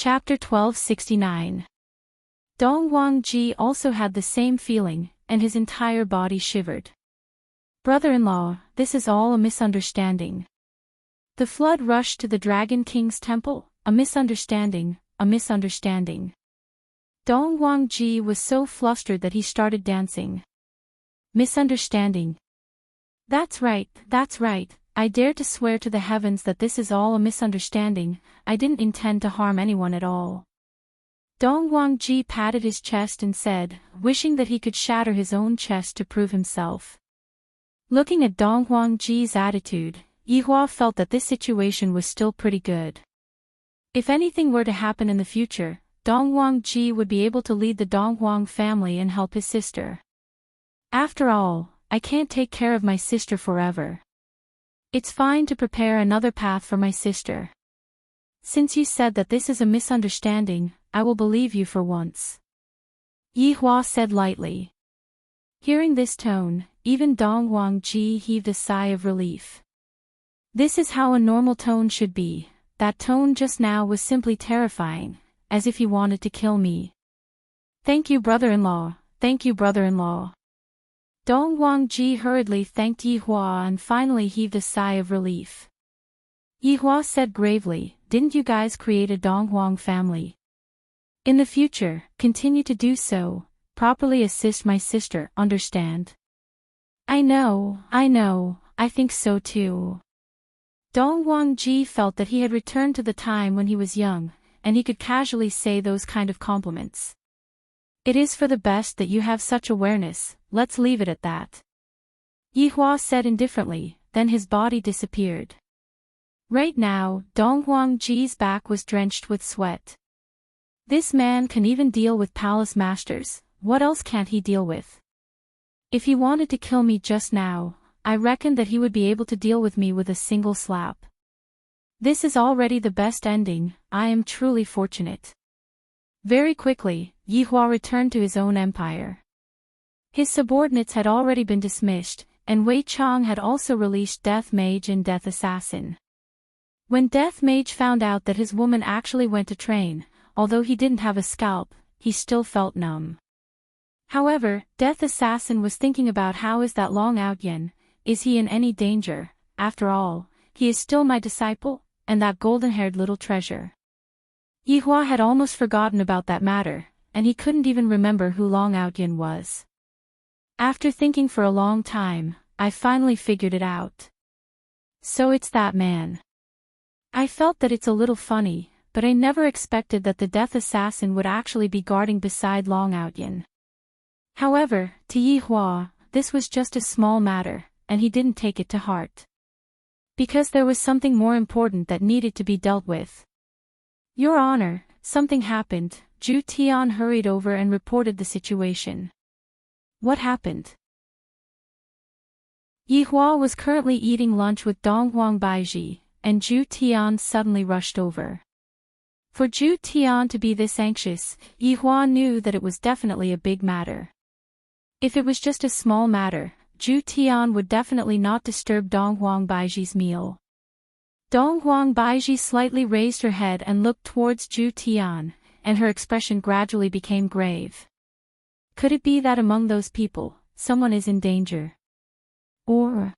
Chapter 1269. Dong Wang-ji also had the same feeling, and his entire body shivered. Brother-in-law, this is all a misunderstanding. The flood rushed to the Dragon King's temple, a misunderstanding, a misunderstanding. Dong Wang-ji was so flustered that he started dancing. Misunderstanding. That's right, I dare to swear to the heavens that this is all a misunderstanding. I didn't intend to harm anyone at all. Dong Wang-ji patted his chest and said, wishing that he could shatter his own chest to prove himself. Looking at Dong Wang-ji's attitude, Yihua felt that this situation was still pretty good. If anything were to happen in the future, Dong Wang-ji would be able to lead the Dong Wang family and help his sister. After all, I can't take care of my sister forever. It's fine to prepare another path for my sister. Since you said that this is a misunderstanding, I will believe you for once. Yihua said lightly. Hearing this tone, even Dong Wang-ji heaved a sigh of relief. This is how a normal tone should be. That tone just now was simply terrifying, as if he wanted to kill me. Thank you, brother-in-law, thank you, brother-in-law. Dong Wang-ji hurriedly thanked Yihua and finally heaved a sigh of relief. Yihua said gravely, didn't you guys create a Dong Wang family? In the future, continue to do so, properly assist my sister, understand? I know, I think so too. Dong Wang-ji felt that he had returned to the time when he was young, and he could casually say those kind of compliments. It is for the best that you have such awareness, let's leave it at that. Yihua said indifferently, then his body disappeared. Right now, Dong Wang-ji's back was drenched with sweat. This man can even deal with palace masters, what else can't he deal with? If he wanted to kill me just now, I reckon that he would be able to deal with me with a single slap. This is already the best ending, I am truly fortunate. Very quickly, Yihua returned to his own empire. His subordinates had already been dismissed, and Wei Chang had also released Death Mage and Death Assassin. When Death Mage found out that his woman actually went to train, although he didn't have a scalp, he still felt numb. However, Death Assassin was thinking about how is that Long Out Yen, is he in any danger? After all, he is still my disciple, and that golden-haired little treasure. Yihua had almost forgotten about that matter, and he couldn't even remember who Long Out Yen was. After thinking for a long time, I finally figured it out. So it's that man. I felt that it's a little funny, but I never expected that the Death Assassin would actually be guarding beside Long Out Yen. However, to Yihua, this was just a small matter, and he didn't take it to heart. Because there was something more important that needed to be dealt with. Your Honor, something happened. Zhu Tian hurried over and reported the situation. What happened? Yihua was currently eating lunch with Dong Wang Baiji, and Zhu Tian suddenly rushed over. For Zhu Tian to be this anxious, Yihua knew that it was definitely a big matter. If it was just a small matter, Zhu Tian would definitely not disturb Dong Wang Baiji's meal. Dong Wang Baiji slightly raised her head and looked towards Zhu Tian, and her expression gradually became grave. Could it be that among those people, someone is in danger? Or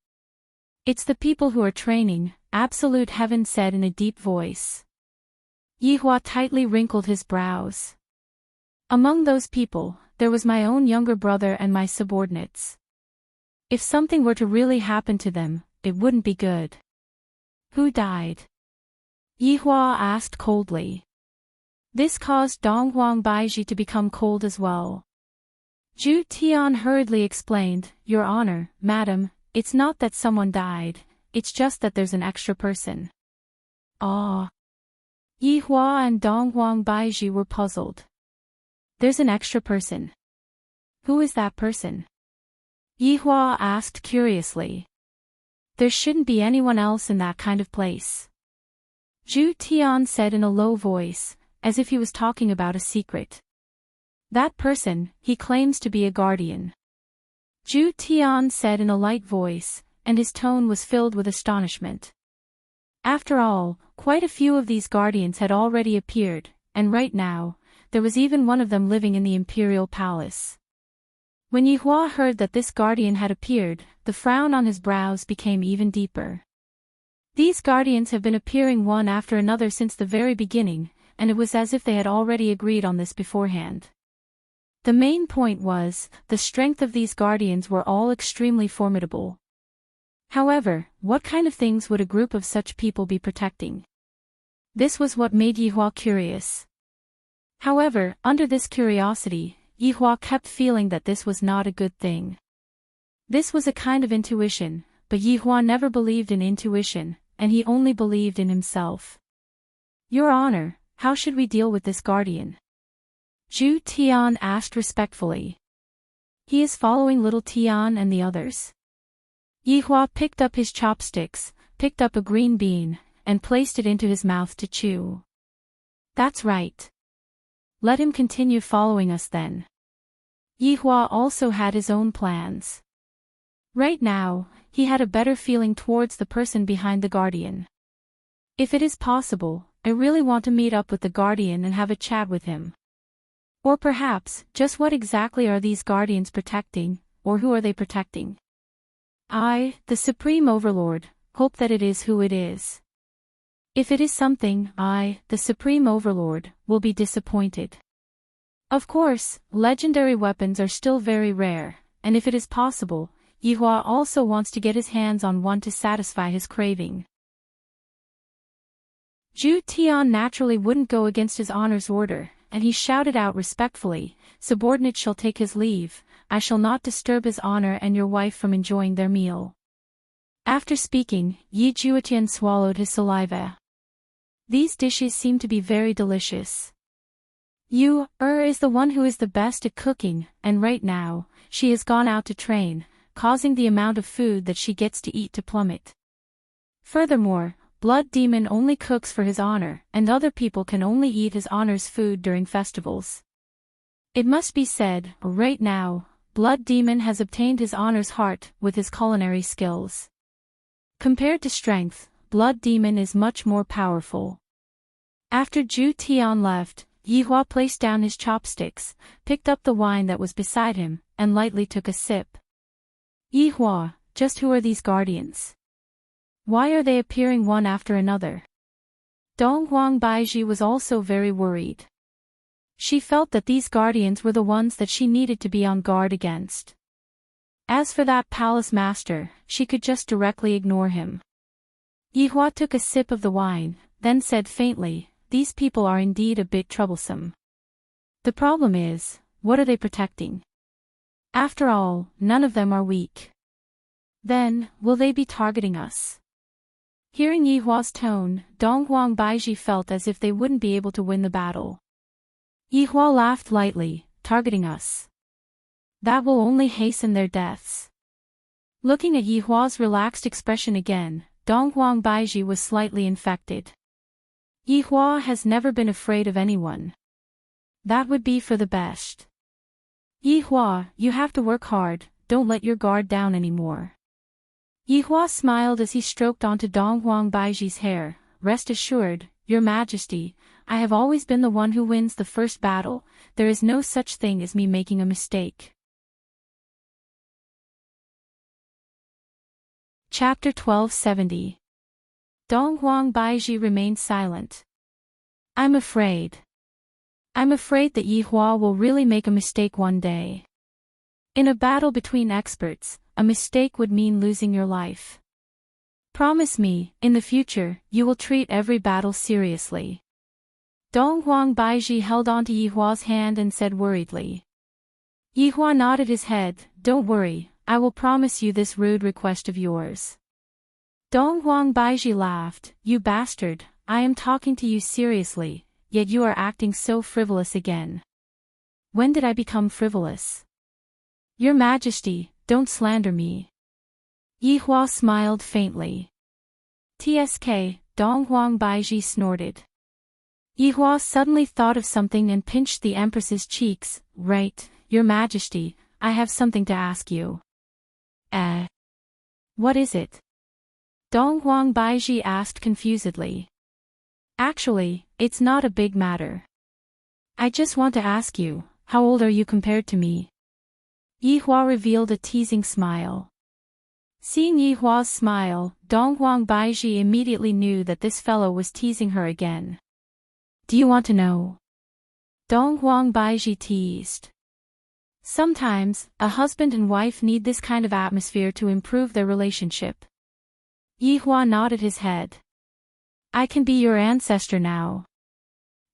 it's the people who are training, Absolute Heaven said in a deep voice. Yihua tightly wrinkled his brows. Among those people, there was my own younger brother and my subordinates. If something were to really happen to them, it wouldn't be good. Who died? Yihua asked coldly. This caused Dong Wang Baiji to become cold as well. Zhu Tian hurriedly explained, Your Honor, Madam, it's not that someone died, it's just that there's an extra person. Ah. Yihua and Dong Wang Baiji were puzzled. There's an extra person. Who is that person? Yihua asked curiously. There shouldn't be anyone else in that kind of place. Zhu Tian said in a low voice, as if he was talking about a secret. That person, he claims to be a guardian. Zhu Tian said in a light voice, and his tone was filled with astonishment. After all, quite a few of these guardians had already appeared, and right now, there was even one of them living in the imperial palace. When Yihua heard that this guardian had appeared, the frown on his brows became even deeper. These guardians have been appearing one after another since the very beginning, and it was as if they had already agreed on this beforehand. The main point was, the strength of these guardians were all extremely formidable. However, what kind of things would a group of such people be protecting? This was what made Yihua curious. However, under this curiosity, Yihua kept feeling that this was not a good thing. This was a kind of intuition, but Yihua never believed in intuition, and he only believed in himself. Your Honor, how should we deal with this guardian? Zhu Tian asked respectfully. He is following little Tian and the others. Yihua picked up his chopsticks, picked up a green bean, and placed it into his mouth to chew. That's right. Let him continue following us then. Yihua also had his own plans. Right now, he had a better feeling towards the person behind the guardian. If it is possible, I really want to meet up with the guardian and have a chat with him. Or perhaps, just what exactly are these guardians protecting, or who are they protecting? I, the Supreme Overlord, hope that it is who it is. If it is something, I, the Supreme Overlord, will be disappointed. Of course, legendary weapons are still very rare, and if it is possible, Yihua also wants to get his hands on one to satisfy his craving. Zhu Tian naturally wouldn't go against his honor's order, and he shouted out respectfully, "Subordinate shall take his leave, I shall not disturb his honor and your wife from enjoying their meal." After speaking, Yi Juetian swallowed his saliva. These dishes seem to be very delicious. Yu is the one who is the best at cooking, and right now, she has gone out to train, causing the amount of food that she gets to eat to plummet. Furthermore, Blood Demon only cooks for his honor, and other people can only eat his honor's food during festivals. It must be said, right now, Blood Demon has obtained his honor's heart with his culinary skills. Compared to strength, Blood Demon is much more powerful. After Zhu Tian left, Yihua placed down his chopsticks, picked up the wine that was beside him, and lightly took a sip. Yihua, just who are these guardians? Why are they appearing one after another? Donghuang Baiji was also very worried. She felt that these guardians were the ones that she needed to be on guard against. As for that palace master, she could just directly ignore him. Yihua took a sip of the wine, then said faintly, "These people are indeed a bit troublesome. The problem is, what are they protecting? After all, none of them are weak. Then, will they be targeting us?" Hearing Yihua's tone, Donghuang Baiji felt as if they wouldn't be able to win the battle. Yihua laughed lightly, "Targeting us? That will only hasten their deaths." Looking at Yihua's relaxed expression again, Donghuang Baiji was slightly infected. Yihua has never been afraid of anyone. That would be for the best. Yihua, you have to work hard, don't let your guard down anymore. Yihua smiled as he stroked onto Donghuang Baiji's hair. "Rest assured, Your Majesty, I have always been the one who wins the first battle, there is no such thing as me making a mistake." Chapter 1270. Donghuang Baiji remained silent. I'm afraid that Yihua will really make a mistake one day. In a battle between experts, a mistake would mean losing your life. Promise me, in the future, you will treat every battle seriously. Donghuang Baiji held onto Yihua's hand and said worriedly. Yihua nodded his head. "Don't worry, I will promise you this rude request of yours." Donghuang Baiji laughed. "You bastard, I am talking to you seriously, yet you are acting so frivolous again. When did I become frivolous? Your Majesty, don't slander me." Yihua smiled faintly. "Tsk," Donghuang Baiji snorted. Yihua suddenly thought of something and pinched the Empress's cheeks. "Right, Your Majesty, I have something to ask you." What is it?" Donghuang Baiji asked confusedly. "Actually, it's not a big matter. I just want to ask you, how old are you compared to me? Yihua revealed a teasing smile. Seeing Yihua's smile, Donghuang Baizhi immediately knew that this fellow was teasing her again. Do you want to know? Donghuang Baizhi teased. Sometimes, a husband and wife need this kind of atmosphere to improve their relationship. Yihua nodded his head. I can be your ancestor now.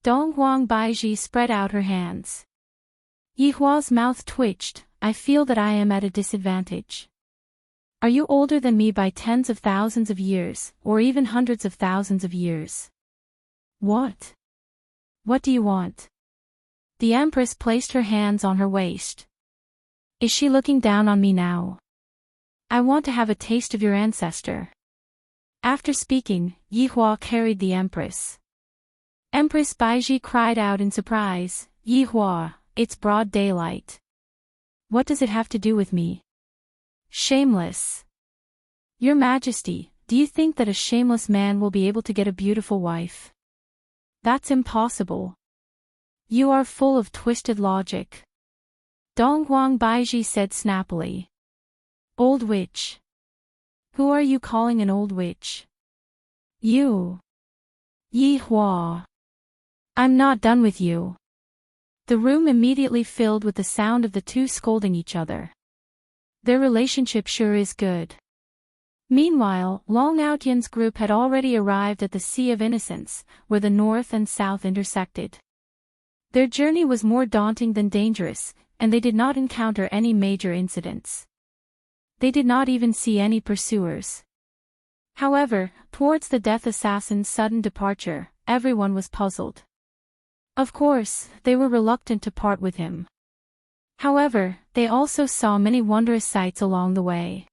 Donghuang Baizhi spread out her hands. Yihua's mouth twitched. I feel that I am at a disadvantage. Are you older than me by tens of thousands of years, or even hundreds of thousands of years? What? What do you want? The Empress placed her hands on her waist. Is she looking down on me now? I want to have a taste of your ancestor. After speaking, Yihua carried the Empress. Empress Baizhi cried out in surprise, Yihua, it's broad daylight. What does it have to do with me? Shameless. Your Majesty, do you think that a shameless man will be able to get a beautiful wife? That's impossible. You are full of twisted logic. Donghuang Baizhi said snappily. Old witch. Who are you calling an old witch? You. Yihua. I'm not done with you. The room immediately filled with the sound of the two scolding each other. Their relationship sure is good. Meanwhile, Long Outyan's group had already arrived at the Sea of Innocence, where the north and south intersected. Their journey was more daunting than dangerous, and they did not encounter any major incidents. They did not even see any pursuers. However, towards the death assassin's sudden departure, everyone was puzzled. Of course, they were reluctant to part with him. However, they also saw many wondrous sights along the way.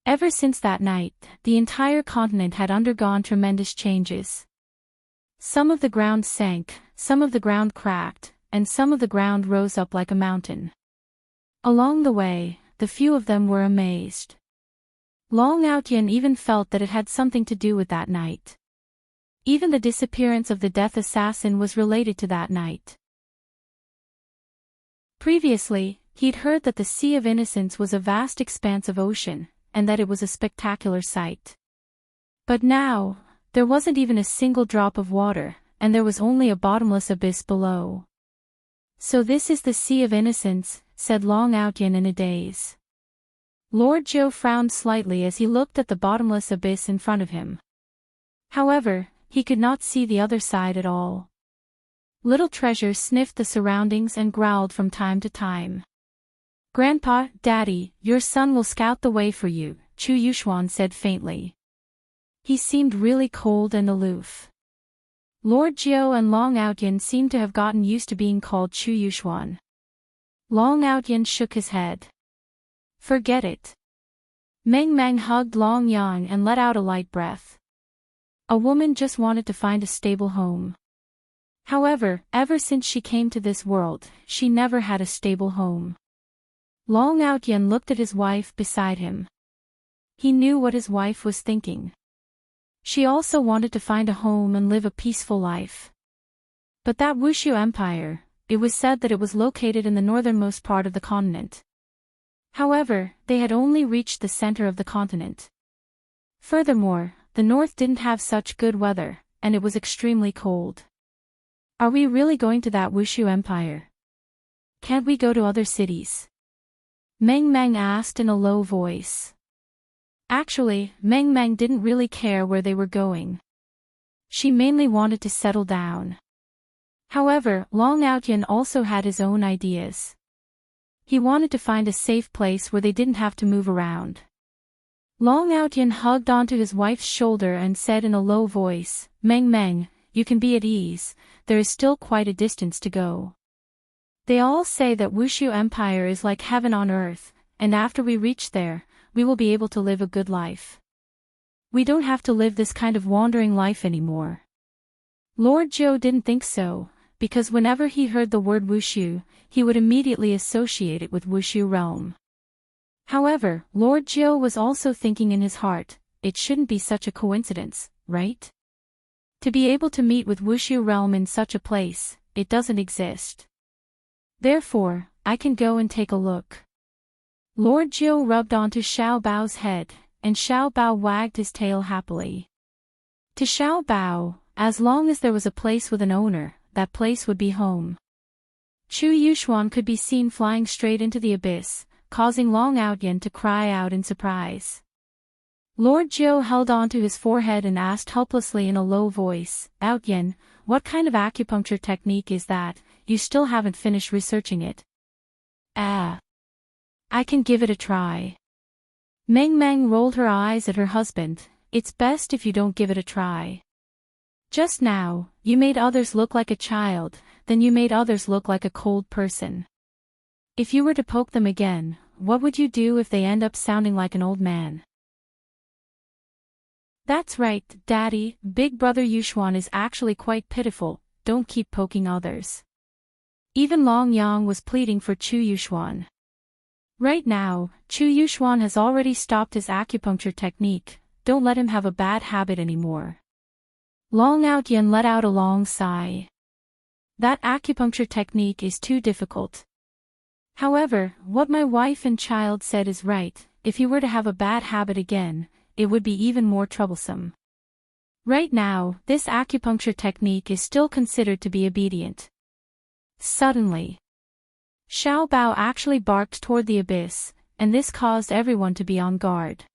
Ever since that night, the entire continent had undergone tremendous changes. Some of the ground sank, some of the ground cracked, and some of the ground rose up like a mountain. Along the way, the few of them were amazed. Long Outyan even felt that it had something to do with that night. Even the disappearance of the death assassin was related to that night. Previously, he'd heard that the Sea of Innocence was a vast expanse of ocean, and that it was a spectacular sight. But now, there wasn't even a single drop of water, and there was only a bottomless abyss below. So this is the Sea of Innocence, said Long Outyan in a daze. Lord Zhou frowned slightly as he looked at the bottomless abyss in front of him. However, he could not see the other side at all. Little Treasure sniffed the surroundings and growled from time to time. Grandpa, Daddy, your son will scout the way for you, Chu Yuxuan said faintly. He seemed really cold and aloof. Lord Jiao and Long Outyan seemed to have gotten used to being called Chu Yuxuan. Long Outyan shook his head. Forget it. Meng Meng hugged Long Yang and let out a light breath. A woman just wanted to find a stable home. However, ever since she came to this world, she never had a stable home. Long Outyan looked at his wife beside him. He knew what his wife was thinking. She also wanted to find a home and live a peaceful life. But that Wushu Empire, it was said that it was located in the northernmost part of the continent. However, they had only reached the center of the continent. Furthermore, the north didn't have such good weather, and it was extremely cold. Are we really going to that Wushu Empire? Can't we go to other cities? Meng Meng asked in a low voice. Actually, Meng Meng didn't really care where they were going. She mainly wanted to settle down. However, Long Outyan also had his own ideas. He wanted to find a safe place where they didn't have to move around. Long Outyan hugged onto his wife's shoulder and said in a low voice, Meng Meng, you can be at ease, there is still quite a distance to go. They all say that Wushu Empire is like heaven on earth, and after we reach there, we will be able to live a good life. We don't have to live this kind of wandering life anymore. Lord Zhou didn't think so, because whenever he heard the word Wushu, he would immediately associate it with Wushu realm. However, Lord Zhou was also thinking in his heart, it shouldn't be such a coincidence, right? To be able to meet with Wushu realm in such a place, it doesn't exist. Therefore, I can go and take a look. Lord Jiu rubbed onto Xiao Bao's head, and Xiao Bao wagged his tail happily. To Xiao Bao, as long as there was a place with an owner, that place would be home. Chu Yuxuan could be seen flying straight into the abyss, causing Long Outyin to cry out in surprise. Lord Jiu held onto his forehead and asked helplessly in a low voice, "Outyin, what kind of acupuncture technique is that? You still haven't finished researching it." "Ah. I can give it a try." Meng Meng rolled her eyes at her husband. "It's best if you don't give it a try. Just now, you made others look like a child, then you made others look like a cold person. If you were to poke them again, what would you do if they end up sounding like an old man?" "That's right, Daddy, Big Brother Yuxuan is actually quite pitiful, don't keep poking others." Even Long Yang was pleading for Chu Yuxuan. Right now, Chu Yuxuan has already stopped his acupuncture technique, don't let him have a bad habit anymore. Long Outyin let out a long sigh. That acupuncture technique is too difficult. However, what my wife and child said is right, if he were to have a bad habit again, it would be even more troublesome. Right now, this acupuncture technique is still considered to be obedient. Suddenly, Xiao Bao actually barked toward the abyss, and this caused everyone to be on guard.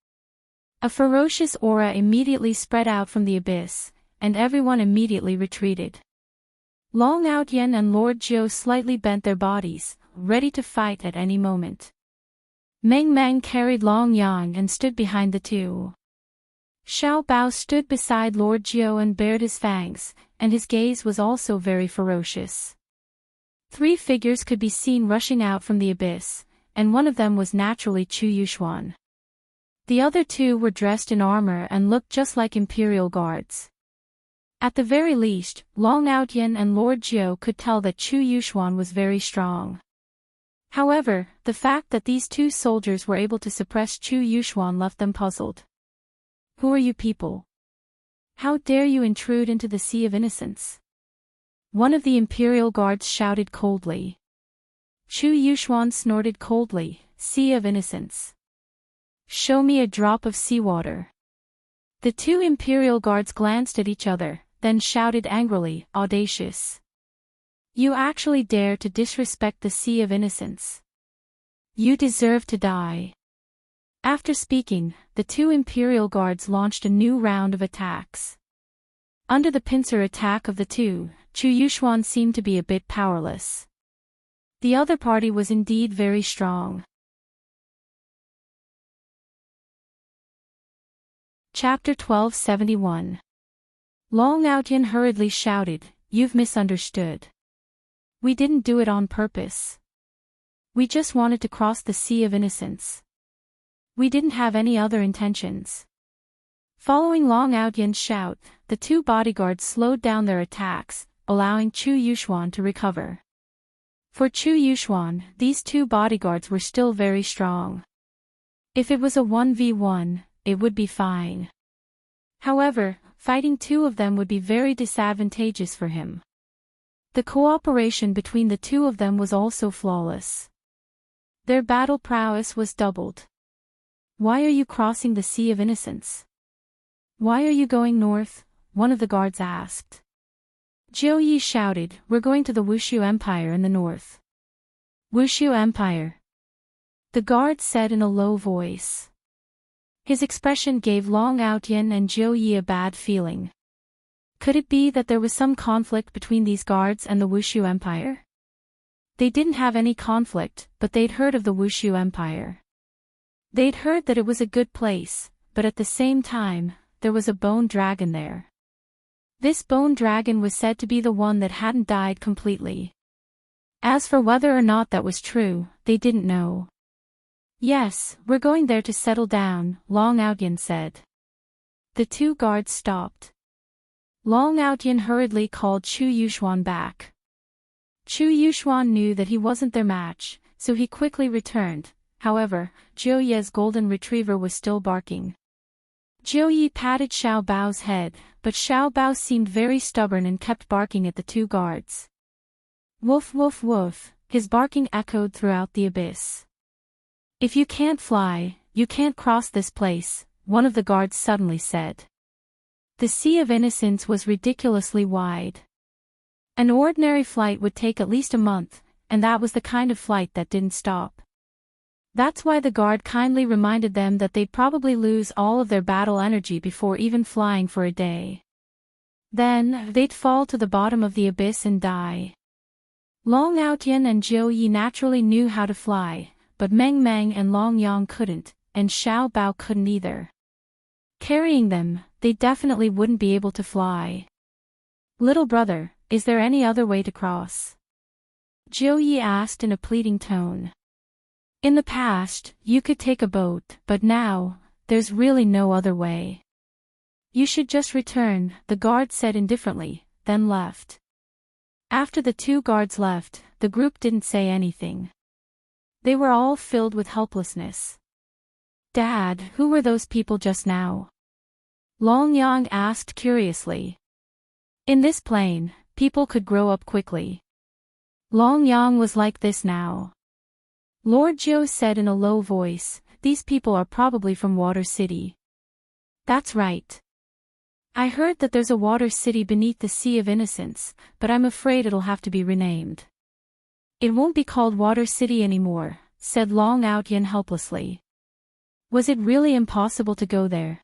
A ferocious aura immediately spread out from the abyss, and everyone immediately retreated. Long Outyin and Lord Jiu slightly bent their bodies, ready to fight at any moment. Meng Meng carried Long Yang and stood behind the two. Xiao Bao stood beside Lord Jiu and bared his fangs, and his gaze was also very ferocious. 3 figures could be seen rushing out from the abyss, and one of them was naturally Chu Yuxuan. The other 2 were dressed in armor and looked just like Imperial guards. At the very least, Long Outyin and Lord Jiu could tell that Chu Yuxuan was very strong. However, the fact that these 2 soldiers were able to suppress Chu Yuxuan left them puzzled. "Who are you people? How dare you intrude into the Sea of Innocence?" One of the Imperial guards shouted coldly. Chu Yuxuan snorted coldly, "Sea of Innocence. Show me a drop of seawater." The 2 Imperial guards glanced at each other, then shouted angrily, "Audacious! You actually dare to disrespect the Sea of Innocence. You deserve to die." After speaking, the 2 Imperial guards launched a new round of attacks. Under the pincer attack of the 2, Chu Yuxuan seemed to be a bit powerless. The other party was indeed very strong. Chapter 1271. Long Outyin hurriedly shouted, "You've misunderstood. We didn't do it on purpose. We just wanted to cross the Sea of Innocence. We didn't have any other intentions." Following Long Outyin's shout, the 2 bodyguards slowed down their attacks, allowing Chu Yuxuan to recover. For Chu Yuxuan, these 2 bodyguards were still very strong. If it was a 1v1, it would be fine. However, fighting 2 of them would be very disadvantageous for him. The cooperation between the 2 of them was also flawless. Their battle prowess was doubled. "Why are you crossing the Sea of Innocence? Why are you going north?" one of the guards asked. Jiu Yi shouted, "We're going to the Wushu Empire in the north." "Wushu Empire?" the guard said in a low voice. His expression gave Long Outyin and Jiu Yi a bad feeling. Could it be that there was some conflict between these guards and the Wushu Empire? They didn't have any conflict, but they'd heard of the Wushu Empire. They'd heard that it was a good place, but at the same time, there was a bone dragon there. This bone dragon was said to be the one that hadn't died completely. As for whether or not that was true, they didn't know. "Yes, we're going there to settle down," Long Outyin said. The 2 guards stopped. Long Outyin hurriedly called Chu Yuxuan back. Chu Yuxuan knew that he wasn't their match, so he quickly returned. However, Jiu Ye's golden retriever was still barking. Jiu Yi patted Xiao Bao's head, but Xiao Bao seemed very stubborn and kept barking at the 2 guards. Woof woof woof, his barking echoed throughout the abyss. If you can't fly, you can't cross this place, one of the guards suddenly said. The Sea of Innocence was ridiculously wide. An ordinary flight would take at least a month, and that was the kind of flight that didn't stop. That's why the guard kindly reminded them that they'd probably lose all of their battle energy before even flying for a day. Then, they'd fall to the bottom of the abyss and die. Long Outyan and Jiu Yi naturally knew how to fly, but Meng Meng and Long Yang couldn't, and Xiao Bao couldn't either. Carrying them, they definitely wouldn't be able to fly. Little brother, is there any other way to cross? Jiu Yi asked in a pleading tone. In the past, you could take a boat, but now, there's really no other way. You should just return, the guard said indifferently, then left. After the two guards left, the group didn't say anything. They were all filled with helplessness. Dad, who were those people just now? Long Yang asked curiously. In this plane, people could grow up quickly. Long Yang was like this now. Lord Jiu said in a low voice, these people are probably from Water City. That's right. I heard that there's a water city beneath the Sea of Innocence, but I'm afraid it'll have to be renamed. It won't be called Water City anymore, said Long Outyan helplessly. Was it really impossible to go there?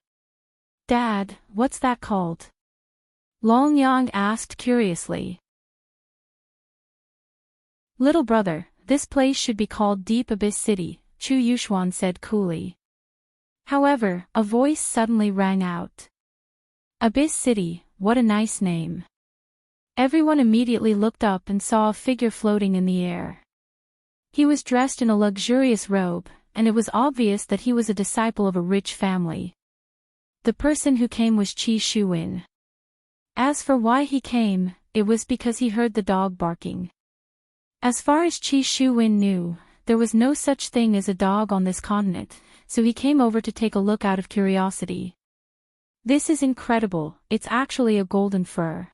Dad, what's that called? Long Yang asked curiously. Little brother, this place should be called Deep Abyss City, Chu Yuxuan said coolly. However, a voice suddenly rang out. Abyss City, what a nice name. Everyone immediately looked up and saw a figure floating in the air. He was dressed in a luxurious robe, and it was obvious that he was a disciple of a rich family. The person who came was Qi Shuwen. As for why he came, it was because he heard the dog barking. As far as Qi Shuwen knew, there was no such thing as a dog on this continent, so he came over to take a look out of curiosity. This is incredible, it's actually a golden fur.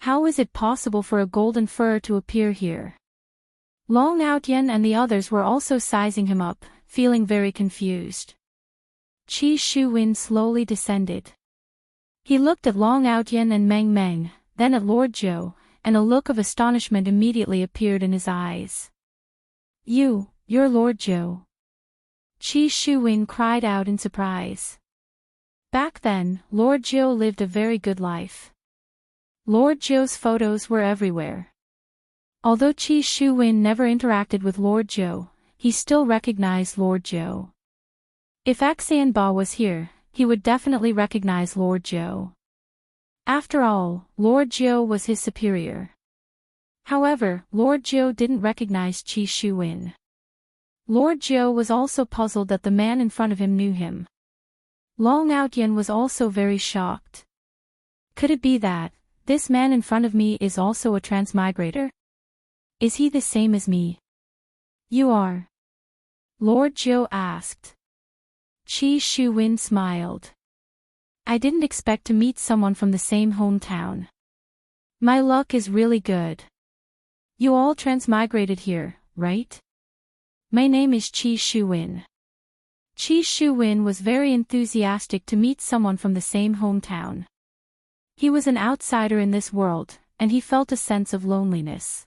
How is it possible for a golden fur to appear here? Long Outyan and the others were also sizing him up, feeling very confused. Qi Shuwen slowly descended. He looked at Long Outyan and Meng Meng, then at Lord Jiu, and a look of astonishment immediately appeared in his eyes. You're Lord Jiu. Qi Shuwen cried out in surprise. Back then, Lord Jiu lived a very good life. Lord Jiu's photos were everywhere. Although Qi Shuwen never interacted with Lord Jiu, he still recognized Lord Jiu. If Xian Ba was here, he would definitely recognize Lord Jiu. After all, Lord Jiu was his superior. However, Lord Jiu didn't recognize Qi Shuwen. Lord Jiu was also puzzled that the man in front of him knew him. Long Outyan was also very shocked. Could it be that, this man in front of me is also a transmigrator? Is he the same as me? You are? Lord Jiu asked. Qi Shuwen smiled. I didn't expect to meet someone from the same hometown. My luck is really good. You all transmigrated here, right? My name is Qi Shuwen. Qi Shuwen was very enthusiastic to meet someone from the same hometown. He was an outsider in this world, and he felt a sense of loneliness.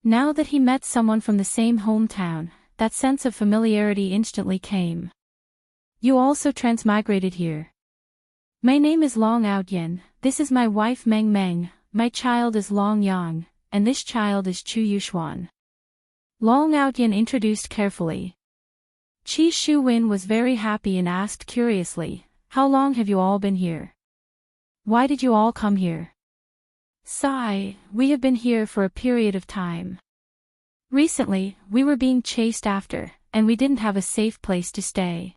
Now that he met someone from the same hometown, that sense of familiarity instantly came. You also transmigrated here. My name is Long Outyan, this is my wife Meng Meng, my child is Long Yang, and this child is Chu Yuxuan. Long Outyan introduced carefully. Qi Shuwen was very happy and asked curiously, how long have you all been here? Why did you all come here? Sigh, we have been here for a period of time. Recently, we were being chased after, and we didn't have a safe place to stay.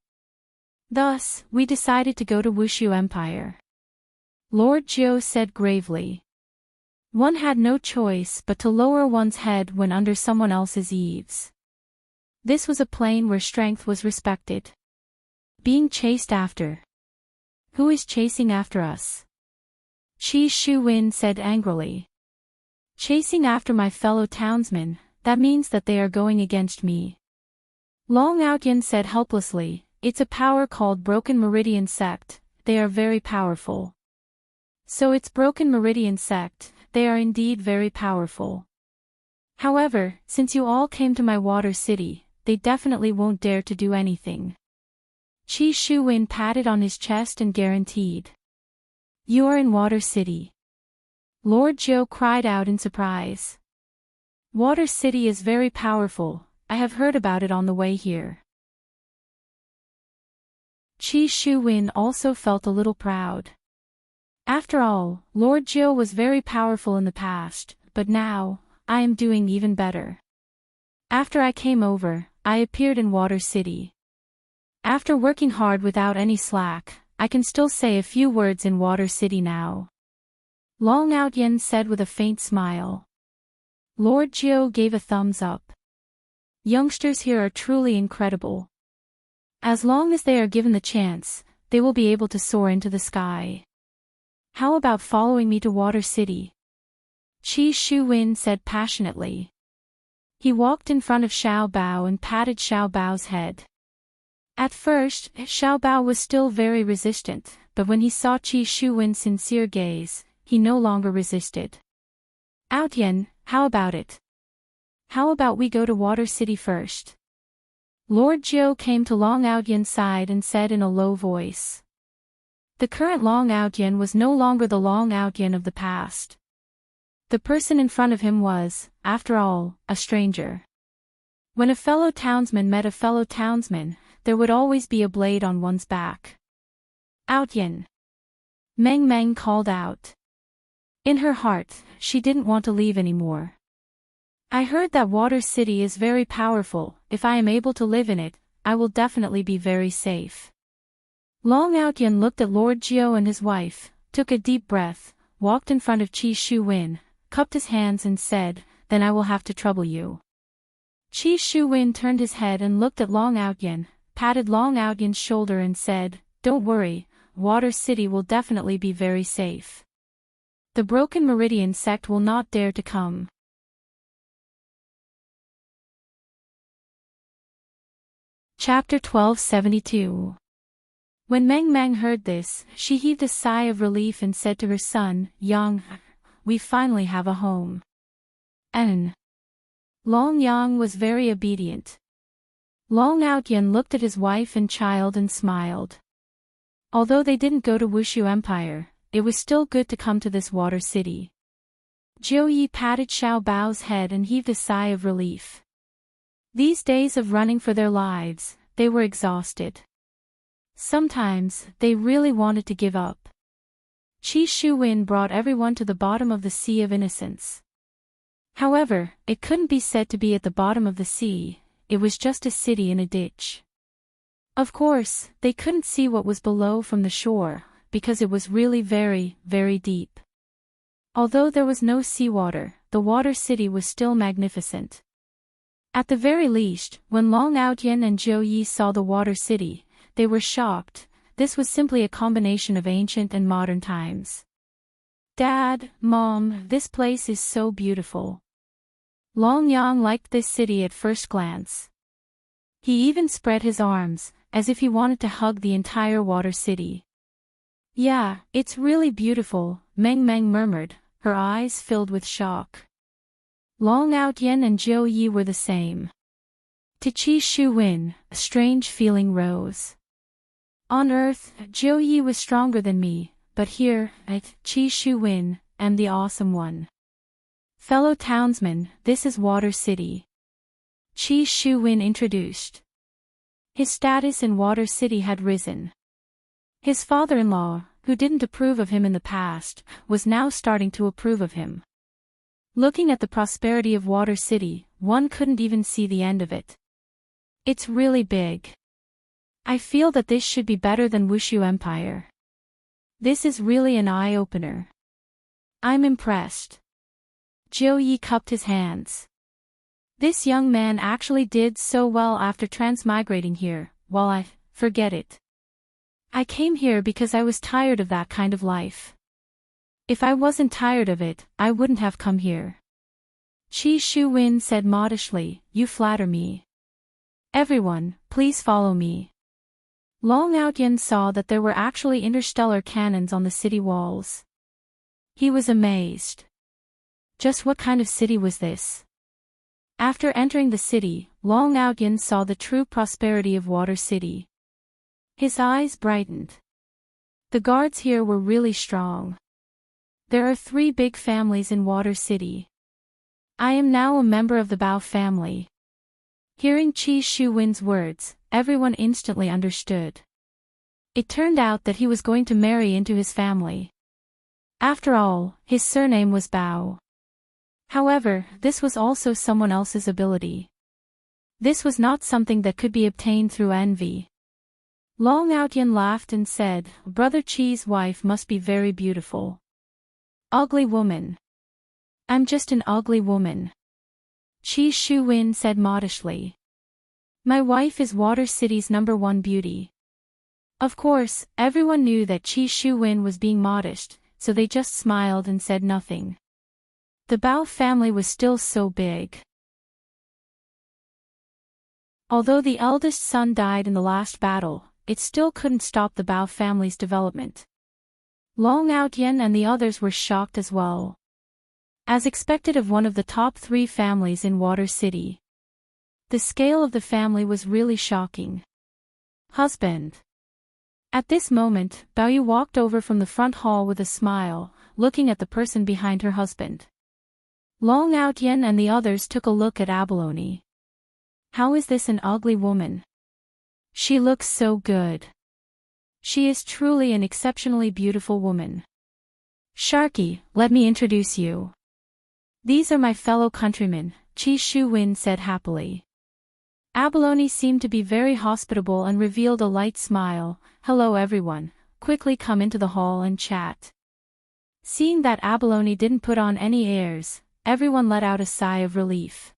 Thus, we decided to go to Wushu Empire. Lord Jiu said gravely. One had no choice but to lower one's head when under someone else's eaves. This was a plane where strength was respected. Being chased after. Who is chasing after us? Qi Shuwen said angrily. Chasing after my fellow townsmen, that means that they are going against me. Long Outyen said helplessly, it's a power called Broken Meridian Sect, they are very powerful. So it's Broken Meridian Sect, they are indeed very powerful. However, since you all came to my water city, they definitely won't dare to do anything. Qi Shuwen patted on his chest and guaranteed. You are in Water City. Lord Zhou cried out in surprise. Water City is very powerful, I have heard about it on the way here. Qi Shuwen also felt a little proud. After all, Lord Zhou was very powerful in the past, but now, I am doing even better. After I came over, I appeared in Water City. After working hard without any slack, I can still say a few words in Water City now. Long Outyen said with a faint smile. Lord Zhou gave a thumbs up. Youngsters here are truly incredible. As long as they are given the chance, they will be able to soar into the sky. How about following me to Water City? Qi Shuwen said passionately. He walked in front of Xiao Bao and patted Xiao Bao's head. At first, Xiao Bao was still very resistant, but when he saw Qi Shuwen's sincere gaze, he no longer resisted. Outyen, how about it? How about we go to Water City first? Lord Zhou came to Long Outyen's side and said in a low voice. The current Long Outyen was no longer the Long Outyen of the past. The person in front of him was, after all, a stranger. When a fellow townsman met a fellow townsman, there would always be a blade on one's back. Outyen. Meng Meng called out. In her heart, she didn't want to leave anymore. I heard that Water City is very powerful, if I am able to live in it, I will definitely be very safe. Long Outyen looked at Lord Zhou and his wife, took a deep breath, walked in front of Qi Shuwen, cupped his hands and said, then I will have to trouble you. Qi Shuwen turned his head and looked at Long Outyen, patted Long Outyen's shoulder and said, don't worry, Water City will definitely be very safe. The Broken Meridian Sect will not dare to come. Chapter 1272. When Meng Meng heard this, she heaved a sigh of relief and said to her son, Yang, we finally have a home. And Long Yang was very obedient. Long Outyen looked at his wife and child and smiled. Although they didn't go to Wushu Empire, it was still good to come to this Water City. Zhou Yi patted Xiao Bao's head and heaved a sigh of relief. These days of running for their lives, they were exhausted. Sometimes, they really wanted to give up. Qi Shuwen brought everyone to the bottom of the Sea of Innocence. However, it couldn't be said to be at the bottom of the sea, it was just a city in a ditch. Of course, they couldn't see what was below from the shore, because it was really very, very deep. Although there was no seawater, the Water City was still magnificent. At the very least, when Long Outyen and Zhou Yi saw the Water City, they were shocked. This was simply a combination of ancient and modern times. Dad, Mom, this place is so beautiful. Long Yang liked this city at first glance. He even spread his arms, as if he wanted to hug the entire Water City. Yeah, it's really beautiful, Meng Meng murmured, her eyes filled with shock. Long Outyen and Zhou Yi were the same. To Qi Shuwen, a strange feeling rose. On Earth, Zhou Yi was stronger than me, but here, at Qi Shuwen, am the awesome one. Fellow townsmen, this is Water City. Qi Shuwen introduced. His status in Water City had risen. His father-in-law, who didn't approve of him in the past, was now starting to approve of him. Looking at the prosperity of Water City, one couldn't even see the end of it. It's really big. I feel that this should be better than Wushu Empire. This is really an eye-opener. I'm impressed. Zhou Yi cupped his hands. This young man actually did so well after transmigrating here, while I forget it. I came here because I was tired of that kind of life. If I wasn't tired of it, I wouldn't have come here. Qi Shuwen said modestly, "You flatter me. Everyone, please follow me." Long Outyen saw that there were actually interstellar cannons on the city walls. He was amazed. Just what kind of city was this? After entering the city, Long Outyen saw the true prosperity of Water City. His eyes brightened. The guards here were really strong. There are 3 big families in Water City. I am now a member of the Bao family. Hearing Qi Shuwen's words, everyone instantly understood. It turned out that he was going to marry into his family. After all, his surname was Bao. However, this was also someone else's ability. This was not something that could be obtained through envy. Long Outyen laughed and said, "Brother Qi's wife must be very beautiful." "Ugly woman." "I'm just an ugly woman," Qi Shuwen said modestly. "My wife is Water City's #1 beauty." Of course, everyone knew that Qi Shuwen was being modest, so they just smiled and said nothing. The Bao family was still so big. Although the eldest son died in the last battle, it still couldn't stop the Bao family's development. Long Outyen and the others were shocked as well. As expected of one of the top 3 families in Water City. The scale of the family was really shocking. Husband. At this moment, Bao Yu walked over from the front hall with a smile, looking at the person behind her husband. Long Outyen and the others took a look at Abalone. How is this an ugly woman? She looks so good. She is truly an exceptionally beautiful woman. Sharky, let me introduce you. These are my fellow countrymen, Qi Shuwen said happily. Abalone seemed to be very hospitable and revealed a light smile. "Hello everyone, quickly come into the hall and chat." Seeing that Abalone didn't put on any airs, everyone let out a sigh of relief.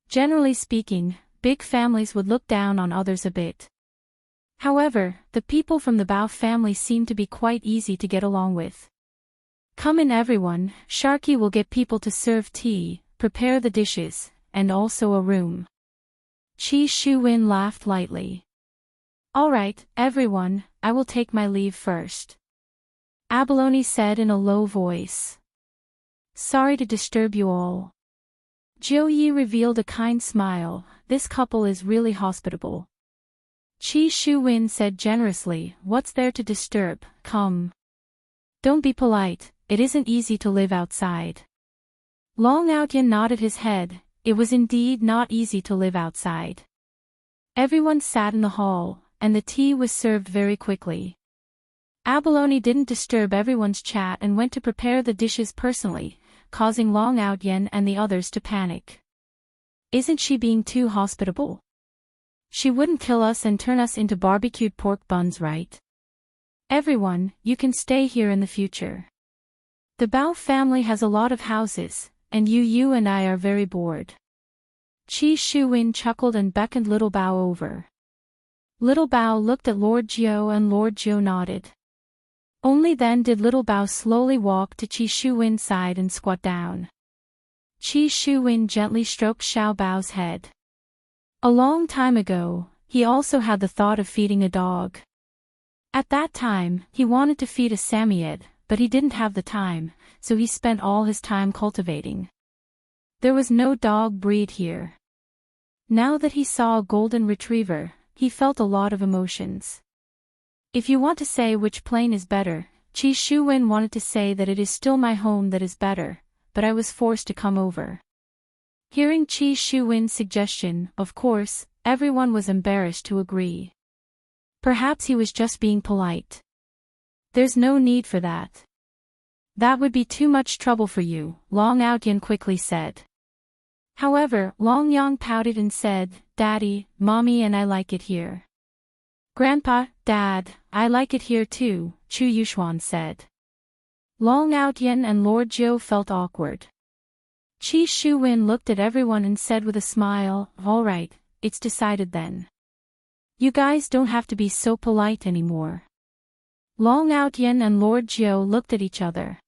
Generally speaking, big families would look down on others a bit. However, the people from the Bao family seemed to be quite easy to get along with. "Come in everyone, Sharky will get people to serve tea, prepare the dishes, and also a room." Qi Shuwen laughed lightly. "Alright, everyone, I will take my leave first," Abalone said in a low voice. "Sorry to disturb you all." Jiu Yi revealed a kind smile. "This couple is really hospitable." Qi Shuwen said generously, "What's there to disturb? Come. Don't be polite, it isn't easy to live outside." Long Outyen nodded his head. It was indeed not easy to live outside. Everyone sat in the hall, and the tea was served very quickly. Abalone didn't disturb everyone's chat and went to prepare the dishes personally, causing Long Outyen and the others to panic. Isn't she being too hospitable? She wouldn't kill us and turn us into barbecued pork buns, right? Everyone, you can stay here in the future. The Bao family has a lot of houses, and you and I are very bored. Qi Shuwen chuckled and beckoned Little Bao over. Little Bao looked at Lord Jiu and Lord Jiu nodded. Only then did Little Bao slowly walk to Qi Shuwen's side and squat down. Qi Shuwen gently stroked Xiao Bao's head. A long time ago, he also had the thought of feeding a dog. At that time, he wanted to feed a Samoyed, but he didn't have the time, so he spent all his time cultivating. There was no dog breed here. Now that he saw a golden retriever, he felt a lot of emotions. If you want to say which plane is better, Qi Shuwen wanted to say that it is still my home that is better, but I was forced to come over. Hearing Qi Shuwen's suggestion, of course, everyone was embarrassed to agree. Perhaps he was just being polite. There's no need for that. That would be too much trouble for you, Long Outyen quickly said. However, Long Yang pouted and said, "Daddy, Mommy and I like it here." "Grandpa, Dad, I like it here too," Chu Yuxuan said. Long Outyen and Lord Jiu felt awkward. Qi Shuwen looked at everyone and said with a smile, "All right, it's decided then. You guys don't have to be so polite anymore." Long Outyen and Lord Jiu looked at each other.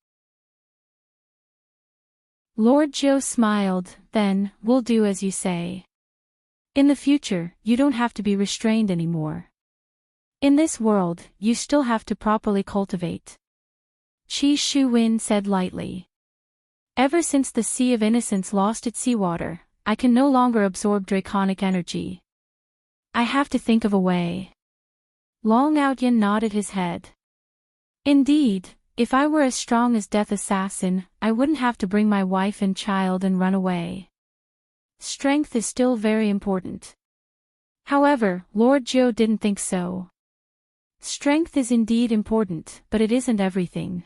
Lord Joe smiled, then, we'll do as you say. In the future, you don't have to be restrained anymore. In this world, you still have to properly cultivate. Qi Shu Wen said lightly. Ever since the Sea of Innocence lost its seawater, I can no longer absorb draconic energy. I have to think of a way. Long Outyin nodded his head. Indeed, if I were as strong as Death Assassin, I wouldn't have to bring my wife and child and run away. Strength is still very important. However, Lord Zhou didn't think so. Strength is indeed important, but it isn't everything.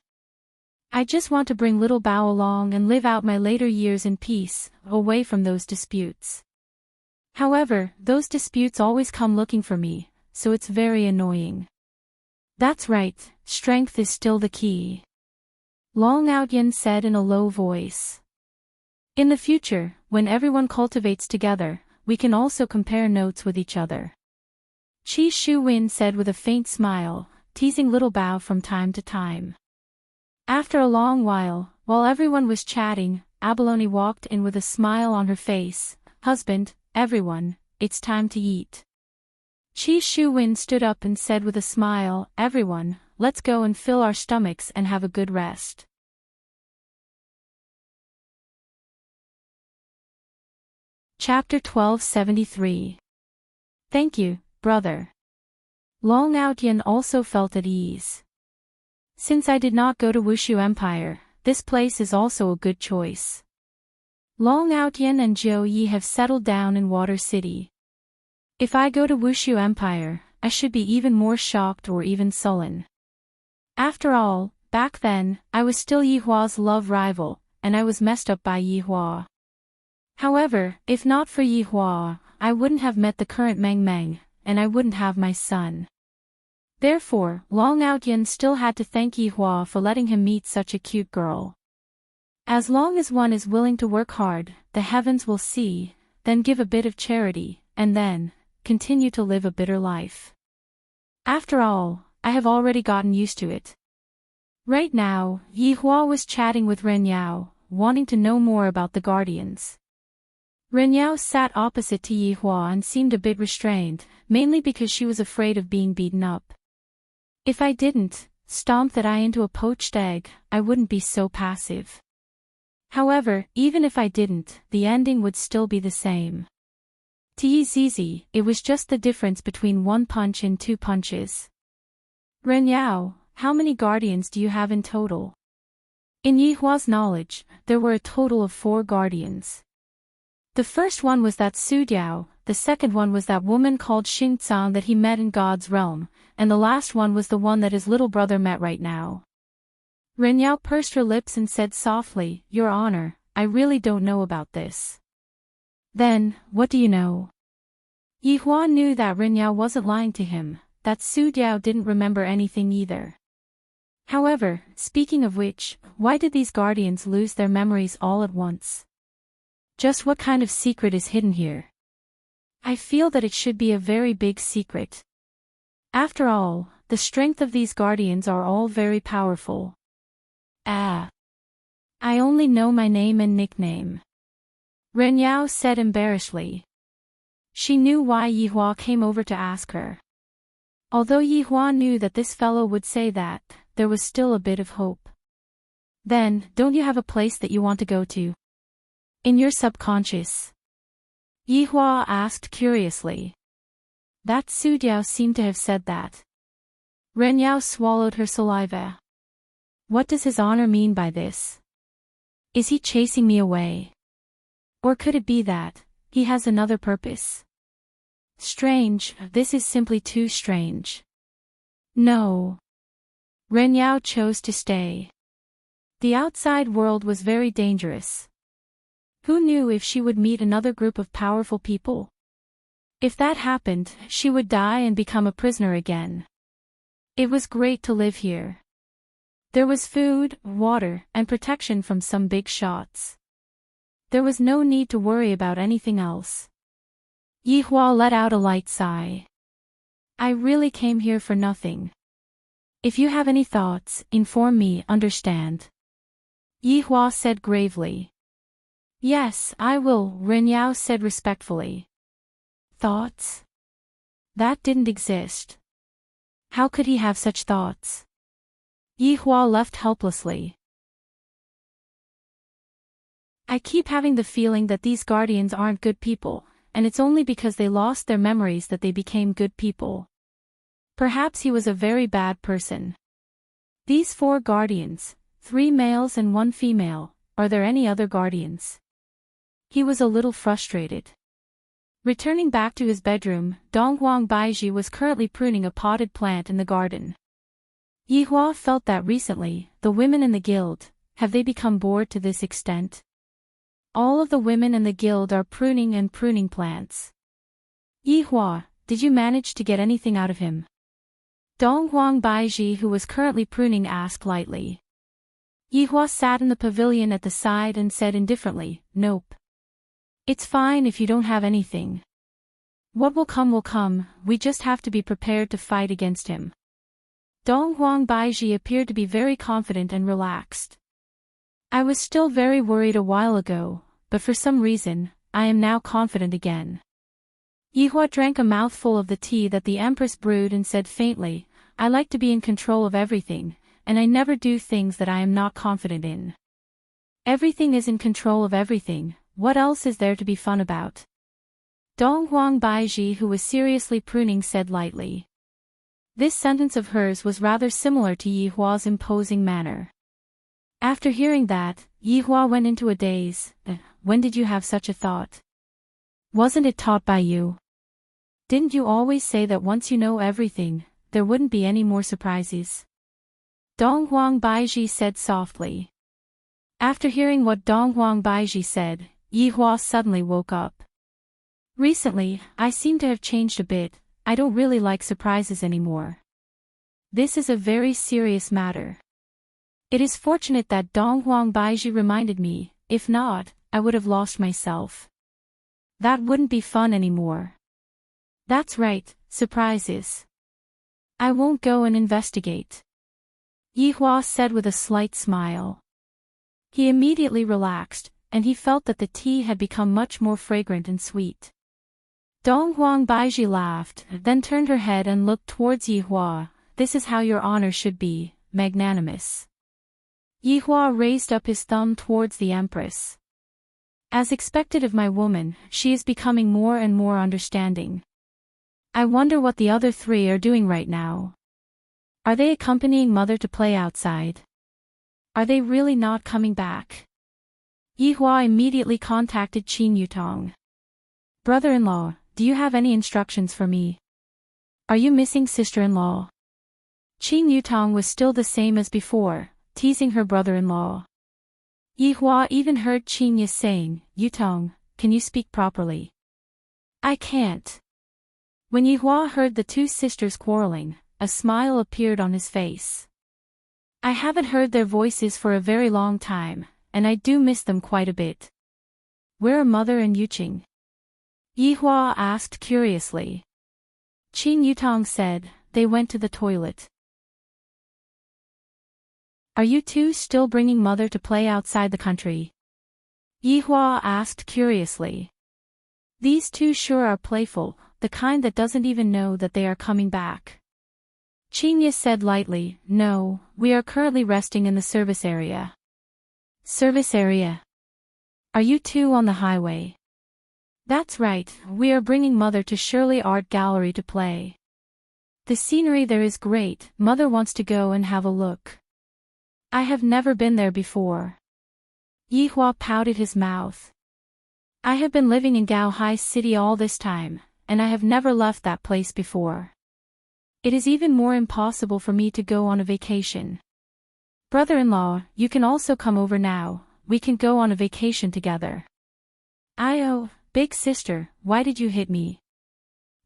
I just want to bring little Bao along and live out my later years in peace, away from those disputes. However, those disputes always come looking for me, so it's very annoying. That's right, strength is still the key. Long Outyin said in a low voice. In the future, when everyone cultivates together, we can also compare notes with each other. Qi Shu Wen said with a faint smile, teasing little Bao from time to time. After a long while everyone was chatting, Abalone walked in with a smile on her face. Husband, everyone, it's time to eat. Qi Shu Wen stood up and said with a smile, everyone, let's go and fill our stomachs and have a good rest. Chapter 1273. Thank you, brother. Long Outyin also felt at ease. Since I did not go to Wushu Empire, this place is also a good choice. Long Outyin and Zhou Yi have settled down in Water City. If I go to Wushu Empire, I should be even more shocked or even sullen. After all, back then, I was still Yi Hua's love rival, and I was messed up by Yi Hua. However, if not for Yi Hua, I wouldn't have met the current Meng Meng, and I wouldn't have my son. Therefore, Long Outyin still had to thank Yi Hua for letting him meet such a cute girl. As long as one is willing to work hard, the heavens will see, then give a bit of charity, and then, continue to live a bitter life. After all, I have already gotten used to it. Right now, Yi Hua was chatting with Ren Yao, wanting to know more about the Guardians. Ren Yao sat opposite to Yi Hua and seemed a bit restrained, mainly because she was afraid of being beaten up. If I didn't stomp that eye into a poached egg, I wouldn't be so passive. However, even if I didn't, the ending would still be the same. To Yi Zizi, it was just the difference between one punch and two punches. Ren Yao, how many guardians do you have in total? In Yi Hua's knowledge, there were a total of 4 guardians. The first one was that Su Diao, the second one was that woman called Xing Tsang that he met in God's realm, and the last one was the one that his little brother met right now. Ren Yao pursed her lips and said softly, Your Honor, I really don't know about this. Then, what do you know? Yi Hua knew that Ren Yao wasn't lying to him, that Su Diao didn't remember anything either. However, speaking of which, why did these guardians lose their memories all at once? Just what kind of secret is hidden here? I feel that it should be a very big secret. After all, the strength of these guardians are all very powerful. I only know my name and nickname. Ren Yao said embarrassedly. She knew why Yi Hua came over to ask her. Although Yi Hua knew that this fellow would say that, there was still a bit of hope. Then, don't you have a place that you want to go to? In your subconscious? Yi Hua asked curiously. That Su Diao seemed to have said that. Ren Yao swallowed her saliva. What does his honor mean by this? Is he chasing me away? Or could it be that he has another purpose? Strange, this is simply too strange. No. Ren Yao chose to stay. The outside world was very dangerous. Who knew if she would meet another group of powerful people? If that happened, she would die and become a prisoner again. It was great to live here. There was food, water, and protection from some big shots. There was no need to worry about anything else. Yi Hua let out a light sigh. I really came here for nothing. If you have any thoughts, inform me, understand? Yi Hua said gravely. Yes, I will, Ren Yao said respectfully. Thoughts? That didn't exist. How could he have such thoughts? Yi Hua left helplessly. I keep having the feeling that these guardians aren't good people, and it's only because they lost their memories that they became good people. Perhaps he was a very bad person. These 4 guardians, 3 males and 1 female, are there any other guardians? He was a little frustrated. Returning back to his bedroom, Donghuang Baiji was currently pruning a potted plant in the garden. Yi Hua felt that recently, the women in the guild, have they become bored to this extent? All of the women in the guild are pruning plants. Yi Hua, did you manage to get anything out of him? Donghuang Baiji, who was currently pruning, asked lightly. Yi Hua sat in the pavilion at the side and said indifferently, nope. It's fine if you don't have anything. What will come, we just have to be prepared to fight against him. Donghuang Baiji appeared to be very confident and relaxed. I was still very worried a while ago, but for some reason, I am now confident again. Yi Hua drank a mouthful of the tea that the Empress brewed and said faintly, I like to be in control of everything, and I never do things that I am not confident in. Everything is in control of everything, what else is there to be fun about? Donghuang Baiji, who was seriously pruning, said lightly. This sentence of hers was rather similar to Yi Hua's imposing manner. After hearing that, Yi Hua went into a daze. When did you have such a thought? Wasn't it taught by you? Didn't you always say that once you know everything, there wouldn't be any more surprises? Donghuang Baiji said softly. After hearing what Donghuang Baiji said, Yi Hua suddenly woke up. Recently, I seem to have changed a bit, I don't really like surprises anymore. This is a very serious matter. It is fortunate that Donghuang Baiji reminded me, if not, I would have lost myself. That wouldn't be fun anymore. That's right, surprises. I won't go and investigate. Yi Hua said with a slight smile. He immediately relaxed, and he felt that the tea had become much more fragrant and sweet. Donghuang Baiji laughed, then turned her head and looked towards Yi Hua. This is how your honor should be, magnanimous. Yi Hua raised up his thumb towards the Empress. As expected of my woman, she is becoming more and more understanding. I wonder what the other 3 are doing right now. Are they accompanying mother to play outside? Are they really not coming back? Yi Hua immediately contacted Qin Yutong. Brother-in-law, do you have any instructions for me? Are you missing sister-in-law? Qin Yutong was still the same as before, teasing her brother-in-law. Yi Hua even heard Qin Yi saying, Yutong, can you speak properly? I can't. When Yi Hua heard the 2 sisters quarreling, a smile appeared on his face. I haven't heard their voices for a very long time, and I do miss them quite a bit. Where are mother and Yuqing? Yi Hua asked curiously. Qin Yutong said, they went to the toilet. Are you 2 still bringing mother to play outside the country? Yi Hua asked curiously. These 2 sure are playful, the kind that doesn't even know that they are coming back. Qin Yi said lightly, no, we are currently resting in the service area. Service area? Are you 2 on the highway? That's right, we are bringing mother to Shirley Art Gallery to play. The scenery there is great, mother wants to go and have a look. I have never been there before. Yi Hua pouted his mouth. I have been living in Gaohai City all this time, and I have never left that place before. It is even more impossible for me to go on a vacation. Brother-in-law, you can also come over now, we can go on a vacation together. Oh, big sister, why did you hit me?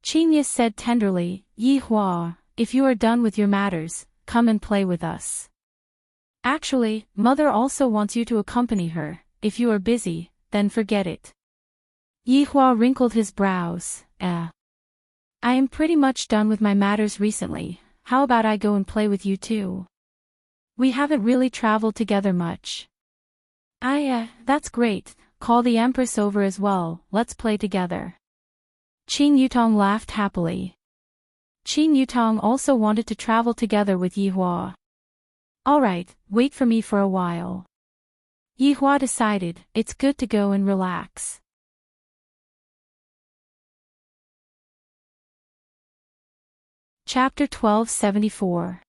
Qin Yi said tenderly, Yi Hua, if you are done with your matters, come and play with us. Actually, mother also wants you to accompany her, if you are busy, then forget it. Yi Hua wrinkled his brows. I am pretty much done with my matters recently, how about I go and play with you too? We haven't really traveled together much. That's great, call the Empress over as well, let's play together. Qing Yutong laughed happily. Qing Yutong also wanted to travel together with Yihua. Alright, wait for me for a while. Yihua decided, it's good to go and relax. Chapter 1274.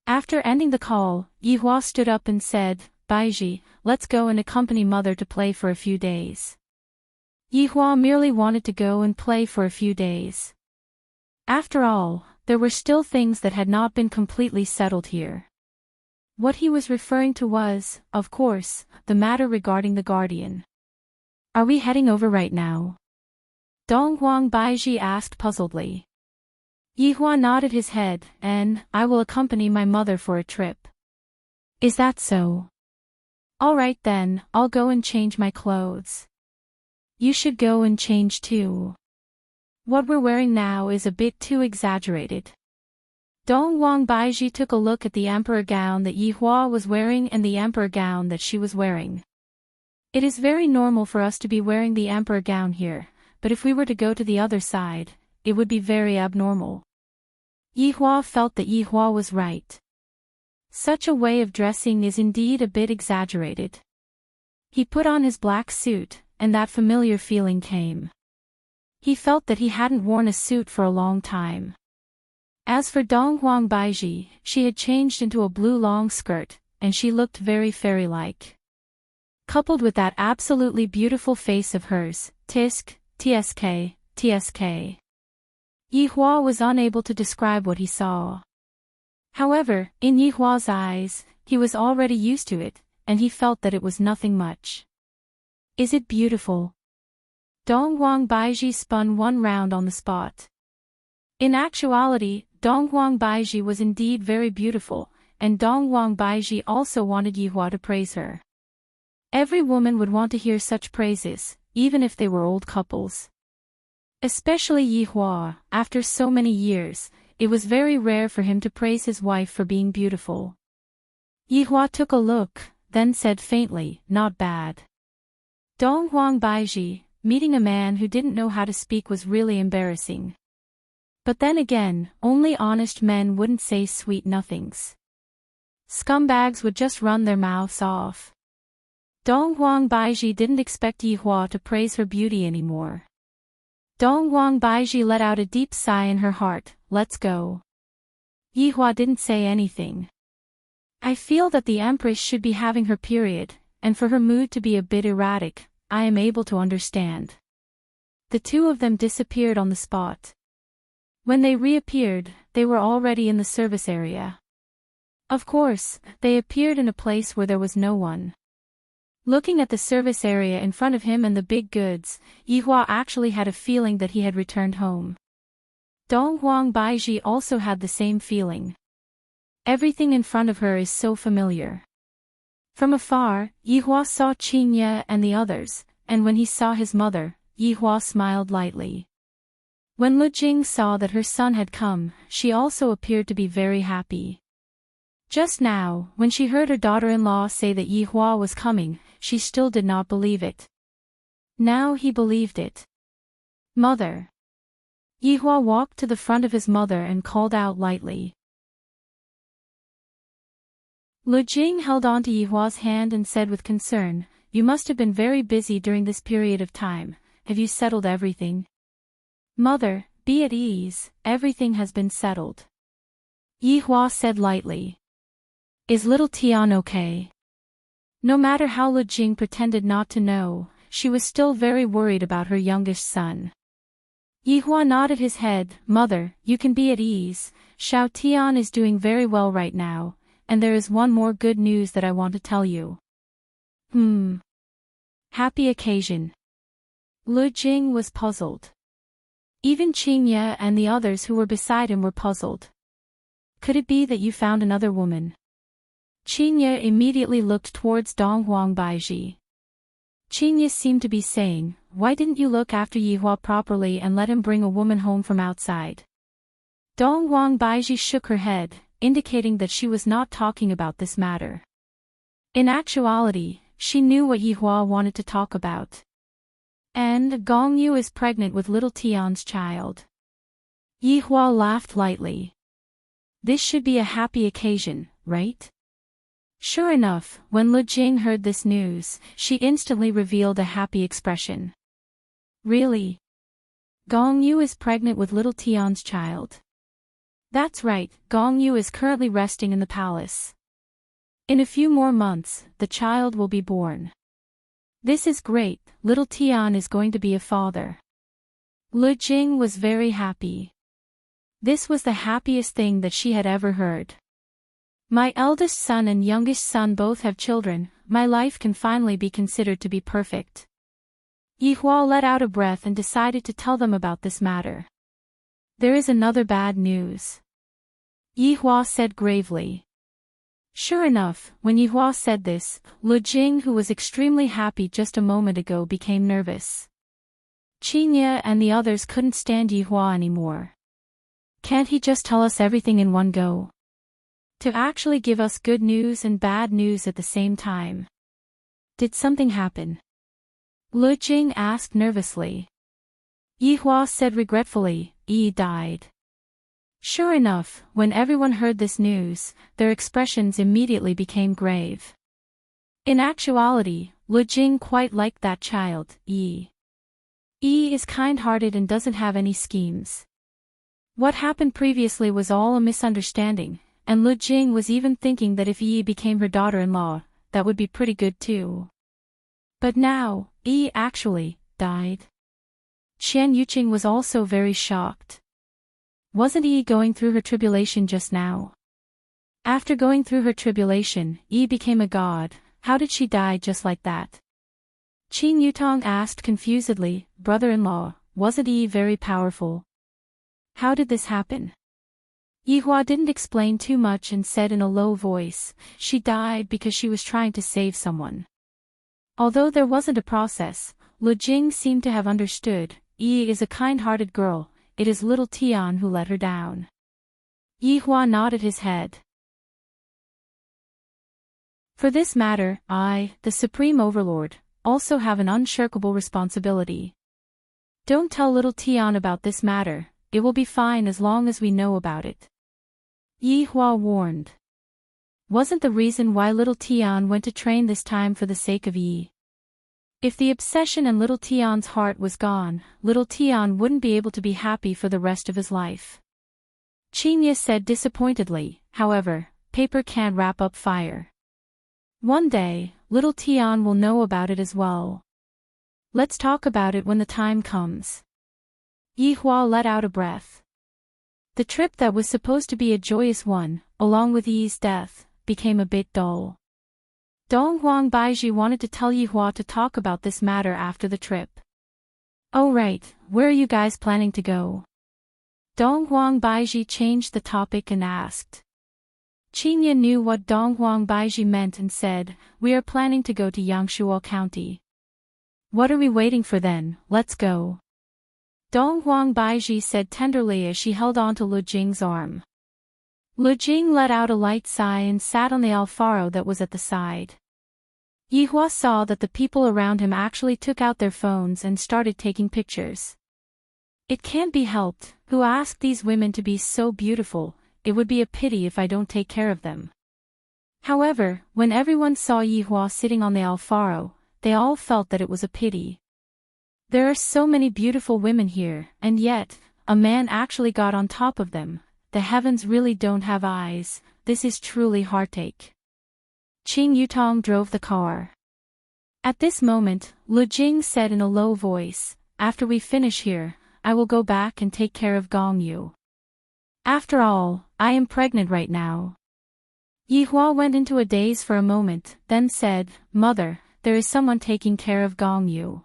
After ending the call, Yihua stood up and said, Baiji, let's go and accompany mother to play for a few days. Yihua merely wanted to go and play for a few days. After all, there were still things that had not been completely settled here. What he was referring to was, of course, the matter regarding the guardian. Are we heading over right now? Donghuang Baiji asked puzzledly. Yihua nodded his head, and, I will accompany my mother for a trip. Is that so? Alright then, I'll go and change my clothes. You should go and change too. What we're wearing now is a bit too exaggerated. Donghuang Baiji took a look at the emperor gown that Yihua was wearing and the emperor gown that she was wearing. It is very normal for us to be wearing the emperor gown here, but if we were to go to the other side, it would be very abnormal. Yihua felt that Yihua was right. Such a way of dressing is indeed a bit exaggerated. He put on his black suit, and that familiar feeling came. He felt that he hadn't worn a suit for a long time. As for Donghuang Baiji, she had changed into a blue long skirt, and she looked very fairy-like. Coupled with that absolutely beautiful face of hers, tisk, tsk, tsk. Yihua was unable to describe what he saw. However, in Yihua's eyes, he was already used to it, and he felt that it was nothing much. Is it beautiful? Donghuang Baiji spun one round on the spot. In actuality, Donghuang Baiji was indeed very beautiful, and Donghuang Baiji also wanted Yihua to praise her. Every woman would want to hear such praises, even if they were old couples. Especially Yihua, after so many years, it was very rare for him to praise his wife for being beautiful. Yihua took a look, then said faintly, not bad. Donghuang Baiji, meeting a man who didn't know how to speak was really embarrassing. But then again, only honest men wouldn't say sweet nothings. Scumbags would just run their mouths off. Donghuang Baiji didn't expect Yihua to praise her beauty anymore. Donghuang Baiji let out a deep sigh in her heart, let's go. Yihua didn't say anything. I feel that the Empress should be having her period, and for her mood to be a bit erratic, I am able to understand. The two of them disappeared on the spot. When they reappeared, they were already in the service area. Of course, they appeared in a place where there was no one. Looking at the service area in front of him and the big goods, Yihua actually had a feeling that he had returned home. Donghuang Baiji also had the same feeling. Everything in front of her is so familiar. From afar, Yihua saw Qingye and the others, and when he saw his mother, Yihua smiled lightly. When Lu Jing saw that her son had come, she also appeared to be very happy. Just now, when she heard her daughter-in-law say that Yihua was coming, she still did not believe it. Now he believed it. Mother. Yihua walked to the front of his mother and called out lightly. Lu Jing held on to Yihua's hand and said with concern, you must have been very busy during this period of time, have you settled everything? Mother, be at ease, everything has been settled. Yihua said lightly. Is little Tian okay? No matter how Lu Jing pretended not to know, she was still very worried about her youngest son. Yihua nodded his head, Mother, you can be at ease, Xiao Tian is doing very well right now, and there is one more good news that I want to tell you. Happy occasion. Lu Jing was puzzled. Even Qingye and the others who were beside him were puzzled. Could it be that you found another woman? Qingye immediately looked towards Donghuang Baiji. Qingye seemed to be saying, why didn't you look after Yihua properly and let him bring a woman home from outside? Donghuang Baiji shook her head, indicating that she was not talking about this matter. In actuality, she knew what Yihua wanted to talk about. And Gongyu is pregnant with little Tian's child. Yihua laughed lightly. This should be a happy occasion, right? Sure enough, when Lu Jing heard this news, she instantly revealed a happy expression. Really? Gongyu is pregnant with little Tian's child. That's right, Gongyu is currently resting in the palace. In a few more months, the child will be born. This is great, little Tian is going to be a father. Lu Jing was very happy. This was the happiest thing that she had ever heard. My eldest son and youngest son both have children, my life can finally be considered to be perfect. Yihua let out a breath and decided to tell them about this matter. There is another bad news. Yihua said gravely. Sure enough, when Yihua said this, Lu Jing, who was extremely happy just a moment ago, became nervous. Qinya and the others couldn't stand Yihua anymore. Can't he just tell us everything in one go? To actually give us good news and bad news at the same time. Did something happen? Lu Jing asked nervously. Yihua said regretfully, Yi died. Sure enough, when everyone heard this news, their expressions immediately became grave. In actuality, Lu Jing quite liked that child, Yi. Yi is kind-hearted and doesn't have any schemes. What happened previously was all a misunderstanding, and Lu Jing was even thinking that if Yi became her daughter-in-law, that would be pretty good too. But now, Yi actually died. Qian Yuqing was also very shocked. Wasn't Yi going through her tribulation just now? After going through her tribulation, Yi became a god. How did she die just like that? Qin Yutong asked confusedly, brother-in-law, wasn't Yi very powerful? How did this happen? Yihua didn't explain too much and said in a low voice, she died because she was trying to save someone. Although there wasn't a process, Lu Jing seemed to have understood, Yi is a kind-hearted girl, it is little Tian who let her down. Yihua nodded his head. For this matter, I, the Supreme Overlord, also have an unshirkable responsibility. Don't tell little Tian about this matter, it will be fine as long as we know about it. Yihua warned. Wasn't the reason why little Tian went to train this time for the sake of Yi? If the obsession and little Tian's heart was gone, little Tian wouldn't be able to be happy for the rest of his life. Qinya said disappointedly, however, paper can't wrap up fire. One day, little Tian will know about it as well. Let's talk about it when the time comes. Yihua let out a breath. The trip that was supposed to be a joyous one, along with Yi's death, became a bit dull. Donghuang Baiji wanted to tell Yihua to talk about this matter after the trip. Oh right, where are you guys planning to go? Donghuang Baiji changed the topic and asked. Qinya knew what Donghuang Baiji meant and said, we are planning to go to Yangshuo County. What are we waiting for then, let's go. Donghuang Baiji said tenderly as she held on to Lu Jing's arm. Lu Jing let out a light sigh and sat on the alfaro that was at the side. Yihua saw that the people around him actually took out their phones and started taking pictures. It can't be helped, who asked these women to be so beautiful, it would be a pity if I don't take care of them. However, when everyone saw Yihua sitting on the alfaro, they all felt that it was a pity. There are so many beautiful women here, and yet, a man actually got on top of them. The heavens really don't have eyes, this is truly heartache. Qing Yutong drove the car. At this moment, Lu Jing said in a low voice, after we finish here, I will go back and take care of Gongyu. After all, I am pregnant right now. Yihua went into a daze for a moment, then said, Mother, there is someone taking care of Gongyu.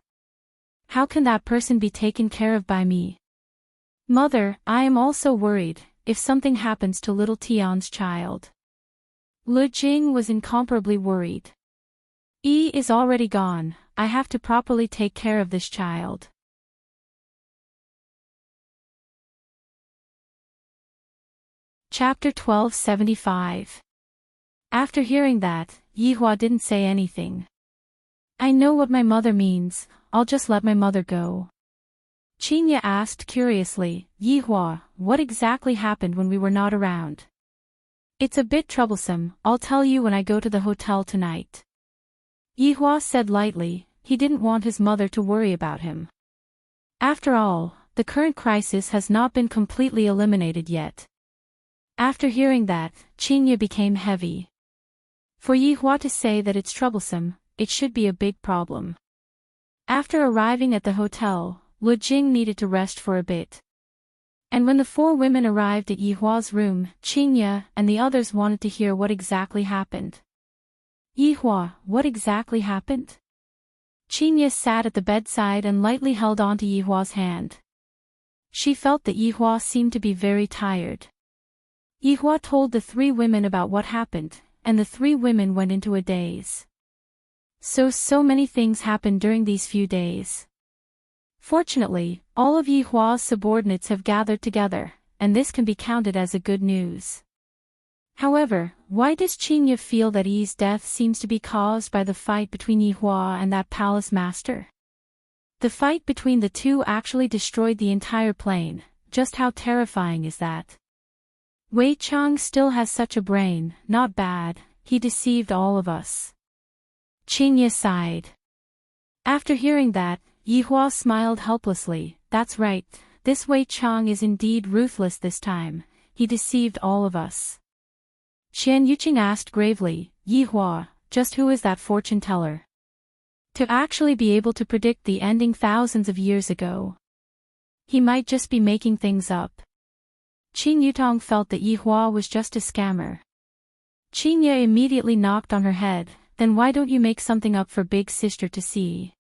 How can that person be taken care of by me? Mother, I am also worried, if something happens to little Tian's child. Lu Jing was incomparably worried. Yi is already gone, I have to properly take care of this child. Chapter 1275. After hearing that, Yihua didn't say anything. I know what my mother means, I'll just let my mother go. Qinya asked curiously, Yihua, what exactly happened when we were not around? It's a bit troublesome, I'll tell you when I go to the hotel tonight. Yihua said lightly, he didn't want his mother to worry about him. After all, the current crisis has not been completely eliminated yet. After hearing that, Qinya became heavy. For Yihua to say that it's troublesome, it should be a big problem. After arriving at the hotel, Lu Jing needed to rest for a bit. And when the four women arrived at Yihua's room, Qinya and the others wanted to hear what exactly happened. Yihua, what exactly happened? Qinya sat at the bedside and lightly held onto Yihua's hand. She felt that Yihua seemed to be very tired. Yihua told the three women about what happened, and the three women went into a daze. So many things happened during these few days. Fortunately, all of Yihua's subordinates have gathered together, and this can be counted as a good news. However, why does Qinya feel that Yi's death seems to be caused by the fight between Yihua and that palace master? The fight between the two actually destroyed the entire plane, just how terrifying is that? Wei Chang still has such a brain, not bad, he deceived all of us. Qinya sighed. After hearing that, Yihua smiled helplessly, that's right, this Wei Chang is indeed ruthless this time, he deceived all of us. Qian Yuqing asked gravely, Yihua, just who is that fortune teller? To actually be able to predict the ending thousands of years ago. He might just be making things up. Qin Yutong felt that Yihua was just a scammer. Qinya immediately knocked on her head, then why don't you make something up for big sister to see?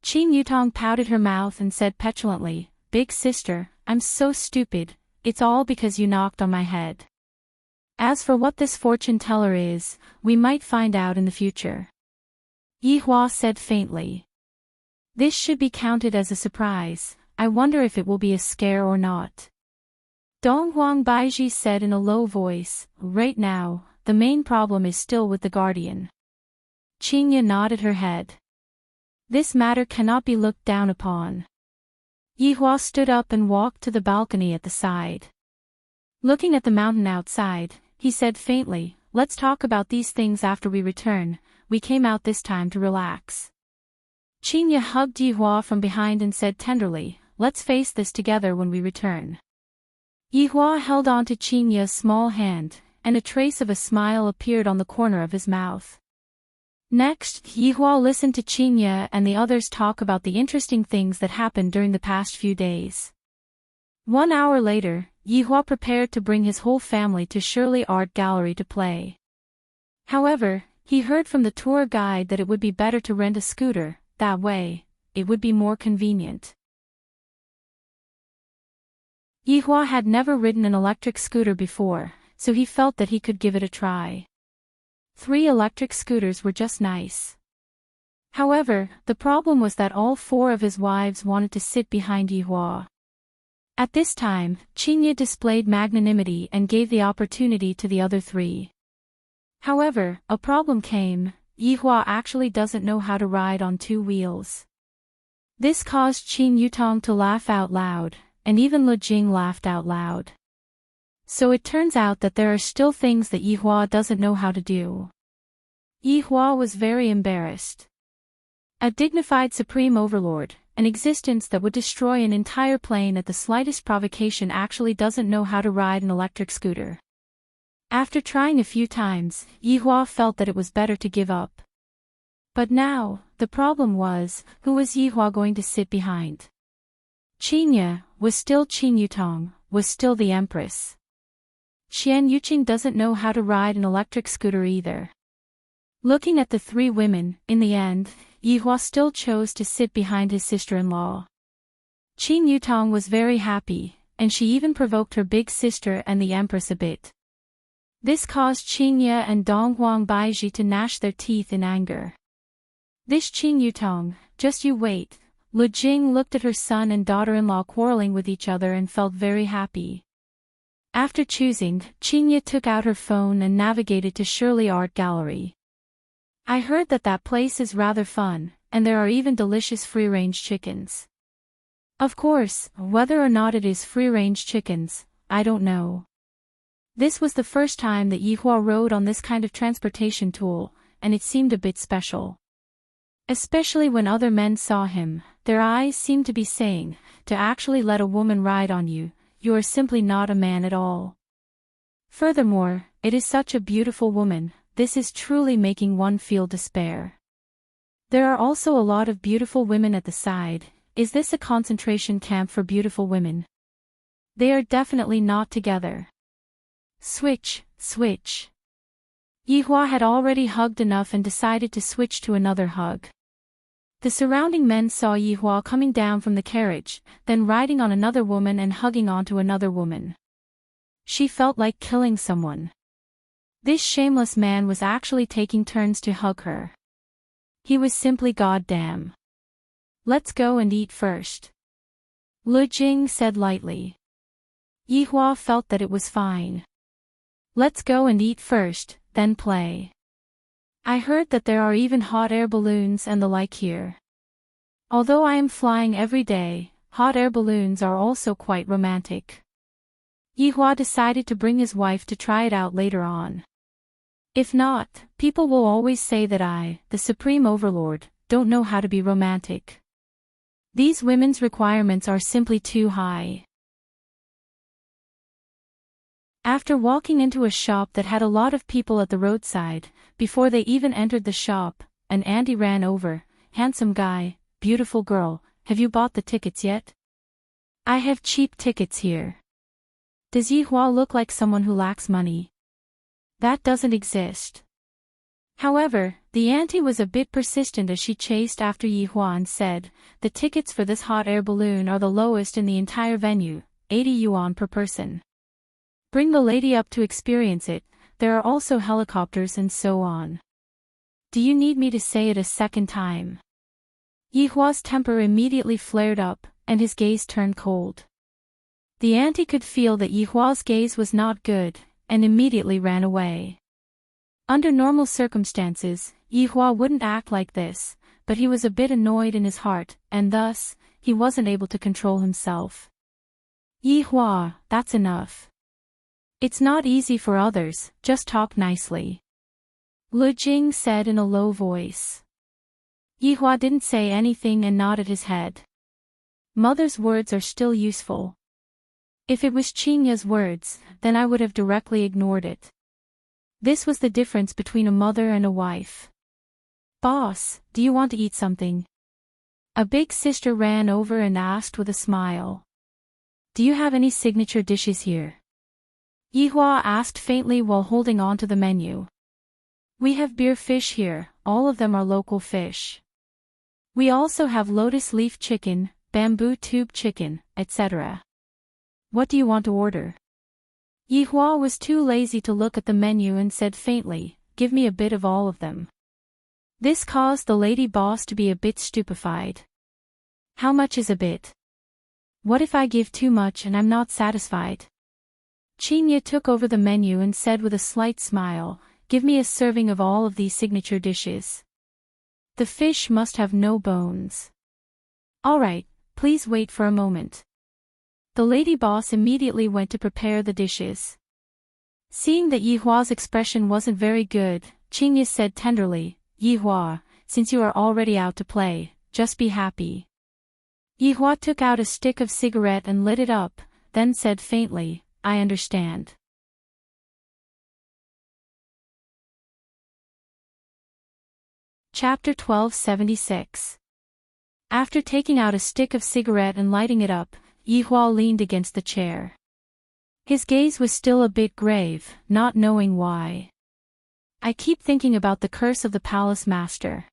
Qin Yutong pouted her mouth and said petulantly, Big sister, I'm so stupid, it's all because you knocked on my head. As for what this fortune teller is, we might find out in the future. Yihua said faintly. This should be counted as a surprise, I wonder if it will be a scare or not. Donghuang Baiji said in a low voice, right now, the main problem is still with the guardian. Qinya nodded her head. This matter cannot be looked down upon. Yihua stood up and walked to the balcony at the side. Looking at the mountain outside, he said faintly, let's talk about these things after we return, we came out this time to relax. Qinya hugged Yihua from behind and said tenderly, let's face this together when we return. Yihua held on to Qinya's small hand, and a trace of a smile appeared on the corner of his mouth. Next, Yihua listened to Qinya and the others talk about the interesting things that happened during the past few days. 1 hour later, Yihua prepared to bring his whole family to Shirley Art Gallery to play. However, he heard from the tour guide that it would be better to rent a scooter, that way, it would be more convenient. Yihua had never ridden an electric scooter before, so he felt that he could give it a try. 3 electric scooters were just nice. However, the problem was that all 4 of his wives wanted to sit behind Yihua. At this time, Qinya displayed magnanimity and gave the opportunity to the other 3. However, a problem came, Yihua actually doesn't know how to ride on 2 wheels. This caused Qin Yutong to laugh out loud, and even Lu Jing laughed out loud. So it turns out that there are still things that Yihua doesn't know how to do. Yihua was very embarrassed. A dignified supreme overlord, an existence that would destroy an entire plane at the slightest provocation actually doesn't know how to ride an electric scooter. After trying a few times, Yihua felt that it was better to give up. But now, the problem was, who was Yihua going to sit behind? Qinya, was still Qin Yutong, was still the empress. Qian Yuqing doesn't know how to ride an electric scooter either. Looking at the 3 women, in the end, Yihua still chose to sit behind his sister-in-law. Qin Yutong was very happy, and she even provoked her big sister and the empress a bit. This caused Qinya and Donghuang Baiji to gnash their teeth in anger. This Qin Yutong, just you wait. Lu Jing looked at her son and daughter-in-law quarreling with each other and felt very happy. After choosing, Qinya took out her phone and navigated to Shirley Art Gallery. I heard that that place is rather fun, and there are even delicious free-range chickens. Of course, whether or not it is free-range chickens, I don't know. This was the first time that Yihua rode on this kind of transportation tool, and it seemed a bit special. Especially when other men saw him, their eyes seemed to be saying, to actually let a woman ride on you, you are simply not a man at all. Furthermore, it is such a beautiful woman, this is truly making one feel despair. There are also a lot of beautiful women at the side. Is this a concentration camp for beautiful women? They are definitely not together. Switch, switch. Yihua had already hugged enough and decided to switch to another hug. The surrounding men saw Yihua coming down from the carriage, then riding on another woman and hugging onto another woman. She felt like killing someone. This shameless man was actually taking turns to hug her. He was simply goddamn. Let's go and eat first. Lu Jing said lightly. Yihua felt that it was fine. Let's go and eat first, then play. I heard that there are even hot air balloons and the like here. Although I am flying every day, hot air balloons are also quite romantic. Yihua decided to bring his wife to try it out later on. If not, people will always say that I, the Supreme Overlord, don't know how to be romantic. These women's requirements are simply too high. After walking into a shop that had a lot of people at the roadside, before they even entered the shop, an auntie ran over. Handsome guy, beautiful girl, have you bought the tickets yet? I have cheap tickets here. Does Yihua look like someone who lacks money? That doesn't exist. However, the auntie was a bit persistent as she chased after Yihua and said, the tickets for this hot air balloon are the lowest in the entire venue, 80 yuan per person. Bring the lady up to experience it, there are also helicopters and so on. Do you need me to say it a second time? Yihua's temper immediately flared up, and his gaze turned cold. The auntie could feel that Yihua's gaze was not good, and immediately ran away. Under normal circumstances, Yihua wouldn't act like this, but he was a bit annoyed in his heart, and thus, he wasn't able to control himself. Yihua, that's enough. It's not easy for others, just talk nicely. Lu Jing said in a low voice. Yihua didn't say anything and nodded his head. Mother's words are still useful. If it was Qingya's words, then I would have directly ignored it. This was the difference between a mother and a wife. Boss, do you want to eat something? A big sister ran over and asked with a smile. Do you have any signature dishes here? Yihua asked faintly while holding on to the menu. We have beer fish here, all of them are local fish. We also have lotus leaf chicken, bamboo tube chicken, etc. What do you want to order? Yihua was too lazy to look at the menu and said faintly, give me a bit of all of them. This caused the lady boss to be a bit stupefied. How much is a bit? What if I give too much and I'm not satisfied? Qingya took over the menu and said with a slight smile, give me a serving of all of these signature dishes. The fish must have no bones. Alright, please wait for a moment. The lady boss immediately went to prepare the dishes. Seeing that Yihua's expression wasn't very good, Qingya said tenderly, Yihua, since you are already out to play, just be happy. Yihua took out a stick of cigarette and lit it up, then said faintly, I understand. Chapter 1276. After taking out a stick of cigarette and lighting it up, Yihua leaned against the chair. His gaze was still a bit grave, not knowing why. I keep thinking about the curse of the palace master.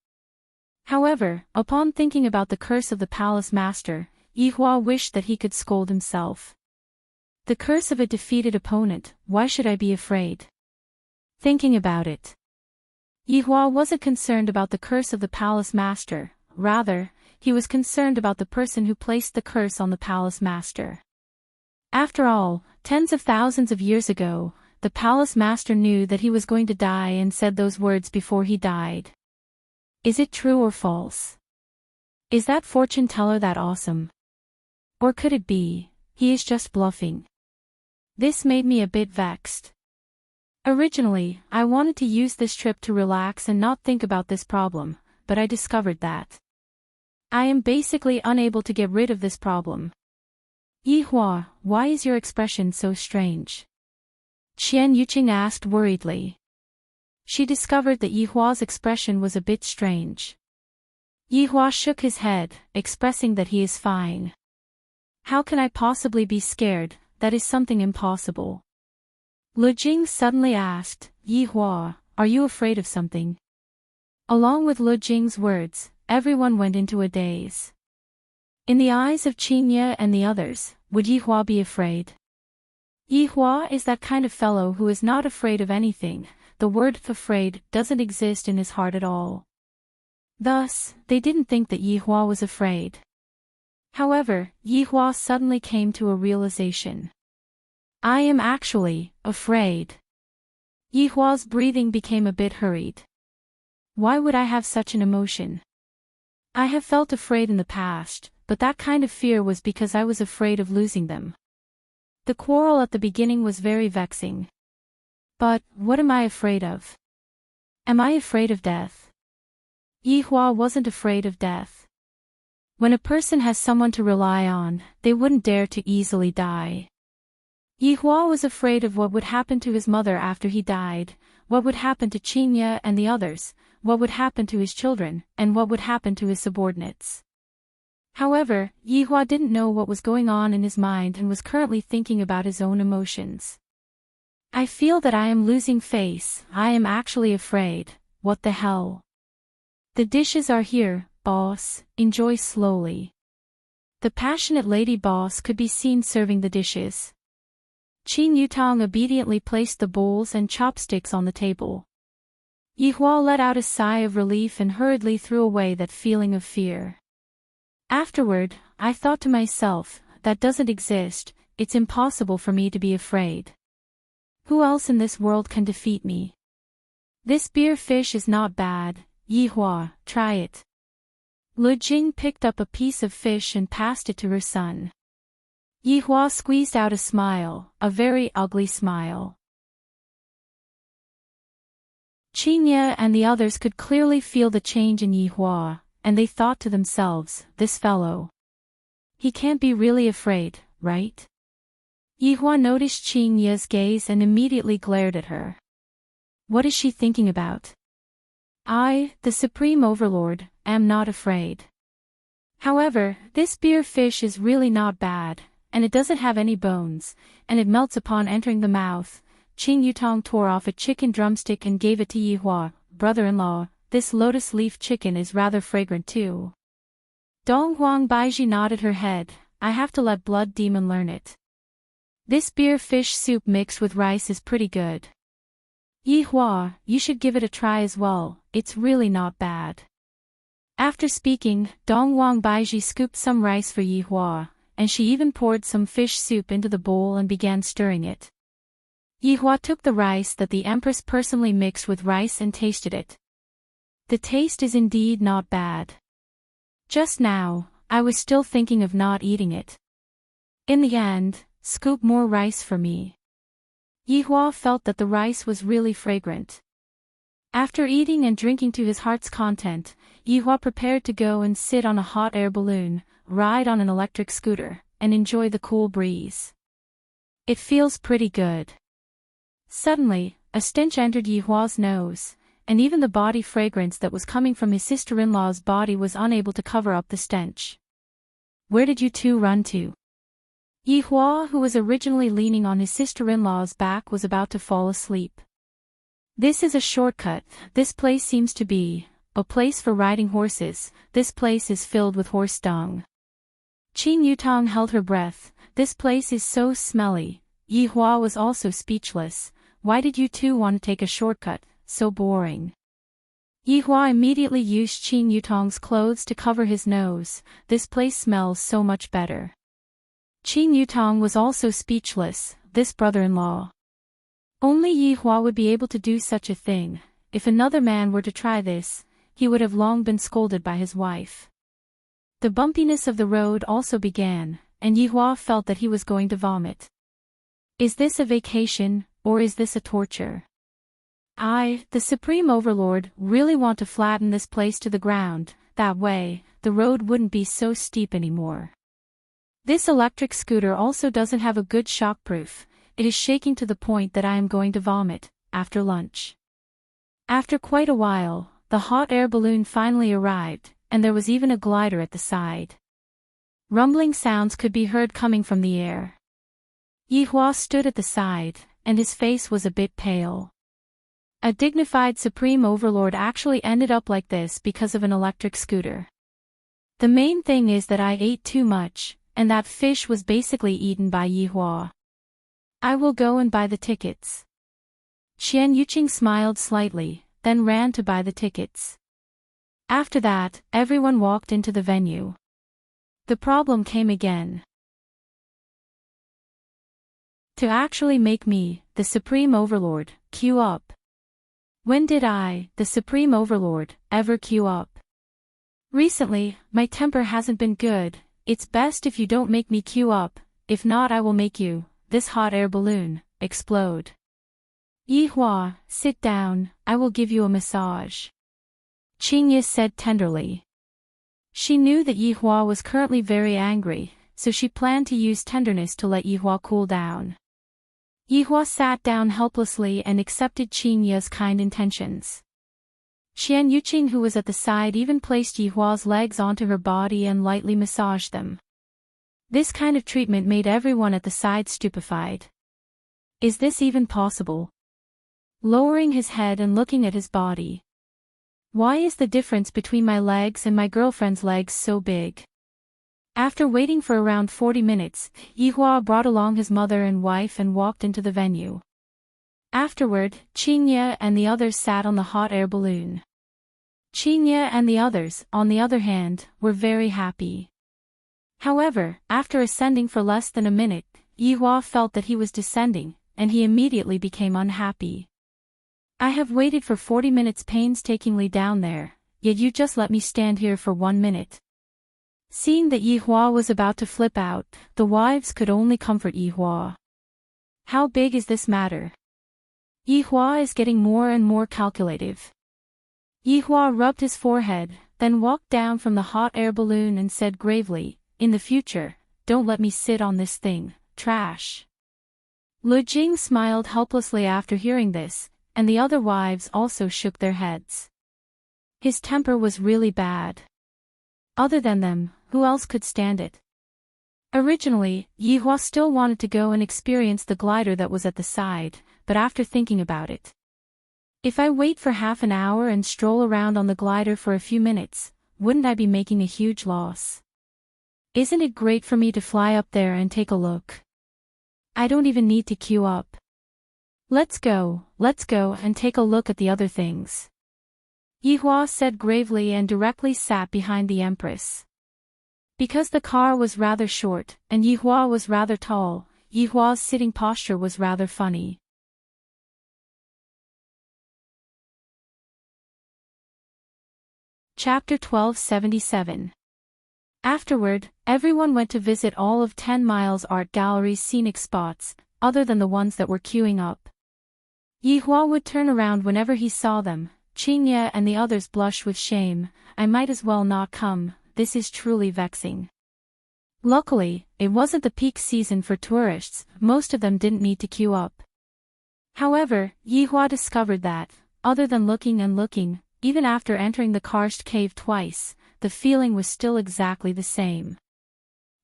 However, upon thinking about the curse of the palace master, Yihua wished that he could scold himself. The curse of a defeated opponent, why should I be afraid? Thinking about it. Yihua wasn't concerned about the curse of the palace master, rather, he was concerned about the person who placed the curse on the palace master. After all, tens of thousands of years ago, the palace master knew that he was going to die and said those words before he died. Is it true or false? Is that fortune teller that awesome? Or could it be, he is just bluffing? This made me a bit vexed. Originally, I wanted to use this trip to relax and not think about this problem, but I discovered that I am basically unable to get rid of this problem. Yihua, why is your expression so strange? Qian Yuqing asked worriedly. She discovered that Yihua's expression was a bit strange. Yihua shook his head, expressing that he is fine. How can I possibly be scared? That is something impossible. Lu Jing suddenly asked, Yihua, are you afraid of something? Along with Lu Jing's words, everyone went into a daze. In the eyes of Qingye and the others, would Yihua be afraid? Yihua is that kind of fellow who is not afraid of anything. The word afraid doesn't exist in his heart at all. Thus, they didn't think that Yihua was afraid. However, Yihua suddenly came to a realization. I am actually afraid. Yihua's breathing became a bit hurried. Why would I have such an emotion? I have felt afraid in the past, but that kind of fear was because I was afraid of losing them. The quarrel at the beginning was very vexing. But, what am I afraid of? Am I afraid of death? Yihua wasn't afraid of death. When a person has someone to rely on, they wouldn't dare to easily die. Yihua was afraid of what would happen to his mother after he died, what would happen to Qingye and the others, what would happen to his children, and what would happen to his subordinates. However, Yihua didn't know what was going on in his mind and was currently thinking about his own emotions. I feel that I am losing face. I am actually afraid. What the hell? The dishes are here, boss, enjoy slowly. The passionate lady boss could be seen serving the dishes. Qin Yutang obediently placed the bowls and chopsticks on the table. Yihua let out a sigh of relief and hurriedly threw away that feeling of fear. Afterward, I thought to myself, that doesn't exist, it's impossible for me to be afraid. Who else in this world can defeat me? This beer fish is not bad, Yihua, try it. Lu Jing picked up a piece of fish and passed it to her son. Yihua squeezed out a smile, a very ugly smile. Qingye and the others could clearly feel the change in Yihua, and they thought to themselves, this fellow. He can't be really afraid, right? Yihua noticed Qingye's gaze and immediately glared at her. What is she thinking about? I, the Supreme Overlord, am not afraid. However, this beer fish is really not bad, and it doesn't have any bones, and it melts upon entering the mouth. Qing Yutang tore off a chicken drumstick and gave it to Yihua, brother-in-law, this lotus leaf chicken is rather fragrant too. Dong Huang Baiji nodded her head, I have to let Blood Demon learn it. This beer fish soup mixed with rice is pretty good. Yihua, you should give it a try as well, it's really not bad. After speaking, Dong Huang Baiji scooped some rice for Yihua, and she even poured some fish soup into the bowl and began stirring it. Yihua took the rice that the Empress personally mixed with rice and tasted it. The taste is indeed not bad. Just now, I was still thinking of not eating it. In the end, scoop more rice for me. Yihua felt that the rice was really fragrant. After eating and drinking to his heart's content, Yihua prepared to go and sit on a hot air balloon, ride on an electric scooter, and enjoy the cool breeze. It feels pretty good. Suddenly, a stench entered Yihua's nose, and even the body fragrance that was coming from his sister-in-law's body was unable to cover up the stench. Where did you two run to? Yihua, who was originally leaning on his sister-in-law's back, was about to fall asleep. This is a shortcut. This place seems to be a place for riding horses. This place is filled with horse dung. Qin Yutang held her breath. This place is so smelly. Yihua was also speechless. Why did you two want to take a shortcut? So boring. Yihua immediately used Qin Yutang's clothes to cover his nose. This place smells so much better. Qin Yutang was also speechless. This brother-in-law. Only Yihua would be able to do such a thing. If another man were to try this, he would have long been scolded by his wife. The bumpiness of the road also began, and Yihua felt that he was going to vomit. Is this a vacation, or is this a torture? I, the Supreme Overlord, really want to flatten this place to the ground, that way, the road wouldn't be so steep anymore. This electric scooter also doesn't have a good shockproof, it is shaking to the point that I am going to vomit, after lunch. After quite a while, the hot air balloon finally arrived, and there was even a glider at the side. Rumbling sounds could be heard coming from the air. Yihua stood at the side, and his face was a bit pale. A dignified Supreme Overlord actually ended up like this because of an electric scooter. The main thing is that I ate too much, and that fish was basically eaten by Yihua. I will go and buy the tickets. Qian Yuqing smiled slightly, then ran to buy the tickets. After that, everyone walked into the venue. The problem came again. To actually make me, the Supreme Overlord, queue up. When did I, the Supreme Overlord, ever queue up? Recently, my temper hasn't been good, it's best if you don't make me queue up, if not I will make you, this hot air balloon, explode. Yihua, sit down, I will give you a massage. Qingye said tenderly. She knew that Yihua was currently very angry, so she planned to use tenderness to let Yihua cool down. Yihua sat down helplessly and accepted Qingye's kind intentions. Qian Yuqing, who was at the side, even placed Yihua's legs onto her body and lightly massaged them. This kind of treatment made everyone at the side stupefied. Is this even possible? Lowering his head and looking at his body. Why is the difference between my legs and my girlfriend's legs so big? After waiting for around 40 minutes, Yihua brought along his mother and wife and walked into the venue. Afterward, Qingye and the others sat on the hot air balloon. Qingye and the others, on the other hand, were very happy. However, after ascending for less than a minute, Yihua felt that he was descending, and he immediately became unhappy. I have waited for 40 minutes painstakingly down there, yet you just let me stand here for 1 minute. Seeing that Yihua was about to flip out, the wives could only comfort Yihua. How big is this matter? Yihua is getting more and more calculative. Yihua rubbed his forehead, then walked down from the hot air balloon and said gravely, in the future, don't let me sit on this thing, trash. Lu Jing smiled helplessly after hearing this, and the other wives also shook their heads. His temper was really bad. Other than them, who else could stand it? Originally, Yihua still wanted to go and experience the glider that was at the side, but after thinking about it. If I wait for half an hour and stroll around on the glider for a few minutes, wouldn't I be making a huge loss? Isn't it great for me to fly up there and take a look? I don't even need to queue up. Let's go and take a look at the other things. Yihua said gravely and directly sat behind the Empress. Because the car was rather short, and Yihua was rather tall, Yihua's sitting posture was rather funny. Chapter 1277. Afterward, everyone went to visit all of 10 Miles Art Gallery's scenic spots, other than the ones that were queuing up. Yihua would turn around whenever he saw them. Qingye and the others blushed with shame. I might as well not come, this is truly vexing. Luckily, it wasn't the peak season for tourists, most of them didn't need to queue up. However, Yihua discovered that, other than looking and looking, even after entering the karst cave twice, the feeling was still exactly the same.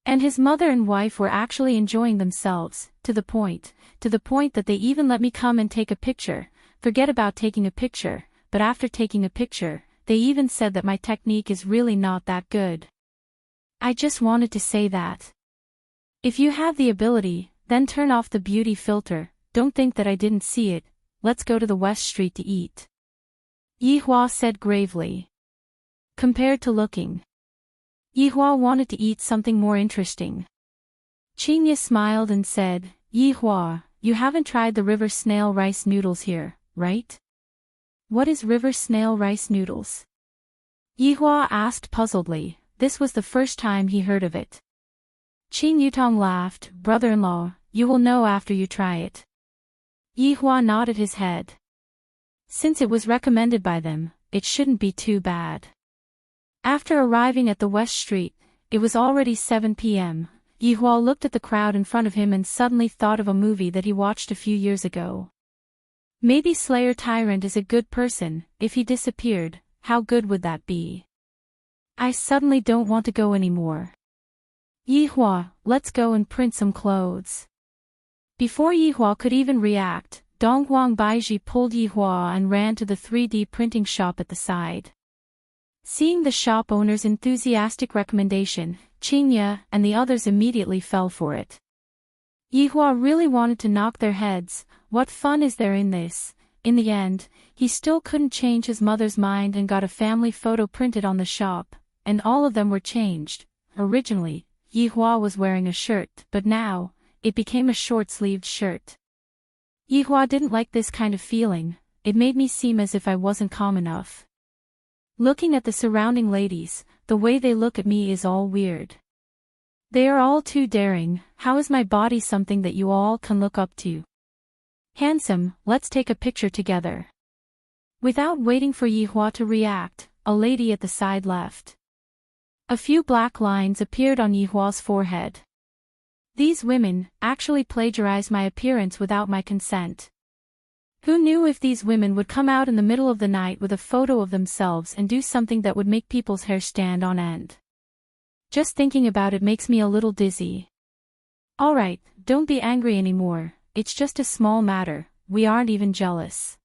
And his mother and wife were actually enjoying themselves, to the point that they even let me come and take a picture. Forget about taking a picture, but after taking a picture, they even said that my technique is really not that good. I just wanted to say that. If you have the ability, then turn off the beauty filter, don't think that I didn't see it, let's go to the West Street to eat. Yihua said gravely. Compared to looking. Yihua wanted to eat something more interesting. Qingye smiled and said, Yihua, you haven't tried the river snail rice noodles here, right? What is river snail rice noodles? Yihua asked puzzledly. This was the first time he heard of it. Qing Yutong laughed. Brother-in-law, you will know after you try it. Yihua nodded his head. Since it was recommended by them, it shouldn't be too bad. After arriving at the West Street, it was already 7 p.m. Yihua looked at the crowd in front of him and suddenly thought of a movie that he watched a few years ago. Maybe Slayer Tyrant is a good person. If he disappeared, how good would that be? I suddenly don't want to go anymore. Yihua, let's go and print some clothes. Before Yihua could even react, Donghuang Baiji pulled Yihua and ran to the 3D printing shop at the side. Seeing the shop owner's enthusiastic recommendation, Qingye and the others immediately fell for it. Yihua really wanted to knock their heads. What fun is there in this? In the end, he still couldn't change his mother's mind and got a family photo printed on the shop, and all of them were changed. Originally, Yihua was wearing a shirt, but now, it became a short-sleeved shirt. Yihua didn't like this kind of feeling. It made me seem as if I wasn't calm enough. Looking at the surrounding ladies, the way they look at me is all weird. They are all too daring. How is my body something that you all can look up to? Handsome, let's take a picture together. Without waiting for Yihua to react, a lady at the side left. A few black lines appeared on Yihua's forehead. These women actually plagiarized my appearance without my consent. Who knew if these women would come out in the middle of the night with a photo of themselves and do something that would make people's hair stand on end? Just thinking about it makes me a little dizzy. Alright, don't be angry anymore, it's just a small matter, we aren't even jealous.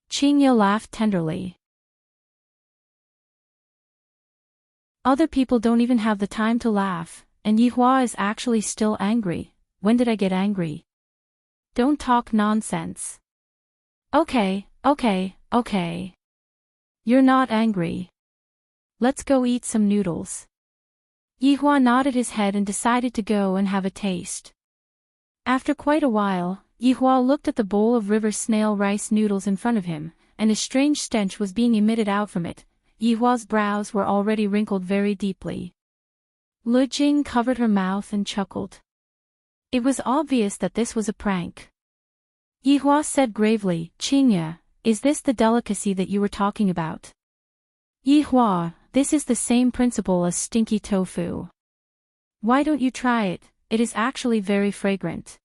Qingye laughed tenderly. Other people don't even have the time to laugh, and Yihua is actually still angry. When did I get angry? Don't talk nonsense. Okay. You're not angry. Let's go eat some noodles. Yihua nodded his head and decided to go and have a taste. After quite a while, Yihua looked at the bowl of river snail rice noodles in front of him, and a strange stench was being emitted out from it. Yihua's brows were already wrinkled very deeply. Lu Jing covered her mouth and chuckled. It was obvious that this was a prank. Yihua said gravely, Qingye, is this the delicacy that you were talking about? Yihua, this is the same principle as stinky tofu. Why don't you try it? It is actually very fragrant.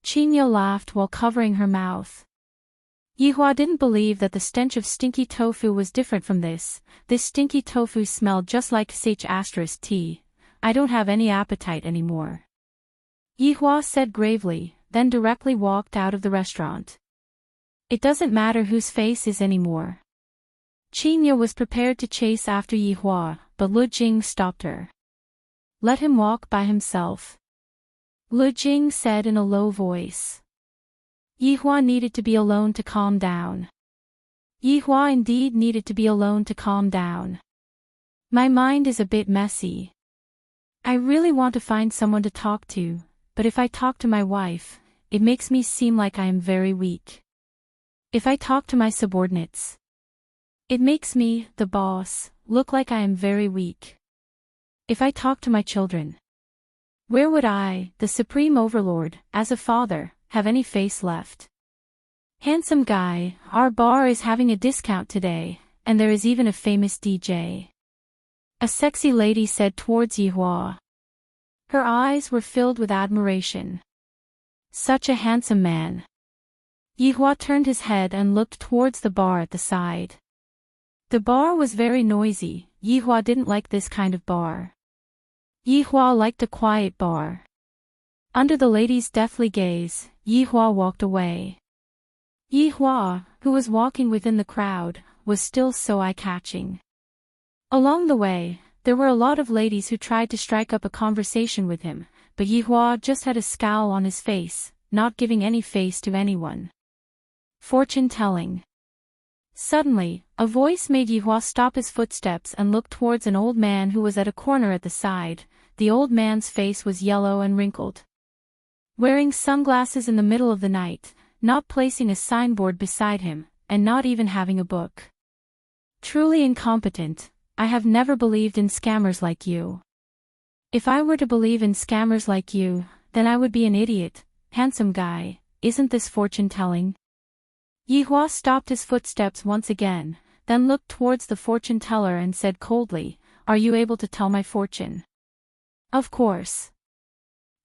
Qingye laughed while covering her mouth. Yihua didn't believe that the stench of stinky tofu was different from this. This stinky tofu smelled just like *T. I don't have any appetite anymore. Yihua said gravely, then directly walked out of the restaurant. It doesn't matter whose face is anymore. Qingye was prepared to chase after Yihua, but Lu Jing stopped her. Let him walk by himself. Lu Jing said in a low voice. Yihua needed to be alone to calm down. Yihua indeed needed to be alone to calm down. My mind is a bit messy. I really want to find someone to talk to, but if I talk to my wife, it makes me seem like I am very weak. If I talk to my subordinates, it makes me, the boss, look like I am very weak. If I talk to my children, where would I, the supreme overlord, as a father, have any face left? Handsome guy, our bar is having a discount today, and there is even a famous DJ. A sexy lady said towards Yihua. Her eyes were filled with admiration. Such a handsome man. Yihua turned his head and looked towards the bar at the side. The bar was very noisy. Yihua didn't like this kind of bar. Yihua liked a quiet bar. Under the lady's deathly gaze, Yihua walked away. Yihua, who was walking within the crowd, was still so eye-catching. Along the way, there were a lot of ladies who tried to strike up a conversation with him, but Yihua just had a scowl on his face, not giving any face to anyone. Fortune-telling. Suddenly, a voice made Yihua stop his footsteps and look towards an old man who was at a corner at the side. The old man's face was yellow and wrinkled. Wearing sunglasses in the middle of the night, not placing a signboard beside him, and not even having a book. Truly incompetent, I have never believed in scammers like you. If I were to believe in scammers like you, then I would be an idiot. Handsome guy, isn't this fortune-telling? Yihua stopped his footsteps once again, then looked towards the fortune-teller and said coldly, "Are you able to tell my fortune?" Of course.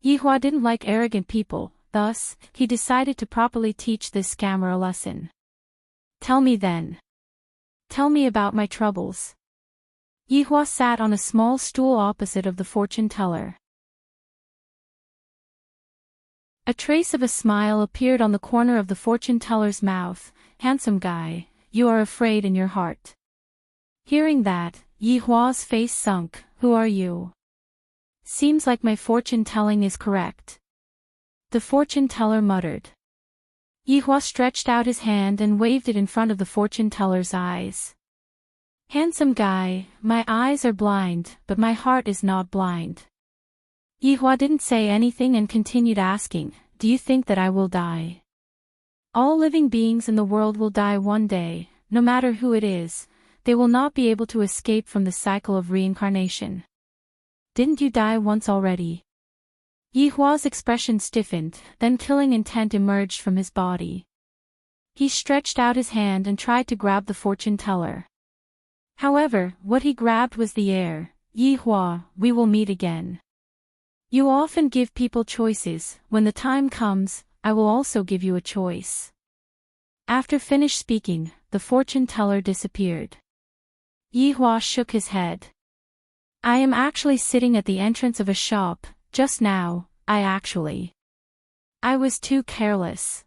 Yihua didn't like arrogant people, thus, he decided to properly teach this scammer a lesson. Tell me then. Tell me about my troubles. Yihua sat on a small stool opposite of the fortune-teller. A trace of a smile appeared on the corner of the fortune-teller's mouth. Handsome guy, you are afraid in your heart. Hearing that, Yihua's face sunk. Who are you? Seems like my fortune-telling is correct. The fortune-teller muttered. Yihua stretched out his hand and waved it in front of the fortune-teller's eyes. Handsome guy, my eyes are blind, but my heart is not blind. Yihua didn't say anything and continued asking, do you think that I will die? All living beings in the world will die one day, no matter who it is. They will not be able to escape from the cycle of reincarnation. Didn't you die once already? Yihua's expression stiffened, then killing intent emerged from his body. He stretched out his hand and tried to grab the fortune-teller. However, what he grabbed was the air. Yihua, we will meet again. You often give people choices. When the time comes, I will also give you a choice. After finished speaking, the fortune-teller disappeared. Yihua shook his head. I am actually sitting at the entrance of a shop. Just now, I was too careless.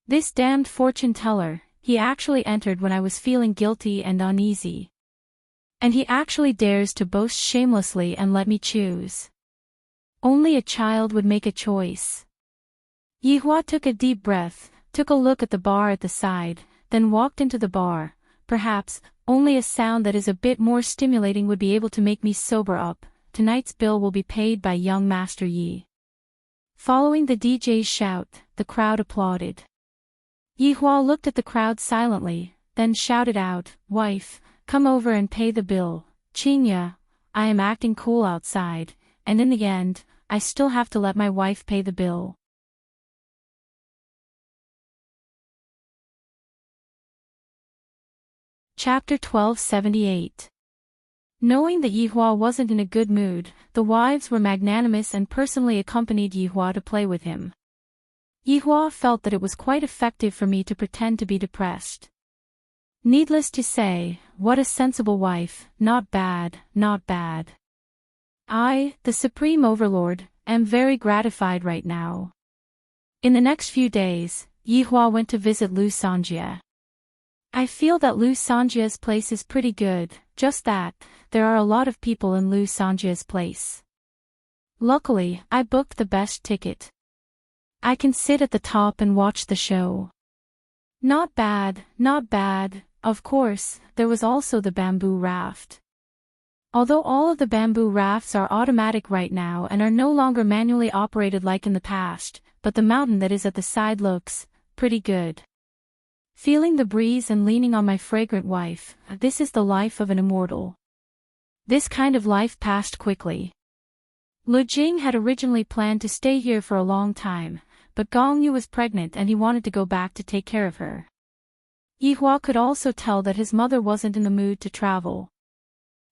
This damned fortune-teller, he actually entered when I was feeling guilty and uneasy. And he actually dares to boast shamelessly and let me choose. Only a child would make a choice. Yihua took a deep breath, took a look at the bar at the side, then walked into the bar. Perhaps, only a sound that is a bit more stimulating would be able to make me sober up. Tonight's bill will be paid by young Master Yi. Following the DJ's shout, the crowd applauded. Yihua looked at the crowd silently, then shouted out, Wife, come over and pay the bill. Qingya, I am acting cool outside, and in the end, I still have to let my wife pay the bill. Chapter 1278. Knowing that Yihua wasn't in a good mood, the wives were magnanimous and personally accompanied Yihua to play with him. Yihua felt that it was quite effective for me to pretend to be depressed. Needless to say, what a sensible wife, not bad, not bad. I, the Supreme Overlord, am very gratified right now. In the next few days, Yihua went to visit Lu Sanjia. I feel that Lu Sanjia's place is pretty good, just that, there are a lot of people in Lu Sanjia's place. Luckily, I booked the best ticket. I can sit at the top and watch the show. Not bad, not bad. Of course, there was also the bamboo raft. Although all of the bamboo rafts are automatic right now and are no longer manually operated like in the past, but the mountain that is at the side looks pretty good. Feeling the breeze and leaning on my fragrant wife, this is the life of an immortal. This kind of life passed quickly. Lu Jing had originally planned to stay here for a long time, but Gong Yu was pregnant and he wanted to go back to take care of her. Yihua could also tell that his mother wasn't in the mood to travel.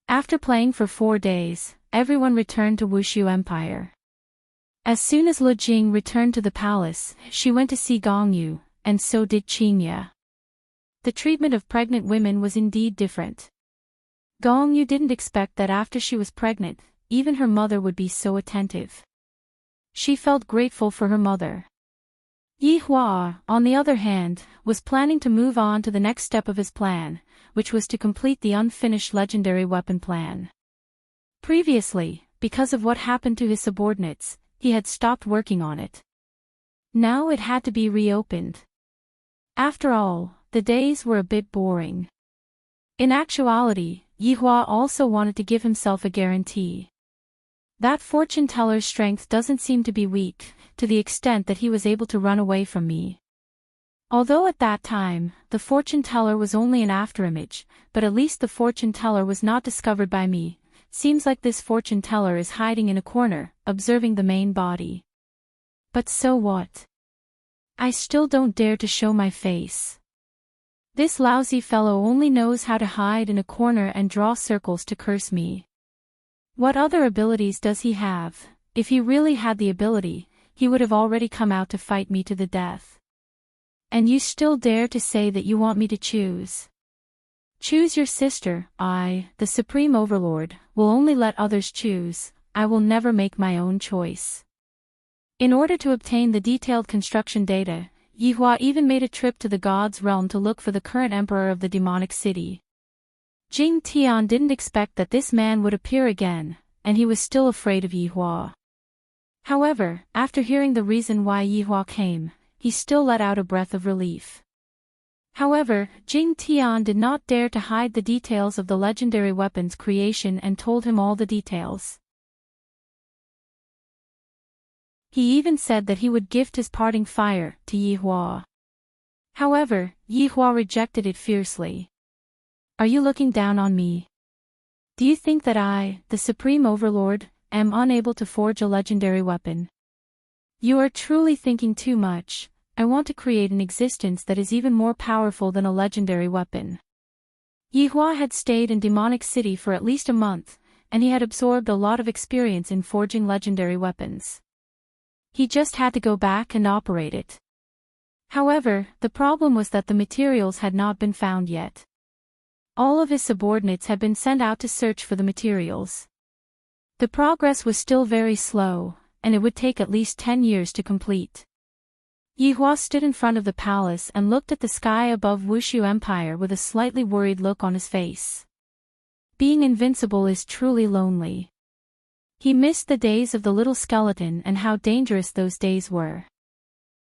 After playing for 4 days, everyone returned to Wushu Empire. As soon as Lu Jing returned to the palace, she went to see Gong Yu, and so did Qingya. The treatment of pregnant women was indeed different. Gong Yu didn't expect that after she was pregnant, even her mother would be so attentive. She felt grateful for her mother. Yihua, on the other hand, was planning to move on to the next step of his plan, which was to complete the unfinished legendary weapon plan. Previously, because of what happened to his subordinates, he had stopped working on it. Now it had to be reopened. After all, the days were a bit boring. In actuality, Yihua also wanted to give himself a guarantee. That fortune-teller's strength doesn't seem to be weak, to the extent that he was able to run away from me. Although at that time, the fortune teller was only an afterimage, but at least the fortune teller was not discovered by me. Seems like this fortune teller is hiding in a corner, observing the main body. But so what? I still don't dare to show my face. This lousy fellow only knows how to hide in a corner and draw circles to curse me. What other abilities does he have? If he really had the ability, he would have already come out to fight me to the death. And you still dare to say that you want me to choose? Choose your sister. I, the Supreme Overlord, will only let others choose. I will never make my own choice. In order to obtain the detailed construction data, Yihua even made a trip to the God's realm to look for the current emperor of the demonic city. Jing Tian didn't expect that this man would appear again, and he was still afraid of Yihua. However, after hearing the reason why Yihua came, he still let out a breath of relief. However, Jing Tian did not dare to hide the details of the legendary weapon's creation and told him all the details. He even said that he would gift his parting fire to Yihua. However, Yihua rejected it fiercely. Are you looking down on me? Do you think that I, the Supreme Overlord, am unable to forge a legendary weapon? You are truly thinking too much. I want to create an existence that is even more powerful than a legendary weapon. Yihua had stayed in Demonic City for at least a month, and he had absorbed a lot of experience in forging legendary weapons. He just had to go back and operate it. However, the problem was that the materials had not been found yet. All of his subordinates had been sent out to search for the materials. The progress was still very slow, and it would take at least 10 years to complete. Yihua stood in front of the palace and looked at the sky above Wushu Empire with a slightly worried look on his face. Being invincible is truly lonely. He missed the days of the little skeleton and how dangerous those days were.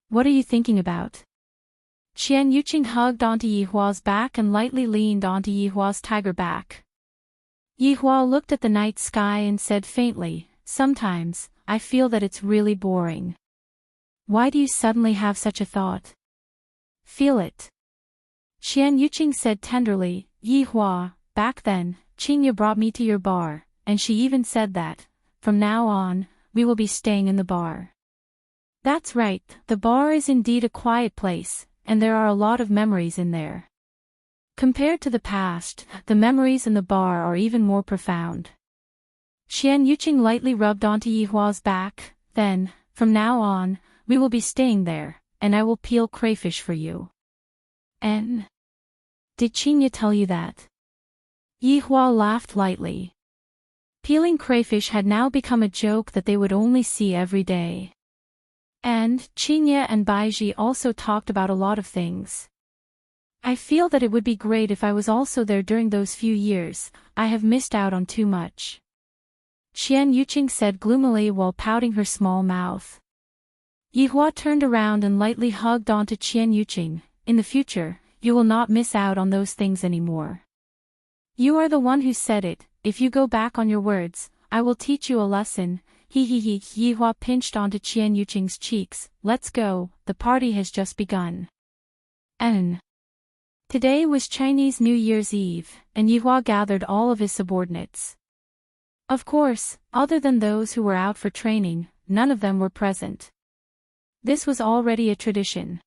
What are you thinking about? Qian Yuqing hugged onto Yihua's back and lightly leaned onto Yihua's tiger back. Yihua looked at the night sky and said faintly, "Sometimes, I feel that it's really boring." Why do you suddenly have such a thought? Feel it. Qian Yuqing said tenderly, Yihua, back then, Qingya brought me to your bar, and she even said that, from now on, we will be staying in the bar. That's right, the bar is indeed a quiet place, and there are a lot of memories in there. Compared to the past, the memories in the bar are even more profound. Qian Yuqing lightly rubbed onto Yihua's back, then, from now on, we will be staying there, and I will peel crayfish for you. And? Did Qingya tell you that? Yihua laughed lightly. Peeling crayfish had now become a joke that they would only see every day. And, Qingya and Baiji also talked about a lot of things. I feel that it would be great if I was also there during those few years. I have missed out on too much. Qian Yuqing said gloomily while pouting her small mouth. Yihua turned around and lightly hugged onto Qian Yuqing. In the future, you will not miss out on those things anymore. You are the one who said it. If you go back on your words, I will teach you a lesson. Yihua pinched onto Qian Yuqing's cheeks. Let's go, the party has just begun. Today was Chinese New Year's Eve, and Yihua gathered all of his subordinates. Of course, other than those who were out for training, none of them were present. This was already a tradition.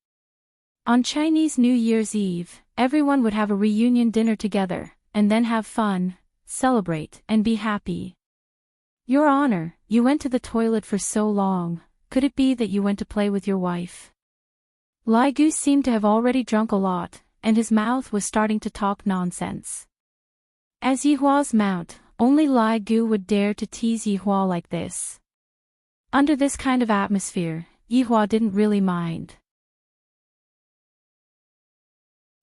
On Chinese New Year's Eve, everyone would have a reunion dinner together, and then have fun, celebrate, and be happy. Your Honor, you went to the toilet for so long, could it be that you went to play with your wife? Lai Gu seemed to have already drunk a lot, and his mouth was starting to talk nonsense. As Yihua's mount, only Lai Gu would dare to tease Yihua like this. Under this kind of atmosphere, Yihua didn't really mind.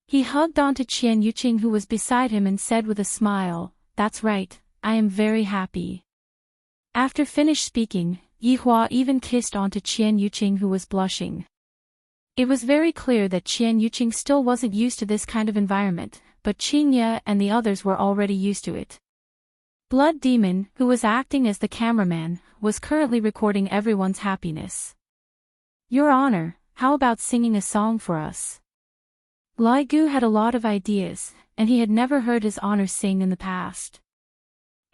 He hugged onto Qian Yuqing who was beside him and said with a smile, "That's right, I am very happy." After finished speaking, Yihua even kissed onto Qian Yuqing who was blushing. It was very clear that Qian Yuqing still wasn't used to this kind of environment, but Qingya and the others were already used to it. Blood Demon, who was acting as the cameraman, was currently recording everyone's happiness. Your Honor, how about singing a song for us? Lai Gu had a lot of ideas, and he had never heard his honor sing in the past.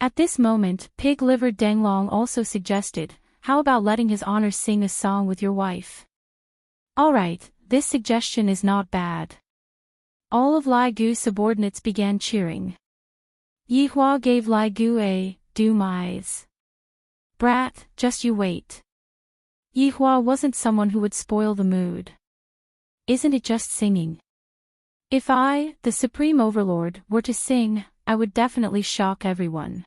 At this moment, Pig-livered Denglong also suggested, how about letting his honor sing a song with your wife? Alright, this suggestion is not bad. All of Lai Gu's subordinates began cheering. Yi Hua gave Lai Gu a doom eyes. Brat, just you wait. Yi Hua wasn't someone who would spoil the mood. Isn't it just singing? If I, the Supreme Overlord, were to sing, I would definitely shock everyone.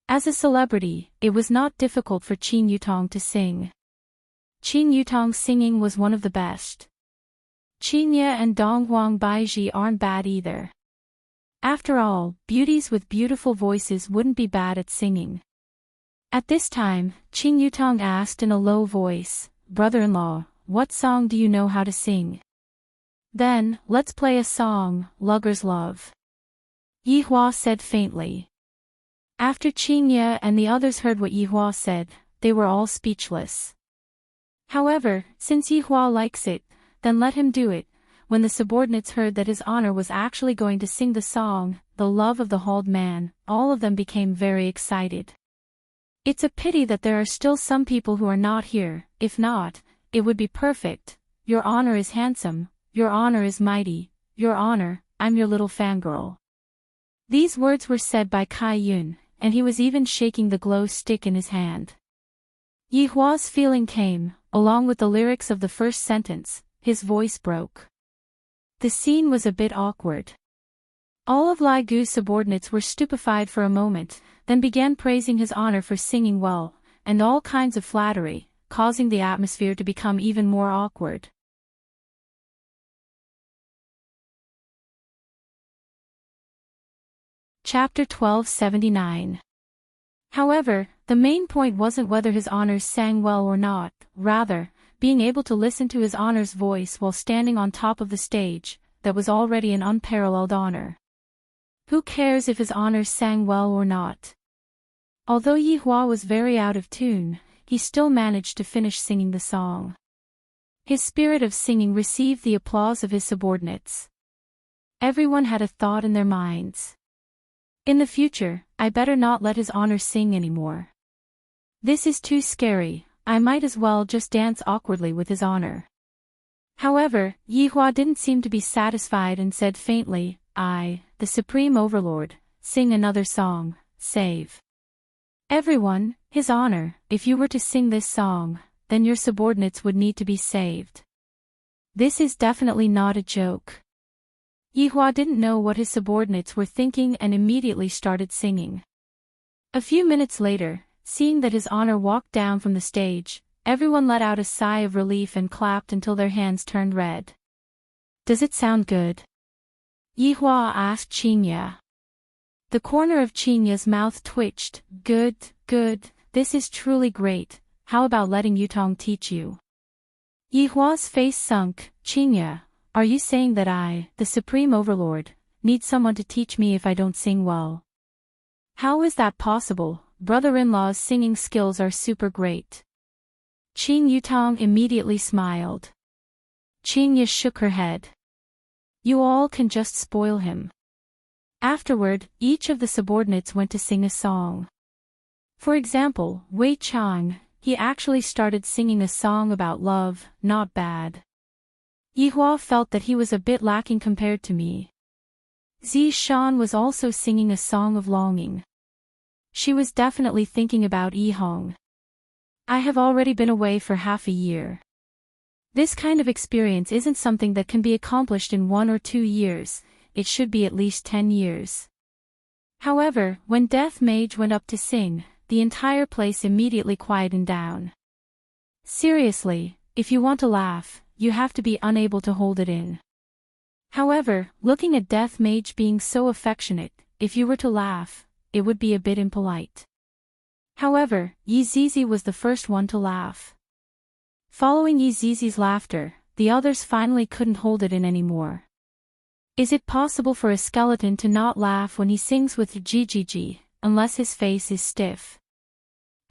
As a celebrity, it was not difficult for Qin Yutong to sing. Qin Yutong's singing was one of the best. Qin Ye and Donghuang Baiji aren't bad either. After all, beauties with beautiful voices wouldn't be bad at singing. At this time, Qin Yutong asked in a low voice, "Brother-in-law, what song do you know how to sing?" "Then, let's play a song, Lugger's Love," Yi Hua said faintly. After Qin Ye and the others heard what Yi Hua said, they were all speechless. However, since Yi Hua likes it, then let him do it. When the subordinates heard that his honor was actually going to sing the song, The Love of the Hauled Man, all of them became very excited. It's a pity that there are still some people who are not here. If not, it would be perfect. Your honor is handsome, your honor is mighty, your honor, I'm your little fangirl. These words were said by Kai Yun, and he was even shaking the glow stick in his hand. Yi Hua's feeling came, along with the lyrics of the first sentence, his voice broke. The scene was a bit awkward. All of Lai Gu's subordinates were stupefied for a moment, then began praising his honor for singing well, and all kinds of flattery, causing the atmosphere to become even more awkward. Chapter 1279. However, the main point wasn't whether his honors sang well or not, rather, being able to listen to his honor's voice while standing on top of the stage, that was already an unparalleled honor. Who cares if his honors sang well or not? Although Yi Hua was very out of tune, he still managed to finish singing the song. His spirit of singing received the applause of his subordinates. Everyone had a thought in their minds. In the future, I better not let his honor sing anymore. This is too scary, I might as well just dance awkwardly with his honor. However, Yi Hua didn't seem to be satisfied and said faintly, I, the Supreme Overlord, sing another song, save. Everyone, his honor, if you were to sing this song, then your subordinates would need to be saved. This is definitely not a joke. Yi Hua didn't know what his subordinates were thinking and immediately started singing. A few minutes later, seeing that his honor walked down from the stage, everyone let out a sigh of relief and clapped until their hands turned red. Does it sound good? Yi Hua asked Qin Ye. The corner of Qin Ye's mouth twitched. Good, good, this is truly great, how about letting Yutong teach you? Yi Hua's face sunk. Qin Ye, are you saying that I, the Supreme Overlord, need someone to teach me if I don't sing well? How is that possible? Brother-in-law's singing skills are super great. Qin Yutong immediately smiled. Qin Ye shook her head. You all can just spoil him. Afterward, each of the subordinates went to sing a song. For example, Wei Chang, he actually started singing a song about love, not bad. Yi Hua felt that he was a bit lacking compared to me. Zi Shan was also singing a song of longing. She was definitely thinking about Yi Hong. I have already been away for half a year. This kind of experience isn't something that can be accomplished in 1 or 2 years, it should be at least 10 years. However, when Death Mage went up to sing, the entire place immediately quietened down. Seriously, if you want to laugh, you have to be unable to hold it in. However, looking at Death Mage being so affectionate, if you were to laugh, it would be a bit impolite. However, Yi Zizi was the first one to laugh. Following Yi Zizi's laughter, the others finally couldn't hold it in anymore. Is it possible for a skeleton to not laugh when he sings with GGG, unless his face is stiff?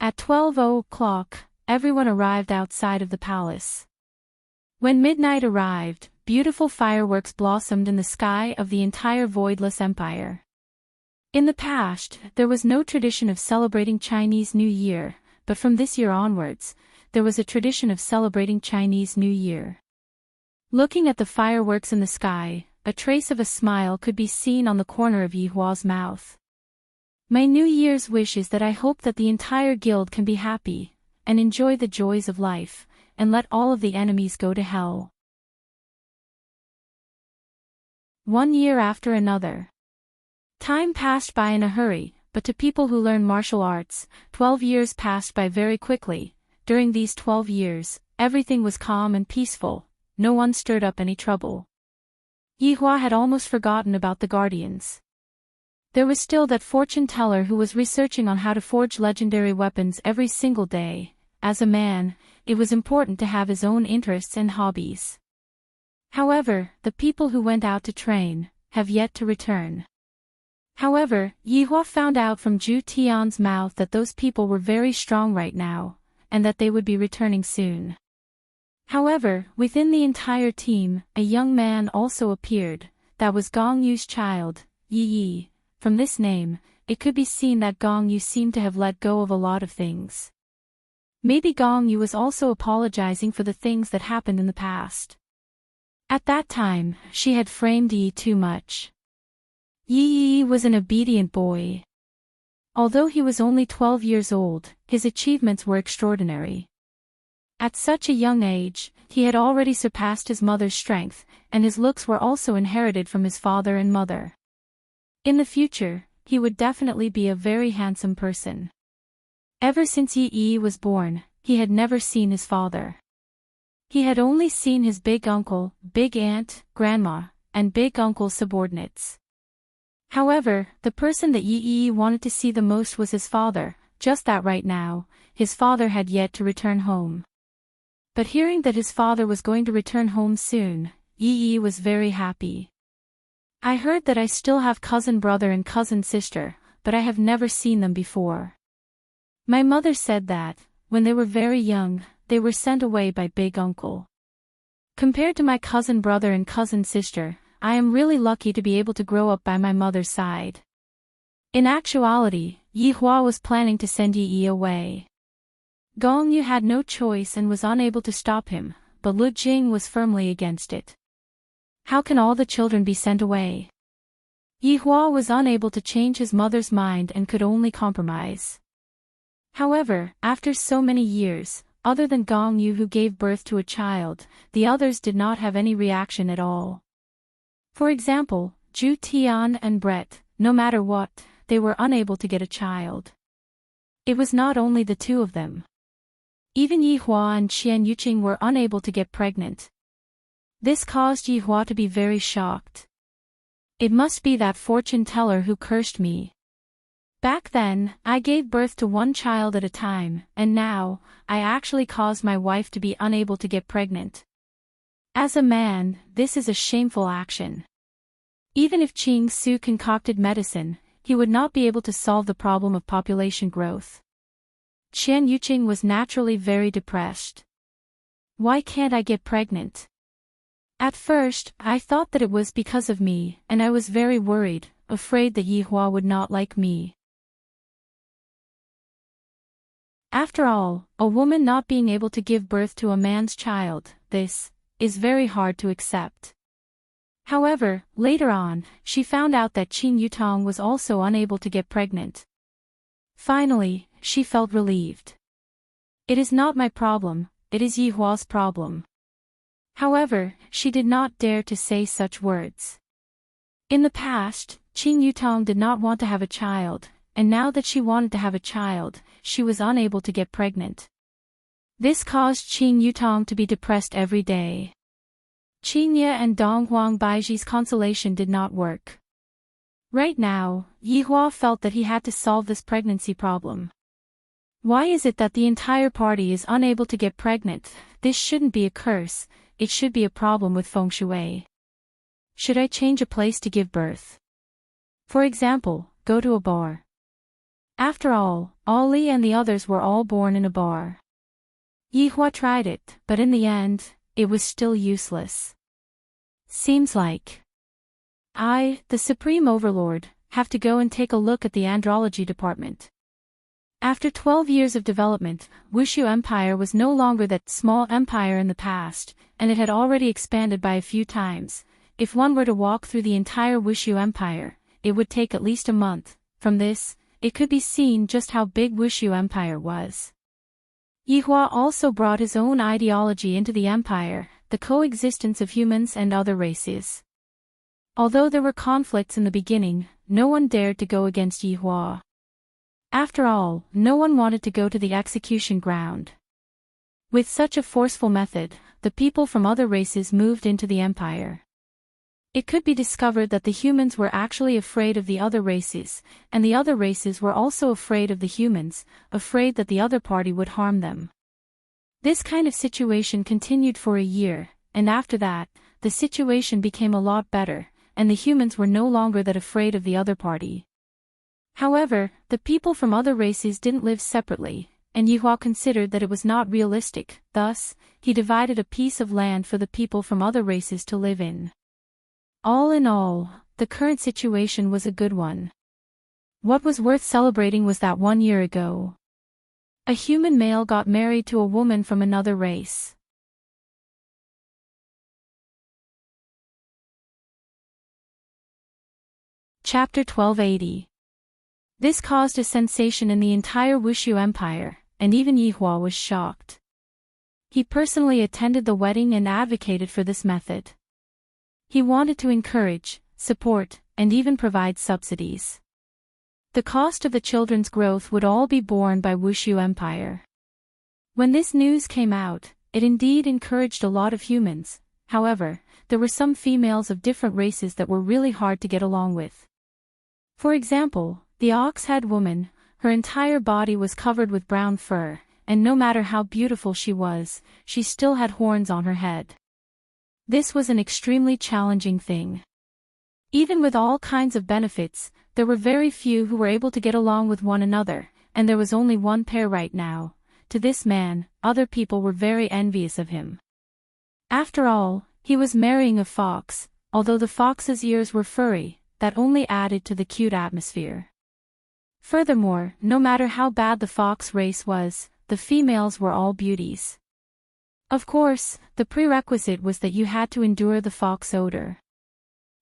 At 12:00, everyone arrived outside of the palace. When midnight arrived, beautiful fireworks blossomed in the sky of the entire voidless empire. In the past, there was no tradition of celebrating Chinese New Year, but from this year onwards, there was a tradition of celebrating Chinese New Year. Looking at the fireworks in the sky, a trace of a smile could be seen on the corner of Yihua's mouth. My New Year's wish is that I hope that the entire guild can be happy, and enjoy the joys of life, and let all of the enemies go to hell. 1 year after another. Time passed by in a hurry, but to people who learn martial arts, 12 years passed by very quickly. During these 12 years, everything was calm and peaceful, no one stirred up any trouble. Yihua had almost forgotten about the guardians. There was still that fortune teller who was researching on how to forge legendary weapons every single day. As a man, it was important to have his own interests and hobbies. However, the people who went out to train have yet to return. However, Yihua found out from Zhu Tian's mouth that those people were very strong right now, and that they would be returning soon. However, within the entire team, a young man also appeared. That was Gong Yu's child, Yi Yi. From this name, it could be seen that Gong Yu seemed to have let go of a lot of things. Maybe Gong Yu was also apologizing for the things that happened in the past. At that time, she had framed Yi too much. Yi Yi was an obedient boy. Although he was only 12 years old, his achievements were extraordinary. At such a young age, he had already surpassed his mother's strength, and his looks were also inherited from his father and mother. In the future, he would definitely be a very handsome person. Ever since Yi Yi was born, he had never seen his father. He had only seen his big uncle, big aunt, grandma, and big uncle's subordinates. However, the person that Yi Yi wanted to see the most was his father, just that right now, his father had yet to return home. But hearing that his father was going to return home soon, Yi Yi was very happy. I heard that I still have cousin brother and cousin sister, but I have never seen them before. My mother said that, when they were very young, they were sent away by big uncle. Compared to my cousin brother and cousin sister, I am really lucky to be able to grow up by my mother's side. In actuality, Yihua was planning to send Yi Yi away. Gong Yu had no choice and was unable to stop him, but Lu Jing was firmly against it. How can all the children be sent away? Yihua was unable to change his mother's mind and could only compromise. However, after so many years, other than Gong Yu who gave birth to a child, the others did not have any reaction at all. For example, Zhu Tian and Brett, no matter what, they were unable to get a child. It was not only the two of them. Even Yihua and Qian Yuqing were unable to get pregnant. This caused Yihua to be very shocked. It must be that fortune teller who cursed me. Back then, I gave birth to one child at a time, and now, I actually caused my wife to be unable to get pregnant. As a man, this is a shameful action. Even if Qing Su concocted medicine, he would not be able to solve the problem of population growth. Qian Yuqing was naturally very depressed. Why can't I get pregnant? At first, I thought that it was because of me, and I was very worried, afraid that Yihua would not like me. After all, a woman not being able to give birth to a man's child, this is very hard to accept. However, later on, she found out that Qin Yutong was also unable to get pregnant. Finally, she felt relieved. It is not my problem, it is Yihua's problem. However, she did not dare to say such words. In the past, Qin Yutong did not want to have a child, and now that she wanted to have a child, she was unable to get pregnant. This caused Qin Yutong to be depressed every day. Qingye and Dong Huang Baiji's consolation did not work. Right now, Yihua felt that he had to solve this pregnancy problem. Why is it that the entire party is unable to get pregnant? This shouldn't be a curse, it should be a problem with feng shui. Should I change a place to give birth? For example, go to a bar. After all, Ali and the others were all born in a bar. Yihua tried it, but in the end, it was still useless. Seems like I, the Supreme Overlord, have to go and take a look at the andrology department. After 12 years of development, Wushu Empire was no longer that small empire in the past, and it had already expanded by a few times. If one were to walk through the entire Wushu Empire, it would take at least a month. From this, it could be seen just how big Wushu Empire was. Yihua also brought his own ideology into the empire, the coexistence of humans and other races. Although there were conflicts in the beginning, no one dared to go against Yihua. After all, no one wanted to go to the execution ground. With such a forceful method, the people from other races moved into the empire. It could be discovered that the humans were actually afraid of the other races, and the other races were also afraid of the humans, afraid that the other party would harm them. This kind of situation continued for a year, and after that, the situation became a lot better, and the humans were no longer that afraid of the other party. However, the people from other races didn't live separately, and Yihua considered that it was not realistic. Thus, he divided a piece of land for the people from other races to live in. All in all, the current situation was a good one. What was worth celebrating was that 1 year ago, a human male got married to a woman from another race. Chapter 1280. This caused a sensation in the entire Wushu Empire, and even Yihua was shocked. He personally attended the wedding and advocated for this method. He wanted to encourage, support, and even provide subsidies. The cost of the children's growth would all be borne by Wushu Empire. When this news came out, it indeed encouraged a lot of humans. However, there were some females of different races that were really hard to get along with. For example, the ox-head woman, her entire body was covered with brown fur, and no matter how beautiful she was, she still had horns on her head. This was an extremely challenging thing. Even with all kinds of benefits, there were very few who were able to get along with one another, and there was only one pair right now. To this man, other people were very envious of him. After all, he was marrying a fox, although the fox's ears were furry, that only added to the cute atmosphere. Furthermore, no matter how bad the fox race was, the females were all beauties. Of course, the prerequisite was that you had to endure the fox odor.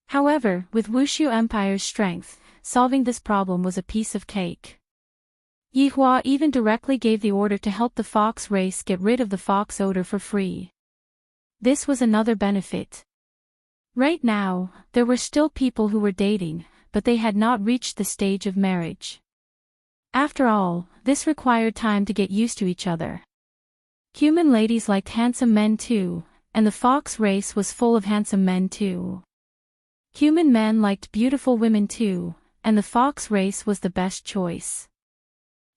However, with Wushu Empire's strength, solving this problem was a piece of cake. Yihua even directly gave the order to help the fox race get rid of the fox odor for free. This was another benefit. Right now, there were still people who were dating, but they had not reached the stage of marriage. After all, this required time to get used to each other. Human ladies liked handsome men too, and the fox race was full of handsome men too. Human men liked beautiful women too, and the fox race was the best choice.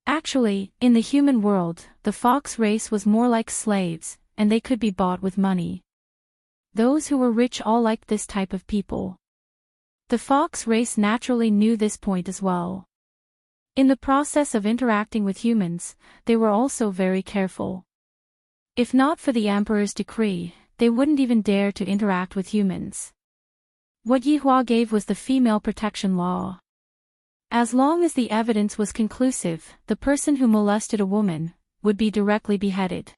Actually, in the human world, the fox race was more like slaves, and they could be bought with money. Those who were rich all liked this type of people. The fox race naturally knew this point as well. In the process of interacting with humans, they were also very careful. If not for the Emperor's decree, they wouldn't even dare to interact with humans. What Yihua gave was the female protection law. As long as the evidence was conclusive, the person who molested a woman would be directly beheaded.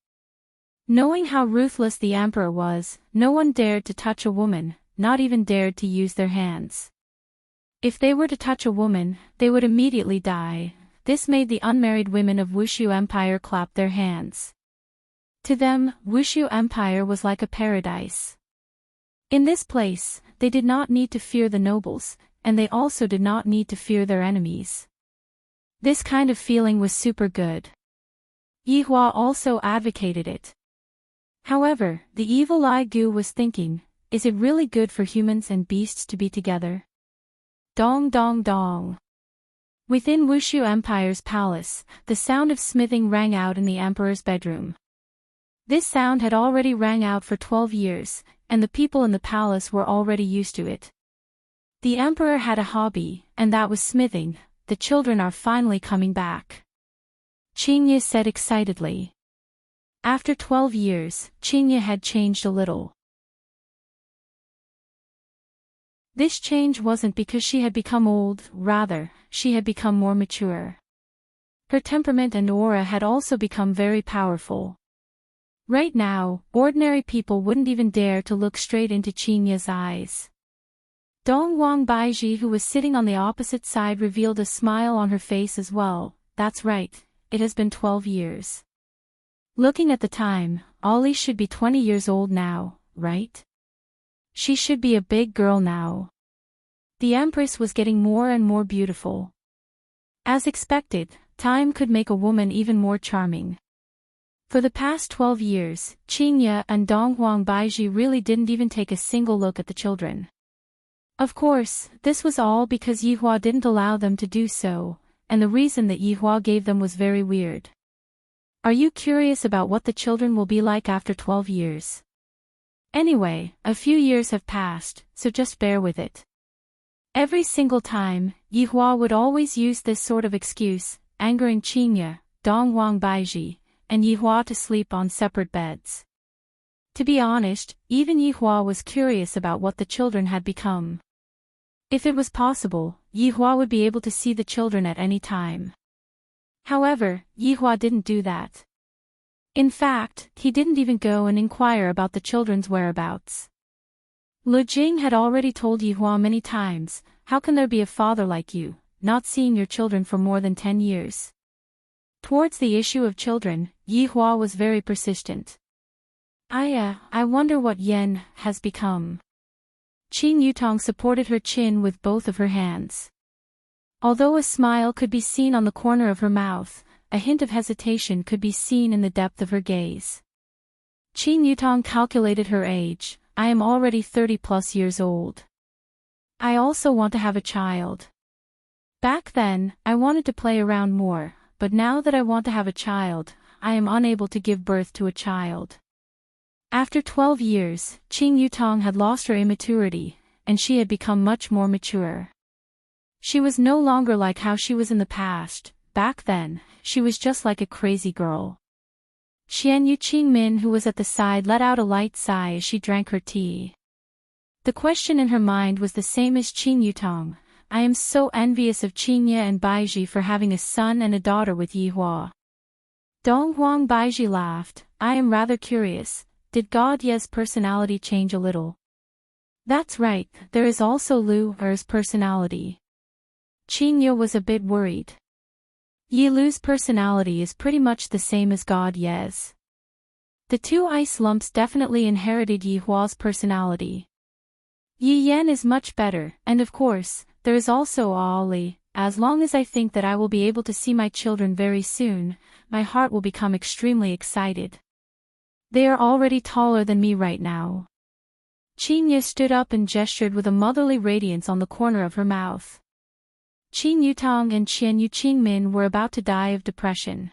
Knowing how ruthless the Emperor was, no one dared to touch a woman, not even dared to use their hands. If they were to touch a woman, they would immediately die. This made the unmarried women of Wushu Empire clap their hands. To them, Wushu Empire was like a paradise. In this place, they did not need to fear the nobles, and they also did not need to fear their enemies. This kind of feeling was super good. Yihua also advocated it. However, the evil eye Gu was thinking, is it really good for humans and beasts to be together? Dong dong dong. Within Wushu Empire's palace, the sound of smithing rang out in the emperor's bedroom. This sound had already rang out for 12 years, and the people in the palace were already used to it. The emperor had a hobby, and that was smithing. The children are finally coming back, Qingye said excitedly. After 12 years, Qingye had changed a little. This change wasn't because she had become old, rather, she had become more mature. Her temperament and aura had also become very powerful. Right now, ordinary people wouldn't even dare to look straight into Qingya's eyes. Dongwang Baiji, who was sitting on the opposite side, revealed a smile on her face as well. That's right, it has been 12 years. Looking at the time, Ollie should be 20 years old now, right? She should be a big girl now. The Empress was getting more and more beautiful. As expected, time could make a woman even more charming. For the past 12 years, Qingya and Donghuang Baiji really didn't even take a single look at the children. Of course, this was all because Yihua didn't allow them to do so, and the reason that Yihua gave them was very weird. Are you curious about what the children will be like after 12 years? Anyway, a few years have passed, so just bear with it. Every single time, Yihua would always use this sort of excuse, angering Qingya, Donghuang Baiji, and Yihua to sleep on separate beds. To be honest, even Yihua was curious about what the children had become. If it was possible, Yihua would be able to see the children at any time. However, Yihua didn't do that. In fact, he didn't even go and inquire about the children's whereabouts. Lu Jing had already told Yihua many times, how can there be a father like you, not seeing your children for more than 10 years? Towards the issue of children, Yihua was very persistent. I wonder what Yen has become. Qing Yutong supported her chin with both of her hands. Although a smile could be seen on the corner of her mouth, a hint of hesitation could be seen in the depth of her gaze. Qing Yutong calculated her age. I am already 30+ years old. I also want to have a child. Back then, I wanted to play around more, but now that I want to have a child, I am unable to give birth to a child. After 12 years, Qing Yutong had lost her immaturity, and she had become much more mature. She was no longer like how she was in the past. Back then, she was just like a crazy girl. Xian Yu Qingmin, who was at the side, let out a light sigh as she drank her tea. The question in her mind was the same as Qing Yutong. I am so envious of Qingya and Baiji for having a son and a daughter with Yihua. Donghuang Baiji laughed. I am rather curious, did God Ye's personality change a little? That's right, there is also Lu Er's personality. Qingya was a bit worried. Yi Lu's personality is pretty much the same as God Ye's. The two ice lumps definitely inherited Yihua's personality. Yi Yan is much better, and of course, there is also Ollie. As long as I think that I will be able to see my children very soon, my heart will become extremely excited. They are already taller than me right now. Qingya stood up and gestured with a motherly radiance on the corner of her mouth. Qing Yutong and Qian Yu Qingmin were about to die of depression.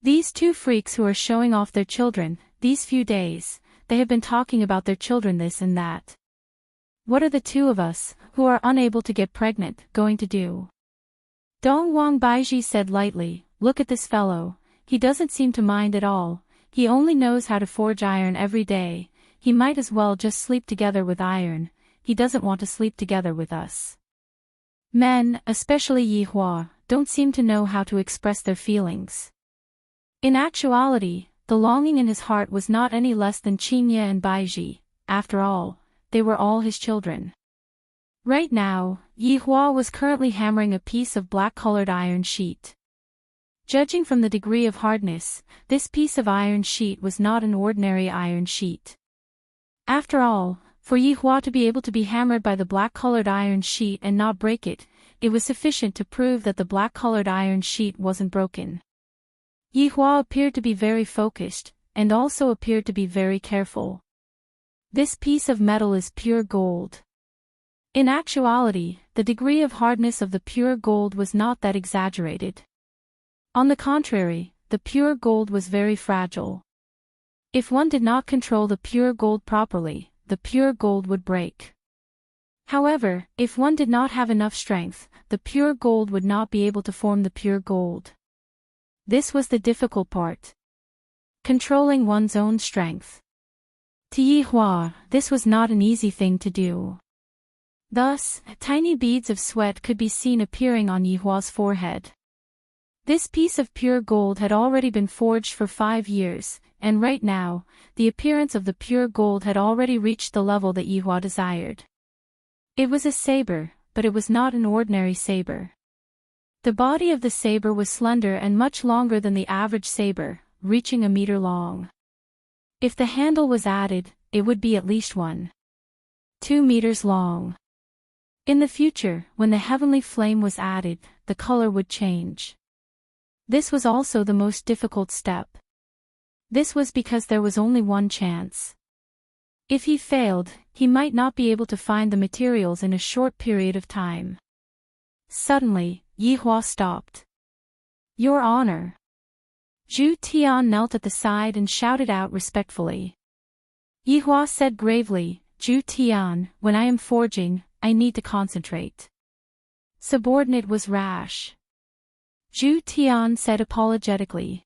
These two freaks who are showing off their children, these few days, they have been talking about their children this and that. What are the two of us, who are unable to get pregnant, going to do? Donghuang Baiji said lightly, look at this fellow, he doesn't seem to mind at all, he only knows how to forge iron every day, he might as well just sleep together with iron, he doesn't want to sleep together with us. Men, especially Yihua, don't seem to know how to express their feelings. In actuality, the longing in his heart was not any less than Qingya and Baiji. After all, they were all his children. Right now, Yihua was currently hammering a piece of black-colored iron sheet. Judging from the degree of hardness, this piece of iron sheet was not an ordinary iron sheet. After all, for Yihua to be able to be hammered by the black-colored iron sheet and not break it, it was sufficient to prove that the black-colored iron sheet wasn't broken. Yihua appeared to be very focused, and also appeared to be very careful. This piece of metal is pure gold. In actuality, the degree of hardness of the pure gold was not that exaggerated. On the contrary, the pure gold was very fragile. If one did not control the pure gold properly, the pure gold would break. However, if one did not have enough strength, the pure gold would not be able to form the pure gold. This was the difficult part. Controlling one's own strength. To Yihua, this was not an easy thing to do. Thus, tiny beads of sweat could be seen appearing on Yihua's forehead. This piece of pure gold had already been forged for 5 years, and right now, the appearance of the pure gold had already reached the level that Yihua desired. It was a saber, but it was not an ordinary saber. The body of the saber was slender and much longer than the average saber, reaching a meter long. If the handle was added, it would be at least 1.2 meters long. In the future, when the heavenly flame was added, the color would change. This was also the most difficult step. This was because there was only one chance. If he failed, he might not be able to find the materials in a short period of time. Suddenly, Yihua stopped. Your Honor. Zhu Tian knelt at the side and shouted out respectfully. Yihua said gravely, Zhu Tian, when I am forging, I need to concentrate. Subordinate was rash. Zhu Tian said apologetically.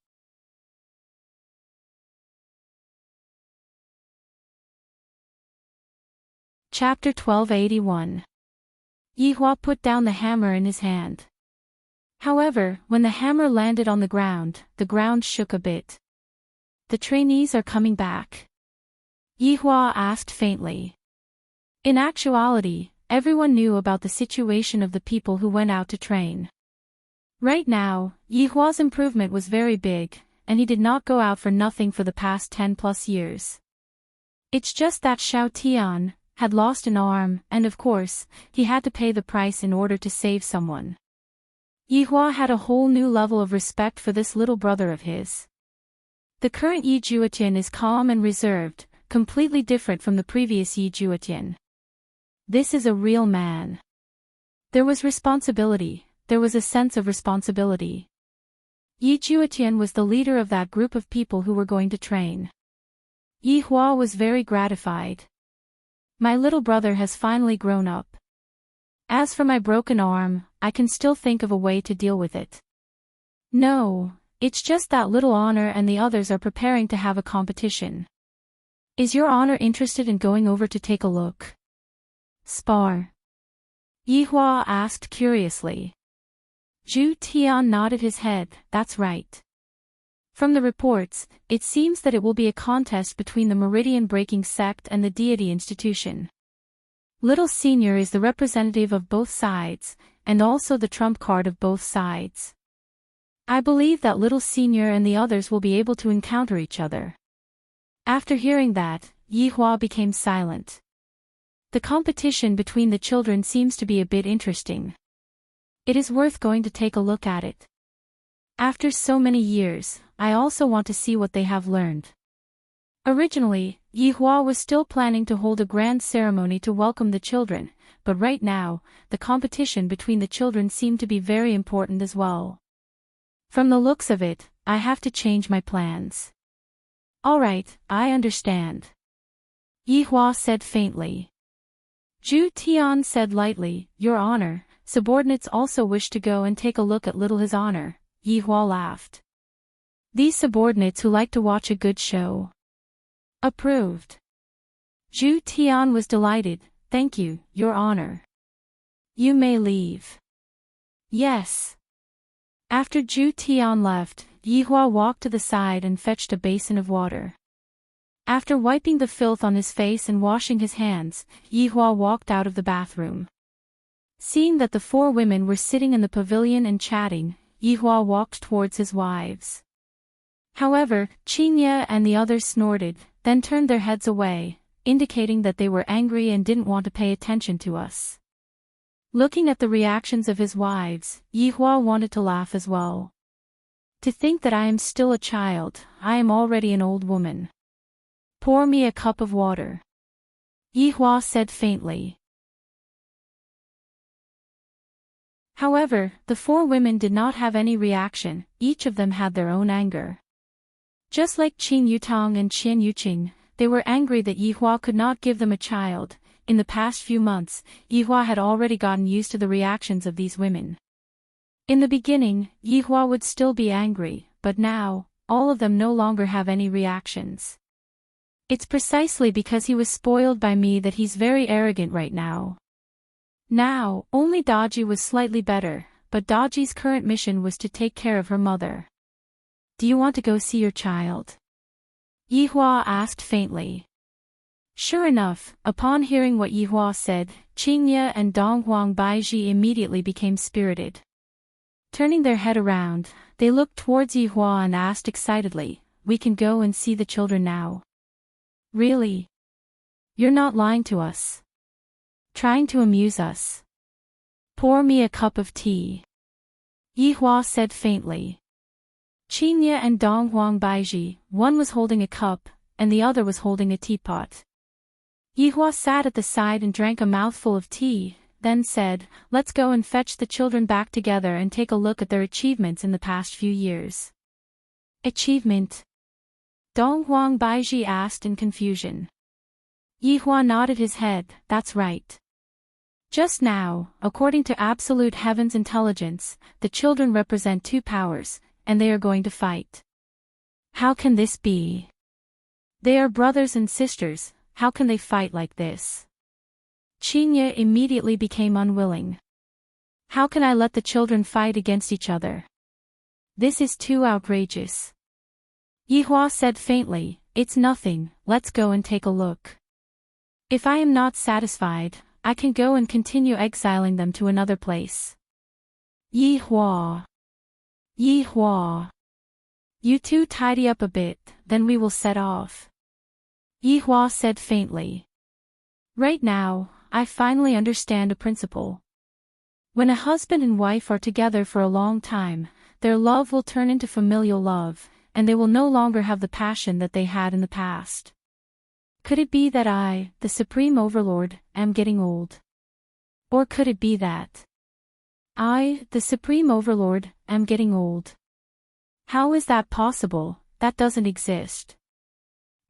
Chapter 1281. Yihua put down the hammer in his hand. However, when the hammer landed on the ground shook a bit. The trainees are coming back? Yihua asked faintly. In actuality, everyone knew about the situation of the people who went out to train. Right now, Yihua's improvement was very big, and he did not go out for nothing for the past 10+ years. It's just that Xiao Tian had lost an arm, and of course, he had to pay the price in order to save someone. Yihua had a whole new level of respect for this little brother of his. The current Yi Juetian is calm and reserved, completely different from the previous Yi Juetian. This is a real man. There was responsibility. There was a sense of responsibility. Yi Juetian was the leader of that group of people who were going to train. Yihua was very gratified. My little brother has finally grown up. As for my broken arm, I can still think of a way to deal with it. No, it's just that Little Honor and the others are preparing to have a competition. Is Your Honor interested in going over to take a look? Spar? Yihua asked curiously. Zhu Tian nodded his head, that's right. From the reports, it seems that it will be a contest between the meridian-breaking sect and the deity institution. Little Senior is the representative of both sides, and also the trump card of both sides. I believe that Little Senior and the others will be able to encounter each other. After hearing that, Yihua became silent. The competition between the children seems to be a bit interesting. It is worth going to take a look at it. After so many years, I also want to see what they have learned. Originally, Yihua was still planning to hold a grand ceremony to welcome the children, but right now, the competition between the children seemed to be very important as well. From the looks of it, I have to change my plans. Alright, I understand. Yihua said faintly. Zhu Tian said lightly, Your Honor, subordinates also wish to go and take a look at Little His Honor. Yihua laughed. These subordinates who like to watch a good show. Approved. Zhu Tian was delighted, thank you, Your Honor. You may leave. Yes. After Zhu Tian left, Yihua walked to the side and fetched a basin of water. After wiping the filth on his face and washing his hands, Yihua walked out of the bathroom. Seeing that the 4 women were sitting in the pavilion and chatting, Yihua walked towards his wives. However, Qinya and the others snorted, then turned their heads away, indicating that they were angry and didn't want to pay attention to us. Looking at the reactions of his wives, Yihua wanted to laugh as well. To think that I am still a child, I am already an old woman. Pour me a cup of water. Yihua said faintly. However, the 4 women did not have any reaction, each of them had their own anger. Just like Qin Yutang and Qian Yuqing, they were angry that Yihua could not give them a child. In the past few months, Yihua had already gotten used to the reactions of these women. In the beginning, Yihua would still be angry, but now, all of them no longer have any reactions. It's precisely because he was spoiled by me that he's very arrogant right now. Now, only Dodgy was slightly better, but Dodgy's current mission was to take care of her mother. Do you want to go see your child? Yihua asked faintly. Sure enough, upon hearing what Yihua said, Qingye and Donghuang Baiji immediately became spirited. Turning their head around, they looked towards Yihua and asked excitedly, "We can go and see the children now?" Really? You're not lying to us? Trying to amuse us? Pour me a cup of tea. Yihua said faintly. Qingye and Donghuang Baiji, one was holding a cup, and the other was holding a teapot. Yihua sat at the side and drank a mouthful of tea, then said, "Let's go and fetch the children back together and take a look at their achievements in the past few years." Achievement? Donghuang Baiji asked in confusion. Yihua nodded his head, "That's right. Just now, according to Absolute Heaven's intelligence, the children represent two powers, and they are going to fight. How can this be? They are brothers and sisters, how can they fight like this?" Qingye immediately became unwilling. "How can I let the children fight against each other? This is too outrageous." Yihua said faintly, "It's nothing, let's go and take a look. If I am not satisfied, I can go and continue exiling them to another place." Yihua. Yihua. You two tidy up a bit, then we will set off. Yihua said faintly. Right now, I finally understand a principle. When a husband and wife are together for a long time, their love will turn into familial love, and they will no longer have the passion that they had in the past. Could it be that I, the Supreme Overlord, am getting old? Or could it be that I, the Supreme Overlord, am getting old? How is that possible? That doesn't exist.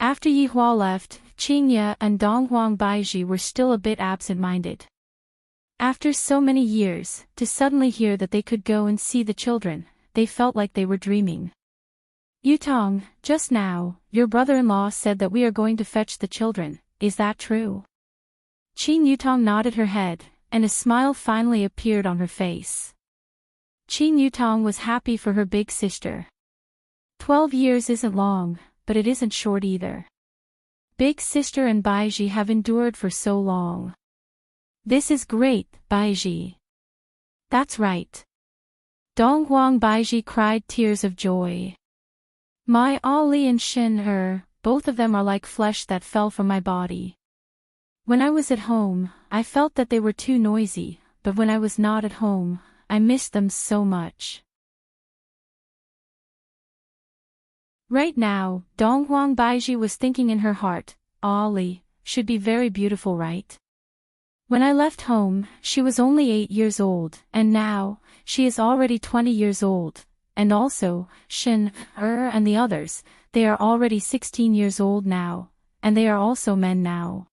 After Yihua left, Qingye and Donghuang Baiji were still a bit absent-minded. After so many years, to suddenly hear that they could go and see the children, they felt like they were dreaming. Yutong, just now, your brother-in-law said that we are going to fetch the children, is that true? Qin Yutong nodded her head, and a smile finally appeared on her face. Qin Yutong was happy for her big sister. 12 years isn't long, but it isn't short either. Big sister and Baiji have endured for so long. This is great, Baiji. That's right. Donghuang Baiji cried tears of joy. My Ali and Shin both of them are like flesh that fell from my body. When I was at home, I felt that they were too noisy, but when I was not at home, I missed them so much. Right now, Donghuang Baiji was thinking in her heart, Ali should be very beautiful, right? When I left home, she was only 8 years old, and now, she is already 20 years old, and also, Shin, and the others, they are already 16 years old now, and they are also men now.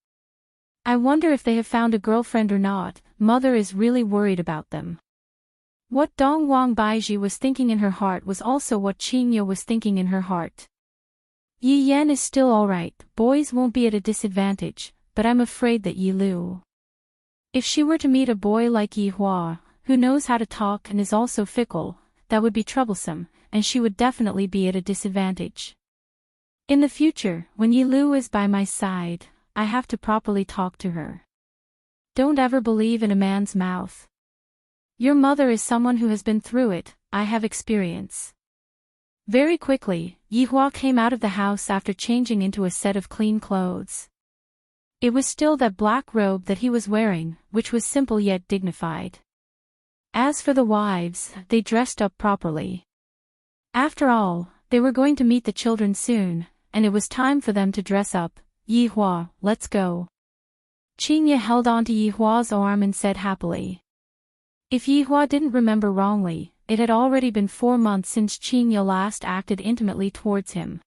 I wonder if they have found a girlfriend or not. Mother is really worried about them. What Donghuang Baiji was thinking in her heart was also what Qingye was thinking in her heart. Yi Yan is still alright, boys won't be at a disadvantage, but I'm afraid that Yi Lu. If she were to meet a boy like Yi Hua, who knows how to talk and is also fickle, that would be troublesome, and she would definitely be at a disadvantage. In the future, when Yi Lu is by my side, I have to properly talk to her. Don't ever believe in a man's mouth. Your mother is someone who has been through it, I have experience. Very quickly, Yihua came out of the house after changing into a set of clean clothes. It was still that black robe that he was wearing, which was simple yet dignified. As for the wives, they dressed up properly. After all, they were going to meet the children soon, and it was time for them to dress up. Yihua, let's go. Qingye held on to Yihua's arm and said happily. If Yihua didn't remember wrongly, it had already been 4 months since Qingye last acted intimately towards him.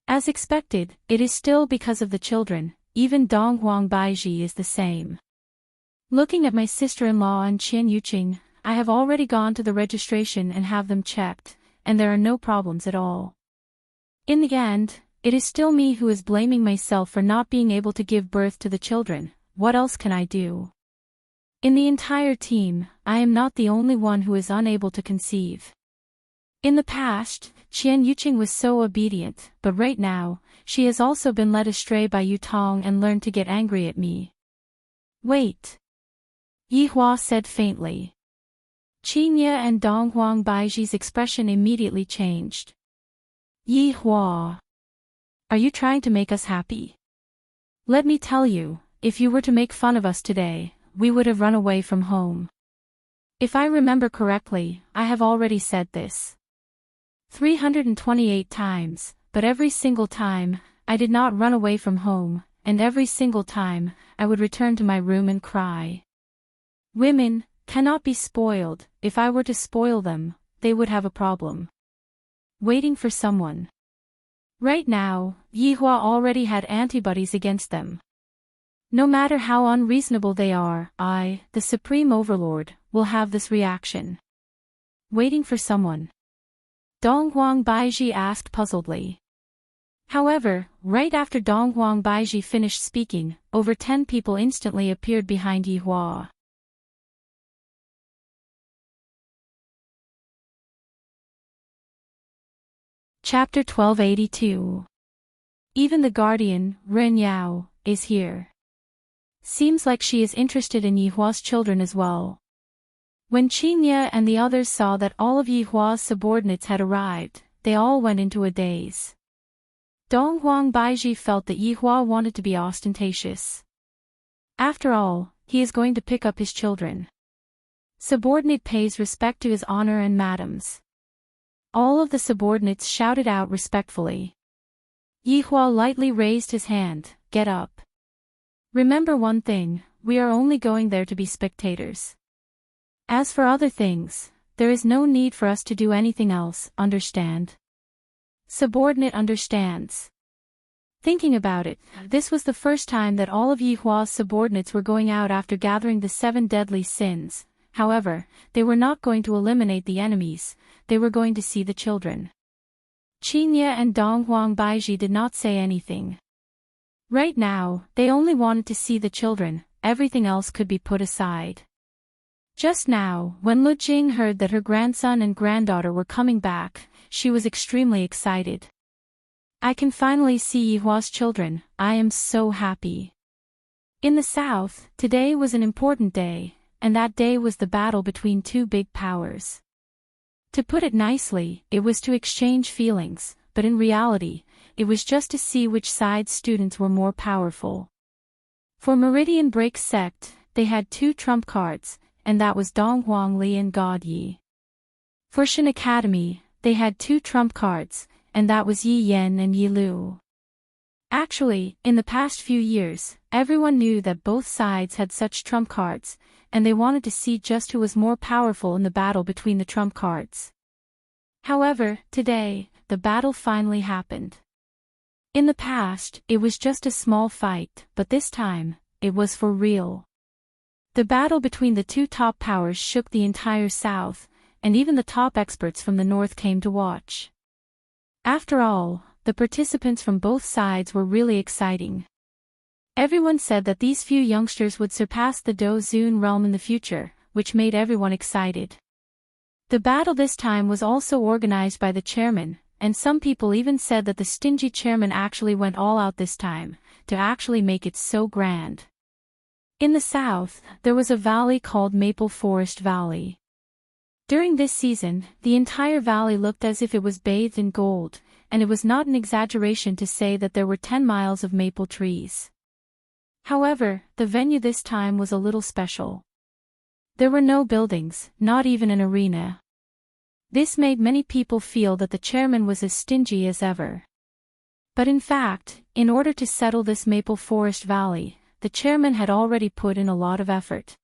As expected, it is still because of the children, even Donghuang Baiji is the same. Looking at my sister-in-law and Qian Yuqing, I have already gone to the registration and have them checked, and there are no problems at all. In the end, It is still me who is blaming myself for not being able to give birth to the children. What else can I do? In the entire team, I am not the only one who is unable to conceive. In the past, Qian Yuqing was so obedient, but right now, she has also been led astray by Yutong and learned to get angry at me. Wait. Yi Hua said faintly. Qinye and Donghuang Baiji's expression immediately changed. Yi Hua. Are you trying to make us happy? Let me tell you, if you were to make fun of us today, we would have run away from home. If I remember correctly, I have already said this 328 times, but every single time, I did not run away from home, and every single time, I would return to my room and cry. Women cannot be spoiled. If I were to spoil them, they would have a problem. Waiting for someone. Right now, Yi Hua already had antibodies against them. No matter how unreasonable they are, I, the Supreme Overlord, will have this reaction. Waiting for someone. Donghuang Baiji asked puzzledly. However, right after Donghuang Baiji finished speaking, over 10 people instantly appeared behind Yi Hua. Chapter 1282. Even the guardian, Ren Yao, is here. Seems like she is interested in Yi Hua's children as well. When Qinye and the others saw that all of Yi Hua's subordinates had arrived, they all went into a daze. Donghuang Baiji felt that Yi Hua wanted to be ostentatious. After all, he is going to pick up his children. Subordinate pays respect to his honor and madams. All of the subordinates shouted out respectfully. Yi Hua lightly raised his hand. Get up. Remember one thing, we are only going there to be spectators. As for other things, there is no need for us to do anything else, understand? Subordinate understands. Thinking about it, this was the first time that all of Yi Hua's subordinates were going out after gathering the 7 deadly sins. However, they were not going to eliminate the enemies, they were going to see the children. Qinye and Donghuang Baiji did not say anything. Right now, they only wanted to see the children, everything else could be put aside. Just now, when Lu Jing heard that her grandson and granddaughter were coming back, she was extremely excited. I can finally see Yi Hua's children, I am so happy. In the south, today was an important day, and that day was the battle between 2 big powers. To put it nicely, it was to exchange feelings, but in reality, it was just to see which side's students were more powerful. For Meridian Break Sect, they had 2 trump cards, and that was Donghuang Li and God Yi. For Shen Academy, they had 2 trump cards, and that was Yi Yen and Yi Lu. Actually, in the past few years, everyone knew that both sides had such trump cards, and they wanted to see just who was more powerful in the battle between the trump cards. However, today, the battle finally happened. In the past, it was just a small fight, but this time, it was for real. The battle between the 2 top powers shook the entire South, and even the top experts from the North came to watch. After all, the participants from both sides were really exciting. Everyone said that these few youngsters would surpass the Dozun realm in the future, which made everyone excited. The battle this time was also organized by the chairman, and some people even said that the stingy chairman actually went all out this time, to actually make it so grand. In the south, there was a valley called Maple Forest Valley. During this season, the entire valley looked as if it was bathed in gold, and it was not an exaggeration to say that there were 10 miles of maple trees. However, the venue this time was a little special. There were no buildings, not even an arena. This made many people feel that the chairman was as stingy as ever. But in fact, in order to settle this Maple Forest Valley, the chairman had already put in a lot of effort.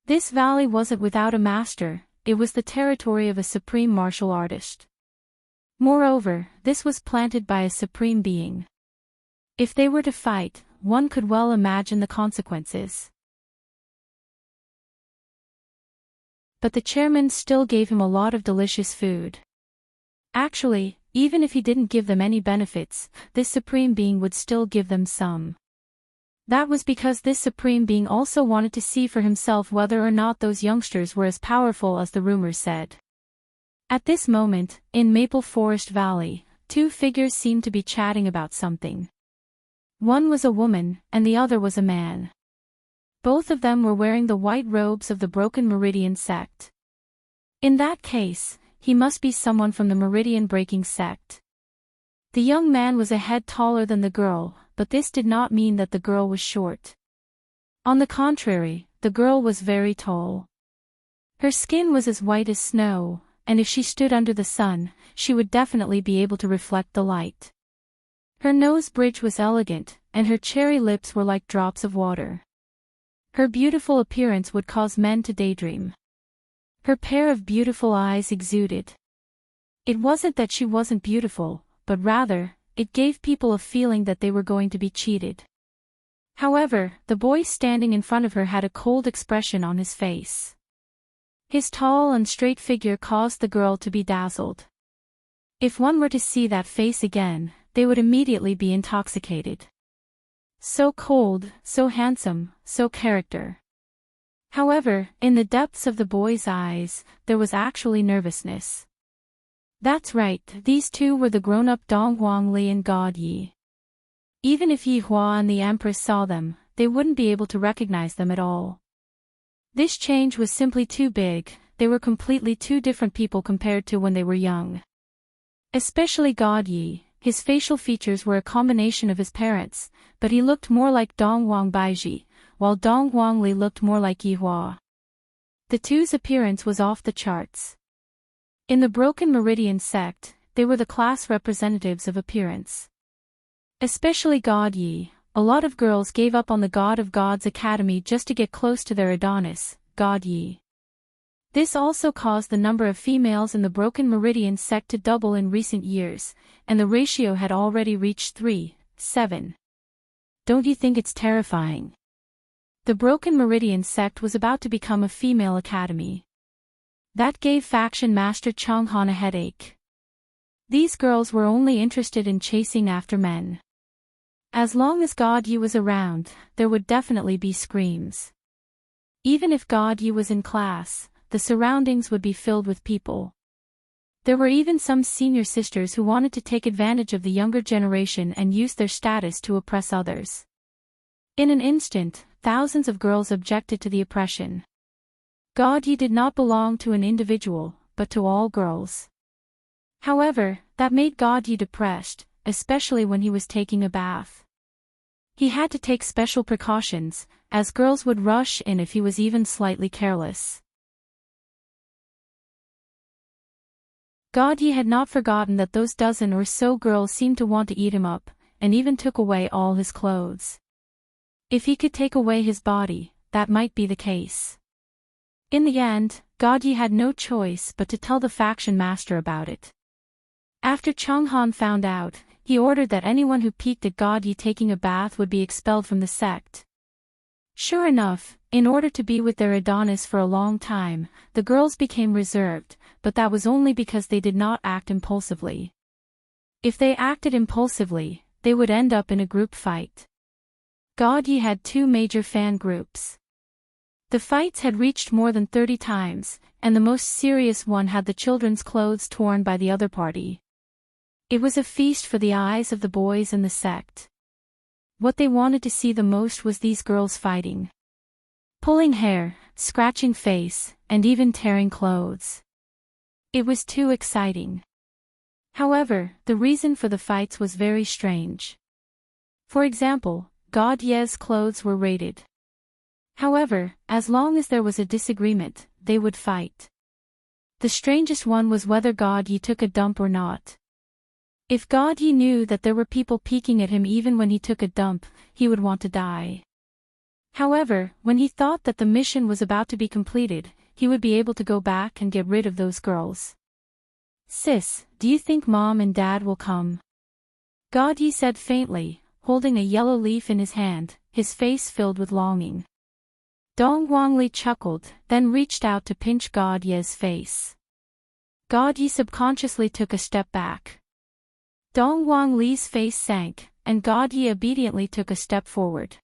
This valley wasn't without a master, it was the territory of a supreme martial artist. Moreover, this was planted by a supreme being. If they were to fight, one could well imagine the consequences. But the chairman still gave him a lot of delicious food. Actually, Even if he didn't give them any benefits, this supreme being would still give them some. That was because this supreme being also wanted to see for himself whether or not those youngsters were as powerful as the rumors said. At this moment, in Maple Forest Valley, two figures seemed to be chatting about something. One was a woman, and the other was a man. Both of them were wearing the white robes of the Broken Meridian sect. In that case, he must be someone from the Meridian Breaking sect. The young man was a head taller than the girl, but this did not mean that the girl was short. On the contrary, the girl was very tall. Her skin was as white as snow, and if she stood under the sun, she would definitely be able to reflect the light. Her nose bridge was elegant, and her cherry lips were like drops of water. Her beautiful appearance would cause men to daydream. Her pair of beautiful eyes exuded. It wasn't that she wasn't beautiful, but rather, it gave people a feeling that they were going to be cheated. However, the boy standing in front of her had a cold expression on his face. His tall and straight figure caused the girl to be dazzled. If one were to see that face again, they would immediately be intoxicated. So cold, so handsome, so character. However, in the depths of the boy's eyes, there was actually nervousness. That's right, these two were the grown-up Dong Huang Li and God Yi. Even if Yi Hua and the Empress saw them, they wouldn't be able to recognize them at all. This change was simply too big, they were completely two different people compared to when they were young. Especially God Yi, his facial features were a combination of his parents, but he looked more like Dong Huang Baiji, while Dong Huang Li looked more like Yi Hua. The two's appearance was off the charts. In the Broken Meridian sect, they were the class representatives of appearance. Especially God Yi, a lot of girls gave up on the God of Gods Academy just to get close to their Adonis, God Yi. This also caused the number of females in the Broken Meridian sect to double in recent years, and the ratio had already reached 3:7. Don't you think it's terrifying? The Broken Meridian sect was about to become a female academy. That gave faction master Chang Han a headache. These girls were only interested in chasing after men. As long as God Yi was around, there would definitely be screams. Even if God Yi was in class, the surroundings would be filled with people. There were even some senior sisters who wanted to take advantage of the younger generation and use their status to oppress others. In an instant, thousands of girls objected to the oppression. God Yi did not belong to an individual, but to all girls. However, that made God Yi depressed, especially when he was taking a bath. He had to take special precautions, as girls would rush in if he was even slightly careless. God Yi had not forgotten that those dozen or so girls seemed to want to eat him up, and even took away all his clothes. If he could take away his body, that might be the case. In the end, God Yi had no choice but to tell the faction master about it. After Chang Han found out, he ordered that anyone who peeked at God Yi taking a bath would be expelled from the sect. Sure enough, in order to be with their Adonis for a long time, the girls became reserved, but that was only because they did not act impulsively. If they acted impulsively, they would end up in a group fight. God Yi had two major fan groups. The fights had reached more than 30 times, and the most serious one had the children's clothes torn by the other party. It was a feast for the eyes of the boys in the sect. What they wanted to see the most was these girls fighting. Pulling hair, scratching face, and even tearing clothes. It was too exciting. However, the reason for the fights was very strange. For example, God Yi's clothes were raided. However, as long as there was a disagreement, they would fight. The strangest one was whether God Yi took a dump or not. If God Yi knew that there were people peeking at him even when he took a dump, he would want to die. However, when he thought that the mission was about to be completed, he would be able to go back and get rid of those girls. "Sis, do you think Mom and Dad will come?" God Yi said faintly, holding a yellow leaf in his hand, his face filled with longing. Dong Huangli chuckled, then reached out to pinch God Yi's face. God Yi subconsciously took a step back. Dong Wang Li's face sank, and God Ye obediently took a step forward.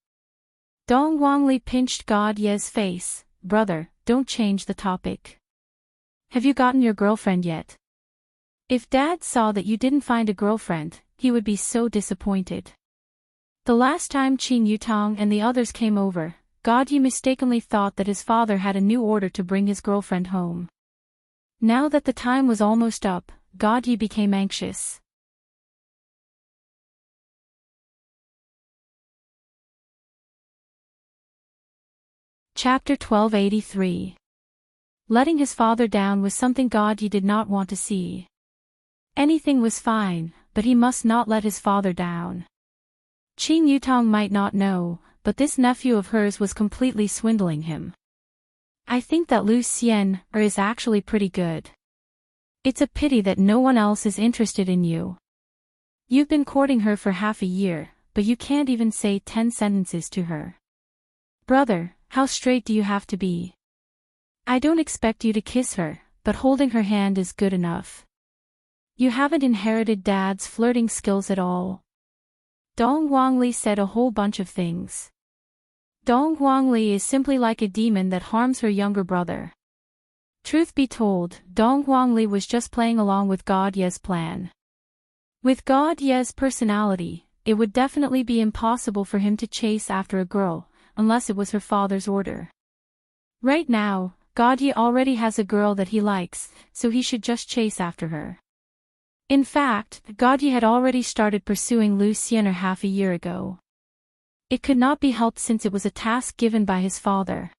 Dong Wang Li pinched God Ye's face. Brother, don't change the topic. Have you gotten your girlfriend yet? If Dad saw that you didn't find a girlfriend, he would be so disappointed. The last time Qin Yutong and the others came over, God Ye mistakenly thought that his father had a new order to bring his girlfriend home. Now that the time was almost up, God Ye became anxious. Chapter 1283. Letting his father down was something God Ye did not want to see. Anything was fine, but he must not let his father down. Qin Yutong might not know, but this nephew of hers was completely swindling him. I think that Lu Xian is actually pretty good. It's a pity that no one else is interested in you. You've been courting her for half a year, but you can't even say 10 sentences to her. Brother, how straight do you have to be? I don't expect you to kiss her, but holding her hand is good enough. You haven't inherited Dad's flirting skills at all. Dong Wang Li said a whole bunch of things. Dong Wang Li is simply like a demon that harms her younger brother. Truth be told, Dong Wang Li was just playing along with God Ye's plan. With God Ye's personality, it would definitely be impossible for him to chase after a girl, unless it was her father's order. Right now, God Ye already has a girl that he likes, so he should just chase after her. In fact, God Ye had already started pursuing Lu Xian half a year ago. It could not be helped since it was a task given by his father.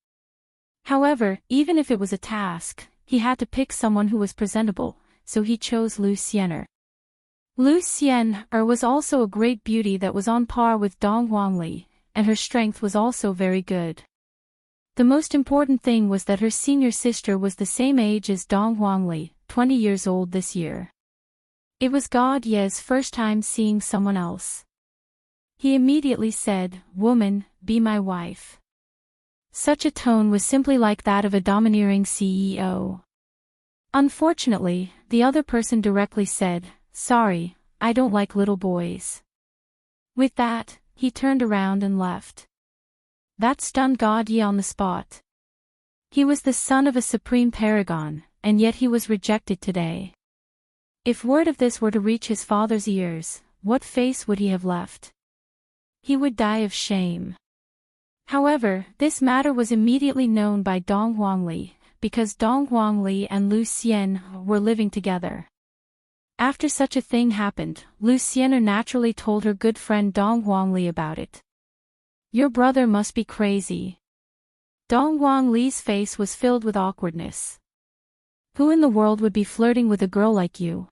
However, even if it was a task, he had to pick someone who was presentable, so he chose Lu Xian. Lu Xian was also a great beauty that was on par with Dong Wang Li, and her strength was also very good. The most important thing was that her senior sister was the same age as Dong Wang Li, 20 years old this year. It was God Ye's first time seeing someone else. He immediately said, "Woman, be my wife." Such a tone was simply like that of a domineering CEO. Unfortunately, the other person directly said, "Sorry, I don't like little boys." With that, he turned around and left. That stunned God Ye on the spot. He was the son of a supreme paragon, and yet he was rejected today. If word of this were to reach his father's ears, what face would he have left? He would die of shame. However, this matter was immediately known by Dong Wang Li, because Dong Wang Li and Lu Xian were living together. After such a thing happened, Lu Xian naturally told her good friend Dong Wang Li about it. Your brother must be crazy. Dong Wang Li's face was filled with awkwardness. Who in the world would be flirting with a girl like you?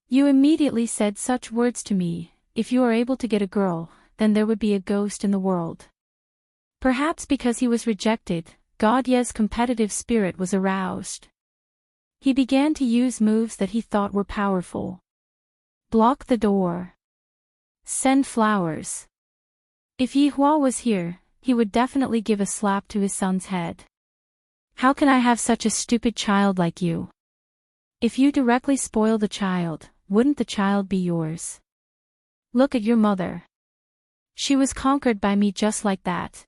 You immediately said such words to me. If you are able to get a girl, then there would be a ghost in the world. Perhaps because he was rejected, God Ye's competitive spirit was aroused. He began to use moves that he thought were powerful. Block the door. Send flowers. If Yi Hua was here, he would definitely give a slap to his son's head. How can I have such a stupid child like you? If you directly spoil the child, wouldn't the child be yours? Look at your mother. She was conquered by me just like that.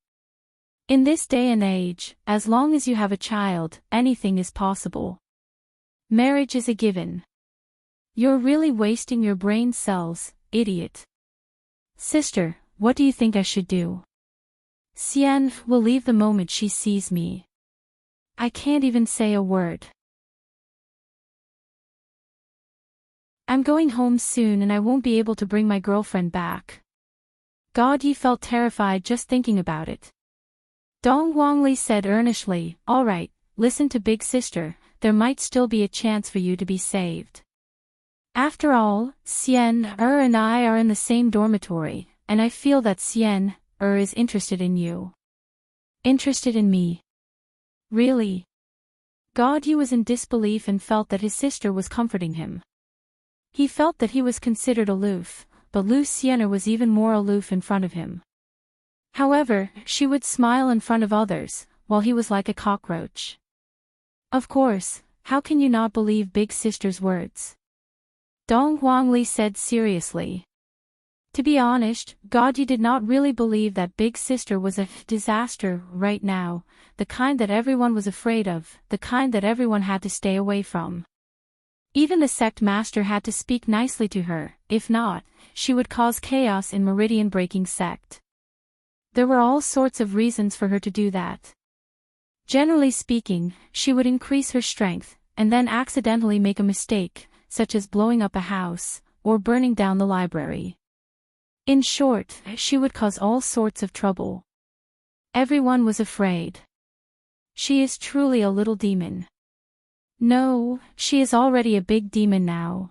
In this day and age, as long as you have a child, anything is possible. Marriage is a given. You're really wasting your brain cells, idiot. Sister, what do you think I should do? Xian will leave the moment she sees me. I can't even say a word. I'm going home soon and I won't be able to bring my girlfriend back. God Ye felt terrified just thinking about it. Dong Wang Li said earnestly, "All right, listen to big sister, there might still be a chance for you to be saved. After all, Xian and I are in the same dormitory, and I feel that Xian is interested in you." Interested in me? Really? God Ye was in disbelief and felt that his sister was comforting him. He felt that he was considered aloof, but Lu Xian was even more aloof in front of him. However, she would smile in front of others, while he was like a cockroach. Of course, how can you not believe big sister's words? Dong Huangli said seriously. To be honest, Gaudi did not really believe that Big Sister was a disaster right now, the kind that everyone was afraid of, the kind that everyone had to stay away from. Even the sect master had to speak nicely to her, if not, she would cause chaos in meridian-breaking sect. There were all sorts of reasons for her to do that. Generally speaking, she would increase her strength, and then accidentally make a mistake, such as blowing up a house, or burning down the library. In short, she would cause all sorts of trouble. Everyone was afraid. She is truly a little demon. No, she is already a big demon now.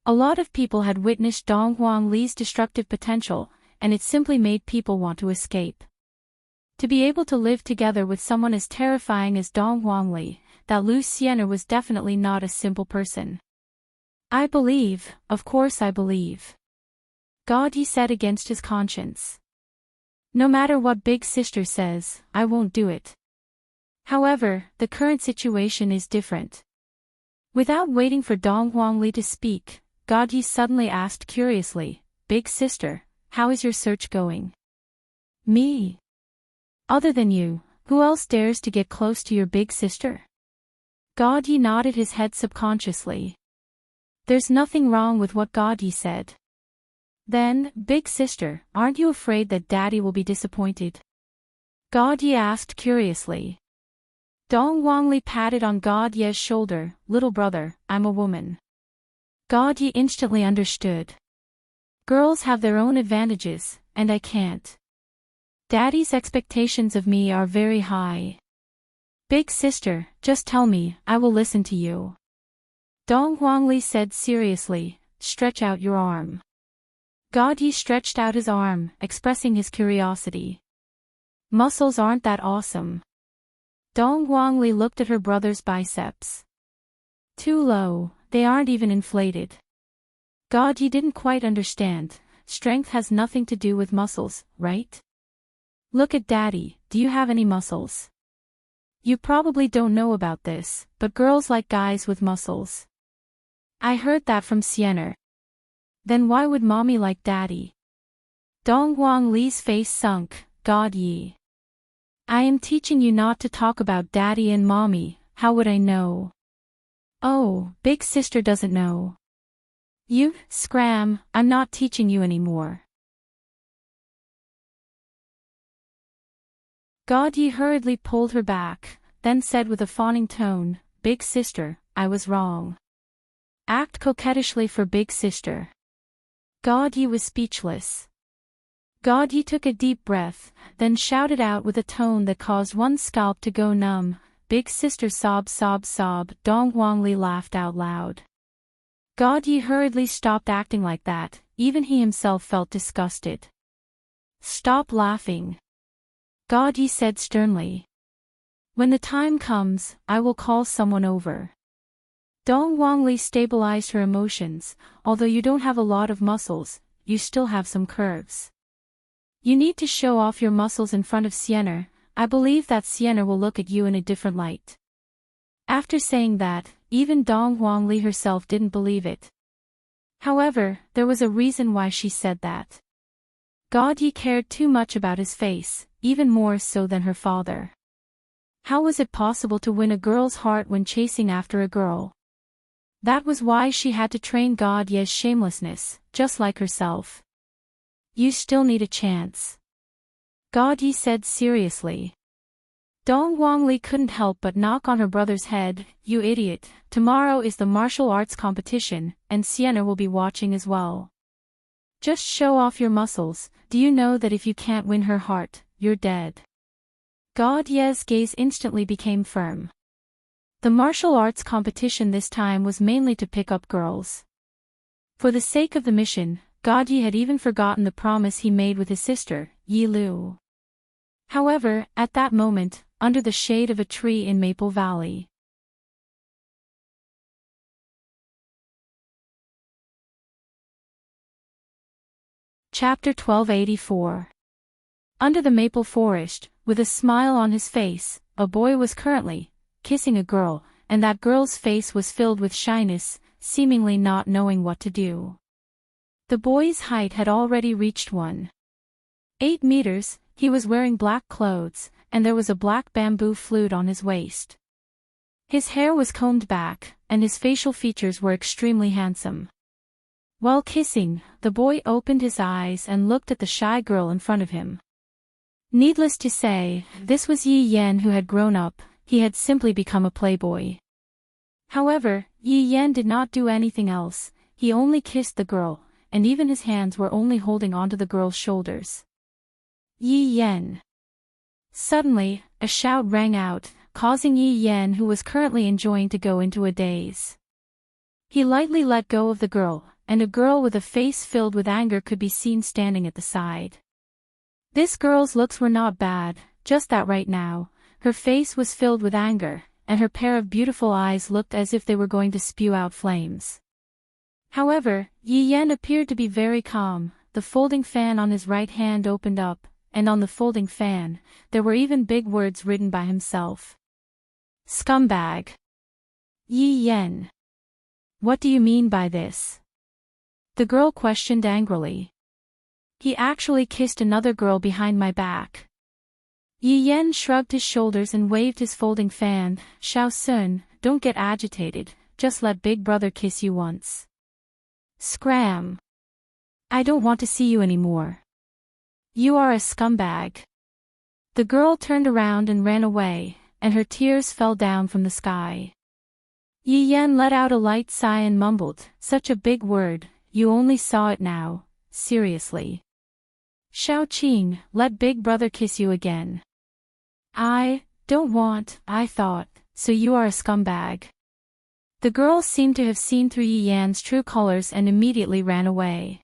A lot of people had witnessed Dong Huangli's destructive potential, and it simply made people want to escape. To be able to live together with someone as terrifying as Dong Huangli, that Lu Xian'er was definitely not a simple person. I believe, of course I believe. God, he said against his conscience. No matter what Big Sister says, I won't do it. However, the current situation is different. Without waiting for Dong Huangli to speak, God Yi suddenly asked curiously, Big Sister, how is your search going? Me? Other than you, who else dares to get close to your Big Sister? God Yi nodded his head subconsciously. There's nothing wrong with what God Yi said. Then, Big Sister, aren't you afraid that Daddy will be disappointed? God Ye asked curiously. Dong Huangli patted on God Ye's shoulder, little brother, I'm a woman. God Ye instantly understood. Girls have their own advantages, and I can't. Daddy's expectations of me are very high. Big Sister, just tell me, I will listen to you. Dong Huangli said seriously, stretch out your arm. God Yi stretched out his arm, expressing his curiosity. Muscles aren't that awesome. Dong Huangli looked at her brother's biceps. Too low, they aren't even inflated. God Yi didn't quite understand, strength has nothing to do with muscles, right? Look at Daddy, do you have any muscles? You probably don't know about this, but girls like guys with muscles. I heard that from Xian'er. Then why would Mommy like Daddy? Dong Huangli's face sunk, God Yi. I am teaching you not to talk about Daddy and Mommy, how would I know? Oh, Big Sister doesn't know. You, scram, I'm not teaching you anymore. God Yi hurriedly pulled her back, then said with a fawning tone, Big Sister, I was wrong. Act coquettishly for Big Sister. God Yi was speechless. God Yi took a deep breath, then shouted out with a tone that caused one's scalp to go numb, Big Sister sob sob sob. Dong Huangli laughed out loud. God Yi hurriedly stopped acting like that, even he himself felt disgusted. Stop laughing. God Yi said sternly. When the time comes, I will call someone over. Dong Huangli stabilized her emotions, although you don't have a lot of muscles, you still have some curves. You need to show off your muscles in front of Xian'er, I believe that Xian'er will look at you in a different light. After saying that, even Dong Huangli herself didn't believe it. However, there was a reason why she said that. God Yi cared too much about his face, even more so than her father. How was it possible to win a girl's heart when chasing after a girl? That was why she had to train God Ye's shamelessness, just like herself. You still need a chance. God Yi said seriously. Dong Huangli couldn't help but knock on her brother's head, you idiot, tomorrow is the martial arts competition, and Xian'er will be watching as well. Just show off your muscles, do you know that if you can't win her heart, you're dead? God Ye's gaze instantly became firm. The martial arts competition this time was mainly to pick up girls. For the sake of the mission, God Yi had even forgotten the promise he made with his sister, Yi Lu. However, at that moment, under the shade of a tree in Maple Valley. Chapter 1284. Under the maple forest, with a smile on his face, a boy was currently kissing a girl, and that girl's face was filled with shyness, seemingly not knowing what to do. The boy's height had already reached 1.8 meters, he was wearing black clothes, and there was a black bamboo flute on his waist. His hair was combed back, and his facial features were extremely handsome. While kissing, the boy opened his eyes and looked at the shy girl in front of him. Needless to say, this was Yi Yan who had grown up, he had simply become a playboy. However, Yi Yan did not do anything else, he only kissed the girl, and even his hands were only holding onto the girl's shoulders. Yi Yan. Suddenly, a shout rang out, causing Yi Yan, who was currently enjoying, to go into a daze. He lightly let go of the girl, and a girl with a face filled with anger could be seen standing at the side. This girl's looks were not bad, just that right now, her face was filled with anger, and her pair of beautiful eyes looked as if they were going to spew out flames. However, Yi Yan appeared to be very calm, the folding fan on his right hand opened up, and on the folding fan, there were even big words written by himself. Scumbag. Yi Yan. What do you mean by this? The girl questioned angrily. He actually kissed another girl behind my back. Yi Yan shrugged his shoulders and waved his folding fan. Xiao Sun, don't get agitated, just let Big Brother kiss you once. Scram. I don't want to see you anymore. You are a scumbag. The girl turned around and ran away, and her tears fell down from the sky. Yi Yan let out a light sigh and mumbled, such a big word, you only saw it now, seriously. Xiao Qing, let Big Brother kiss you again. I don't want, I thought, so you are a scumbag. The girl seemed to have seen through Yi Yan's true colors and immediately ran away.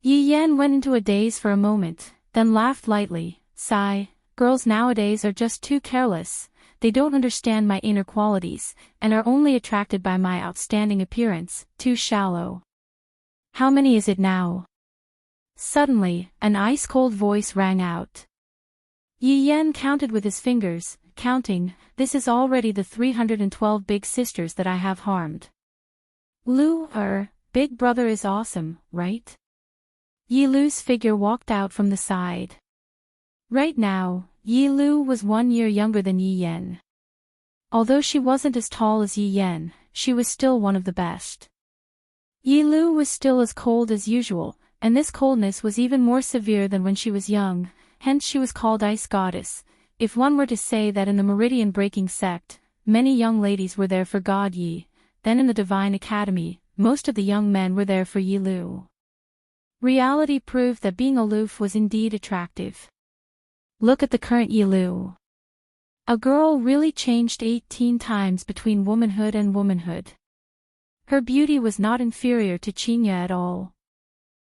Yi Yan went into a daze for a moment, then laughed lightly, sigh, girls nowadays are just too careless, they don't understand my inner qualities, and are only attracted by my outstanding appearance, too shallow. How many is it now? Suddenly, an ice-cold voice rang out. Yi Yan counted with his fingers, counting, this is already the 312 big sisters that I have harmed. Big Brother is awesome, right? Yi Lu's figure walked out from the side. Right now, Yi Lu was 1 year younger than Yi Yan. Although she wasn't as tall as Yi Yan, she was still one of the best. Yi Lu was still as cold as usual, and this coldness was even more severe than when she was young, hence she was called Ice Goddess. If one were to say that in the Meridian-breaking sect, many young ladies were there for God Yi, then in the Divine Academy, most of the young men were there for Yi Lu. Reality proved that being aloof was indeed attractive. Look at the current Yi Lu. A girl really changed 18 times between womanhood and womanhood. Her beauty was not inferior to Qinya at all.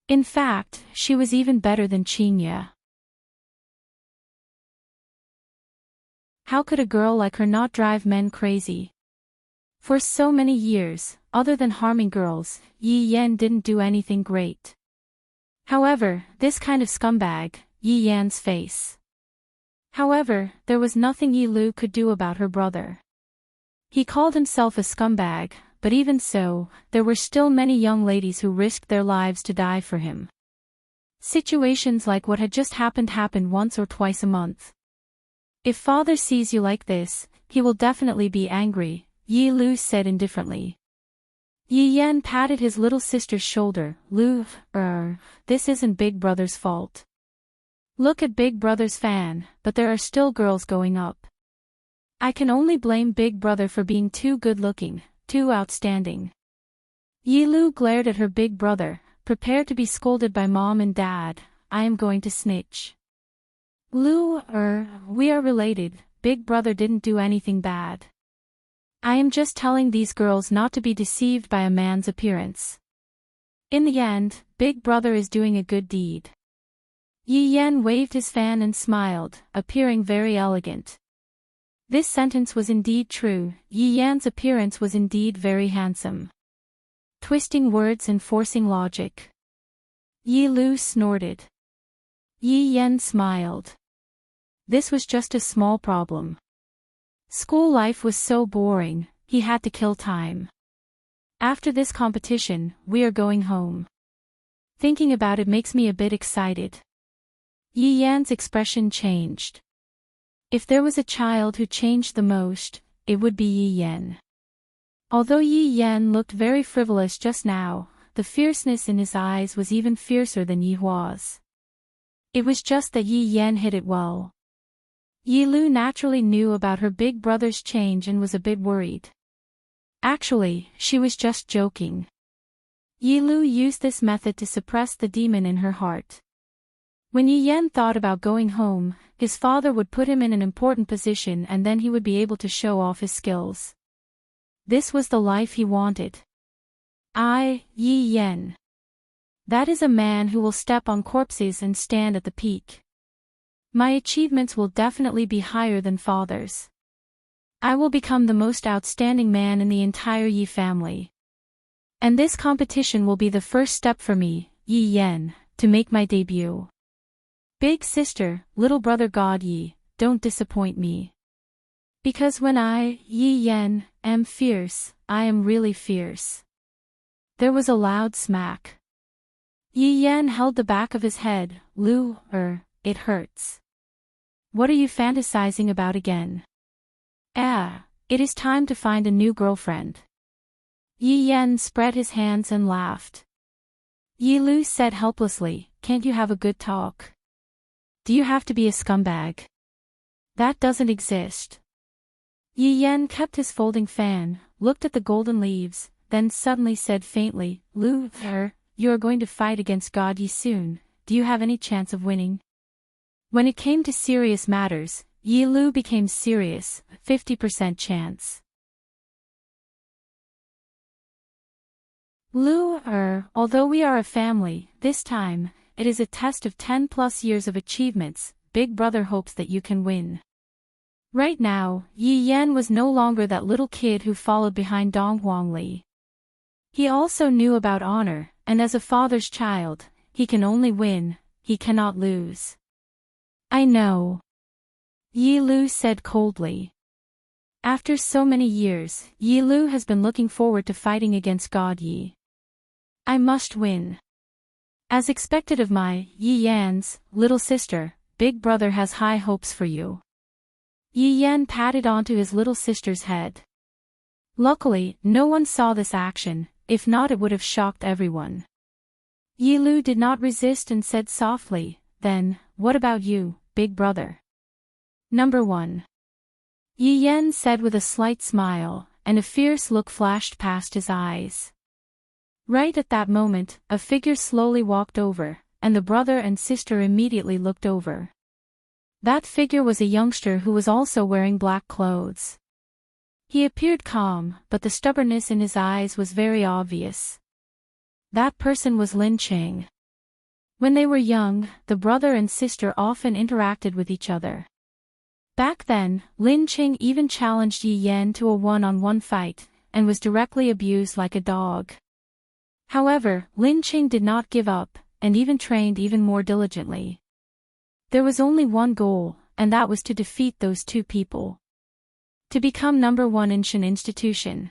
In fact, she was even better than Qinya. How could a girl like her not drive men crazy? For so many years, other than harming girls, Yi Yan didn't do anything great. However, this kind of scumbag, Yi Yan's face. However, there was nothing Yi Lu could do about her brother. He called himself a scumbag, but even so, there were still many young ladies who risked their lives to die for him. Situations like what had just happened once or twice a month. If father sees you like this, he will definitely be angry, Yi Lu said indifferently. Yi Yan patted his little sister's shoulder. This isn't Big Brother's fault. Look at Big Brother's fan, but there are still girls going up. I can only blame Big Brother for being too good-looking, too outstanding. Yi Lu glared at her big brother, prepared to be scolded by mom and dad. I am going to snitch. We are related, Big Brother didn't do anything bad. I am just telling these girls not to be deceived by a man's appearance. In the end, Big Brother is doing a good deed. Yi Yan waved his fan and smiled, appearing very elegant. This sentence was indeed true, Yi Yan's appearance was indeed very handsome. Twisting words and forcing logic. Yi Lu snorted. Yi Yan smiled. This was just a small problem. School life was so boring, he had to kill time. After this competition, we are going home. Thinking about it makes me a bit excited. Yi Yan's expression changed. If there was a child who changed the most, it would be Yi Yan. Although Yi Yan looked very frivolous just now, the fierceness in his eyes was even fiercer than Yi Hua's. It was just that Yi Yan hit it well. Yi Lu naturally knew about her big brother's change and was a bit worried. Actually, she was just joking. Yi Lu used this method to suppress the demon in her heart. When Yi Yan thought about going home, his father would put him in an important position and then he would be able to show off his skills. This was the life he wanted. Yi Yan. That is a man who will step on corpses and stand at the peak. My achievements will definitely be higher than father's. I will become the most outstanding man in the entire Yi family. And this competition will be the first step for me, Yi Yan, to make my debut. Big sister, little brother God Yi, don't disappoint me. Because when I, Yi Yan, am fierce, I am really fierce. There was a loud smack. Yi Yan held the back of his head. Lu, it hurts. What are you fantasizing about again? It is time to find a new girlfriend. Yi Yan spread his hands and laughed. Yi Lu said helplessly, can't you have a good talk? Do you have to be a scumbag? That doesn't exist. Yi Yan kept his folding fan, looked at the golden leaves, then suddenly said faintly, Lu, you are going to fight against God Yi soon, do you have any chance of winning? When it came to serious matters, Yi Lu became serious, 50% chance. Lu, although we are a family, this time, it is a test of 10+ years of achievements, Big Brother hopes that you can win. Right now, Yi Yan was no longer that little kid who followed behind Dong Huangli. He also knew about honor, and as a father's child, he can only win, he cannot lose. I know. Yi Lu said coldly. After so many years, Yi Lu has been looking forward to fighting against God Yi. I must win. As expected of my, Yi Yan's, little sister, Big Brother has high hopes for you. Yi Yan patted onto his little sister's head. Luckily, no one saw this action, if not it would have shocked everyone. Yi Lu did not resist and said softly, then, what about you, Big Brother? Number 1. Yi Yan said with a slight smile, and a fierce look flashed past his eyes. Right at that moment, a figure slowly walked over, and the brother and sister immediately looked over. That figure was a youngster who was also wearing black clothes. He appeared calm, but the stubbornness in his eyes was very obvious. That person was Lin Cheng. When they were young, the brother and sister often interacted with each other. Back then, Lin Cheng even challenged Yi Yan to a one-on-one fight, and was directly abused like a dog. However, Lin Cheng did not give up, and even trained even more diligently. There was only one goal, and that was to defeat those two people. To become number 1 in Shen Institution.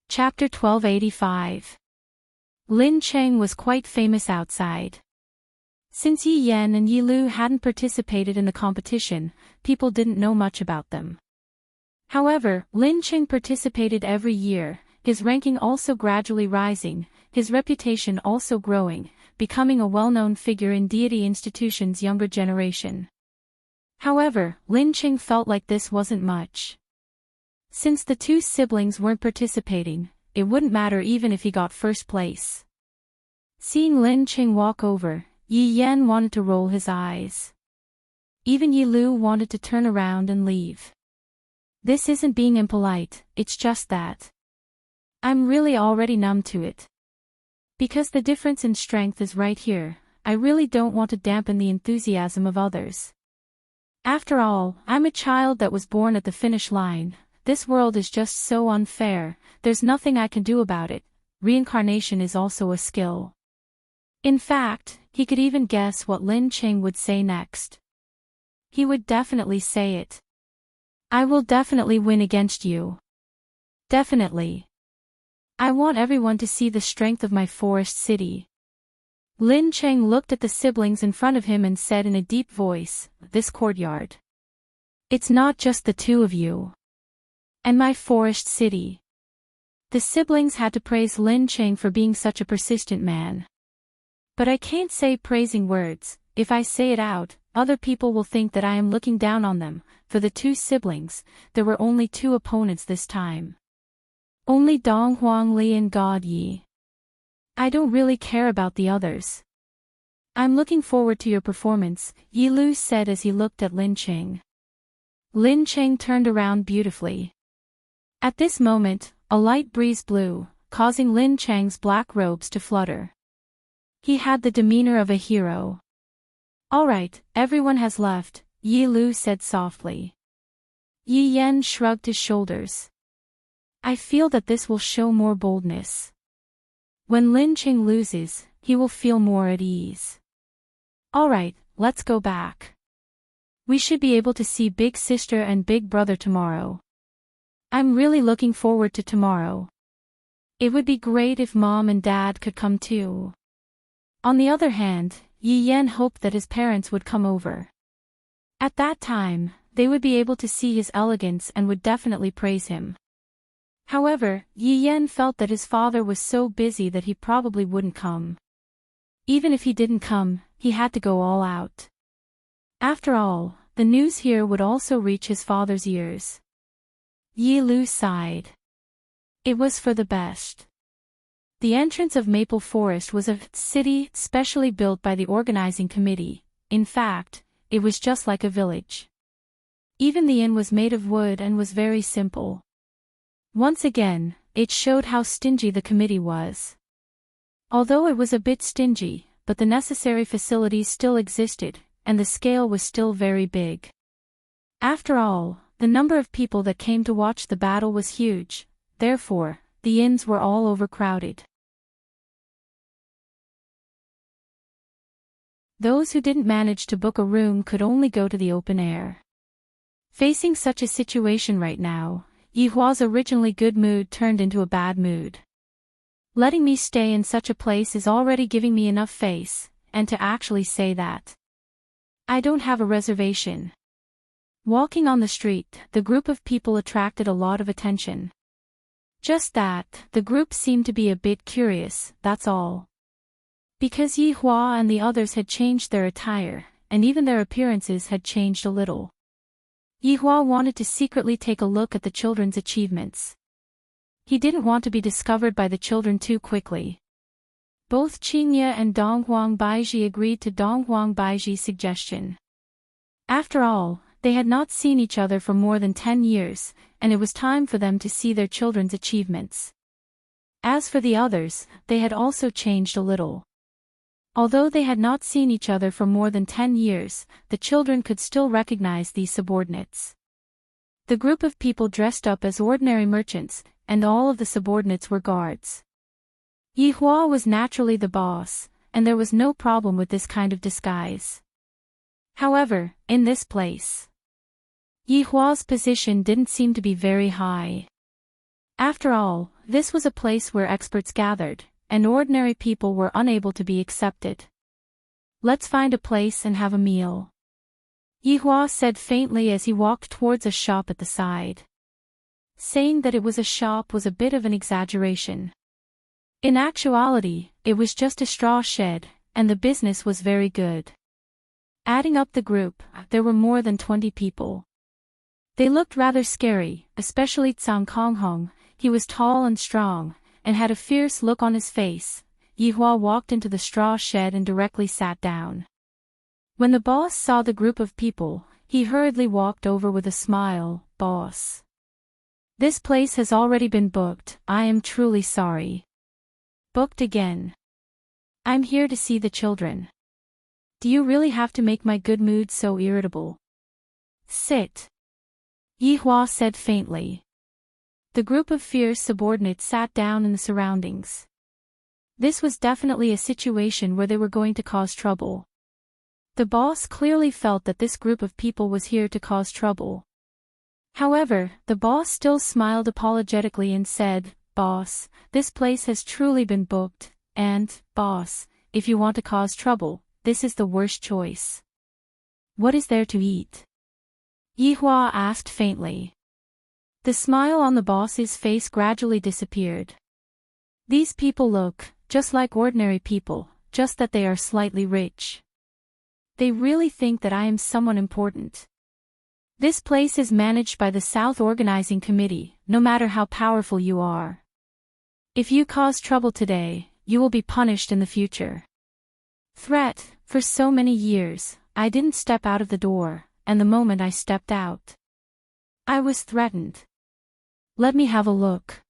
Chapter 1285. Lin Cheng was quite famous outside. Since Yi Yan and Yi Lu hadn't participated in the competition, people didn't know much about them. However, Lin Cheng participated every year, his ranking also gradually rising, his reputation also growing, becoming a well-known figure in Deity Institution's younger generation. However, Lin Cheng felt like this wasn't much. Since the two siblings weren't participating, it wouldn't matter even if he got first place. Seeing Lin Cheng walk over, Yi Yan wanted to roll his eyes. Even Yi Lu wanted to turn around and leave. This isn't being impolite, it's just that I'm really already numb to it. Because the difference in strength is right here, I really don't want to dampen the enthusiasm of others. After all, I'm a child that was born at the finish line. This world is just so unfair, there's nothing I can do about it. Reincarnation is also a skill. In fact, he could even guess what Lin Cheng would say next. He would definitely say it. I will definitely win against you. Definitely. I want everyone to see the strength of my forest city. Lin Cheng looked at the siblings in front of him and said in a deep voice, this courtyard. It's not just the two of you. And my forest city. The siblings had to praise Lin Cheng for being such a persistent man. But I can't say praising words. If I say it out, other people will think that I am looking down on them. For the two siblings, there were only two opponents this time. Only Dong Huang Li and God Yi. I don't really care about the others. I'm looking forward to your performance, Yi Lu said as he looked at Lin Cheng. Lin Cheng turned around beautifully. At this moment, a light breeze blew, causing Lin Cheng's black robes to flutter. He had the demeanor of a hero. All right, everyone has left, Yi Lu said softly. Yi Yan shrugged his shoulders. I feel that this will show more boldness. When Lin Cheng loses, he will feel more at ease. All right, let's go back. We should be able to see Big Sister and Big Brother tomorrow. I'm really looking forward to tomorrow. It would be great if Mom and Dad could come too. On the other hand, Yi Yan hoped that his parents would come over. At that time, they would be able to see his elegance and would definitely praise him. However, Yi Yan felt that his father was so busy that he probably wouldn't come. Even if he didn't come, he had to go all out. After all, the news here would also reach his father's ears. Yi Lu sighed. It was for the best. The entrance of Maple Forest was a city specially built by the organizing committee. In fact, it was just like a village. Even the inn was made of wood and was very simple. Once again, it showed how stingy the committee was. Although it was a bit stingy, but the necessary facilities still existed, and the scale was still very big. After all, the number of people that came to watch the battle was huge, therefore, the inns were all overcrowded. Those who didn't manage to book a room could only go to the open air. Facing such a situation right now, Yi Hua's originally good mood turned into a bad mood. Letting me stay in such a place is already giving me enough face, and to actually say that I don't have a reservation. Walking on the street, the group of people attracted a lot of attention. Just that, the group seemed to be a bit curious, that's all. Because Yi Hua and the others had changed their attire, and even their appearances had changed a little. Yi Hua wanted to secretly take a look at the children's achievements. He didn't want to be discovered by the children too quickly. Both Qingye and Dong Huang Baiji agreed to Dong Huang Baiji's suggestion. After all, they had not seen each other for more than 10 years, and it was time for them to see their children's achievements. As for the others, they had also changed a little. Although they had not seen each other for more than 10 years, the children could still recognize these subordinates. The group of people dressed up as ordinary merchants, and all of the subordinates were guards. Yi Hua was naturally the boss, and there was no problem with this kind of disguise. However, in this place, Yi Hua's position didn't seem to be very high. After all, this was a place where experts gathered, and ordinary people were unable to be accepted. Let's find a place and have a meal, Yi Hua said faintly as he walked towards a shop at the side. Saying that it was a shop was a bit of an exaggeration. In actuality, it was just a straw shed, and the business was very good. Adding up the group, there were more than 20 people. They looked rather scary, especially Tsang Konghong. He was tall and strong, and had a fierce look on his face. Yi Hua walked into the straw shed and directly sat down. When the boss saw the group of people, he hurriedly walked over with a smile. Boss, this place has already been booked. I am truly sorry. Booked again. I'm here to see the children. Do you really have to make my good mood so irritable? Sit, Yi Hua said faintly. The group of fierce subordinates sat down in the surroundings. This was definitely a situation where they were going to cause trouble. The boss clearly felt that this group of people was here to cause trouble. However, the boss still smiled apologetically and said, "Boss, this place has truly been booked, and, boss, if you want to cause trouble, this is the worst choice." "What is there to eat?" Yihua asked faintly. The smile on the boss's face gradually disappeared. "These people look just like ordinary people, just that they are slightly rich. They really think that I am someone important. This place is managed by the South Organizing Committee, no matter how powerful you are. If you cause trouble today, you will be punished in the future." Threat, for so many years, I didn't step out of the door, and the moment I stepped out, I was threatened. Let me have a look.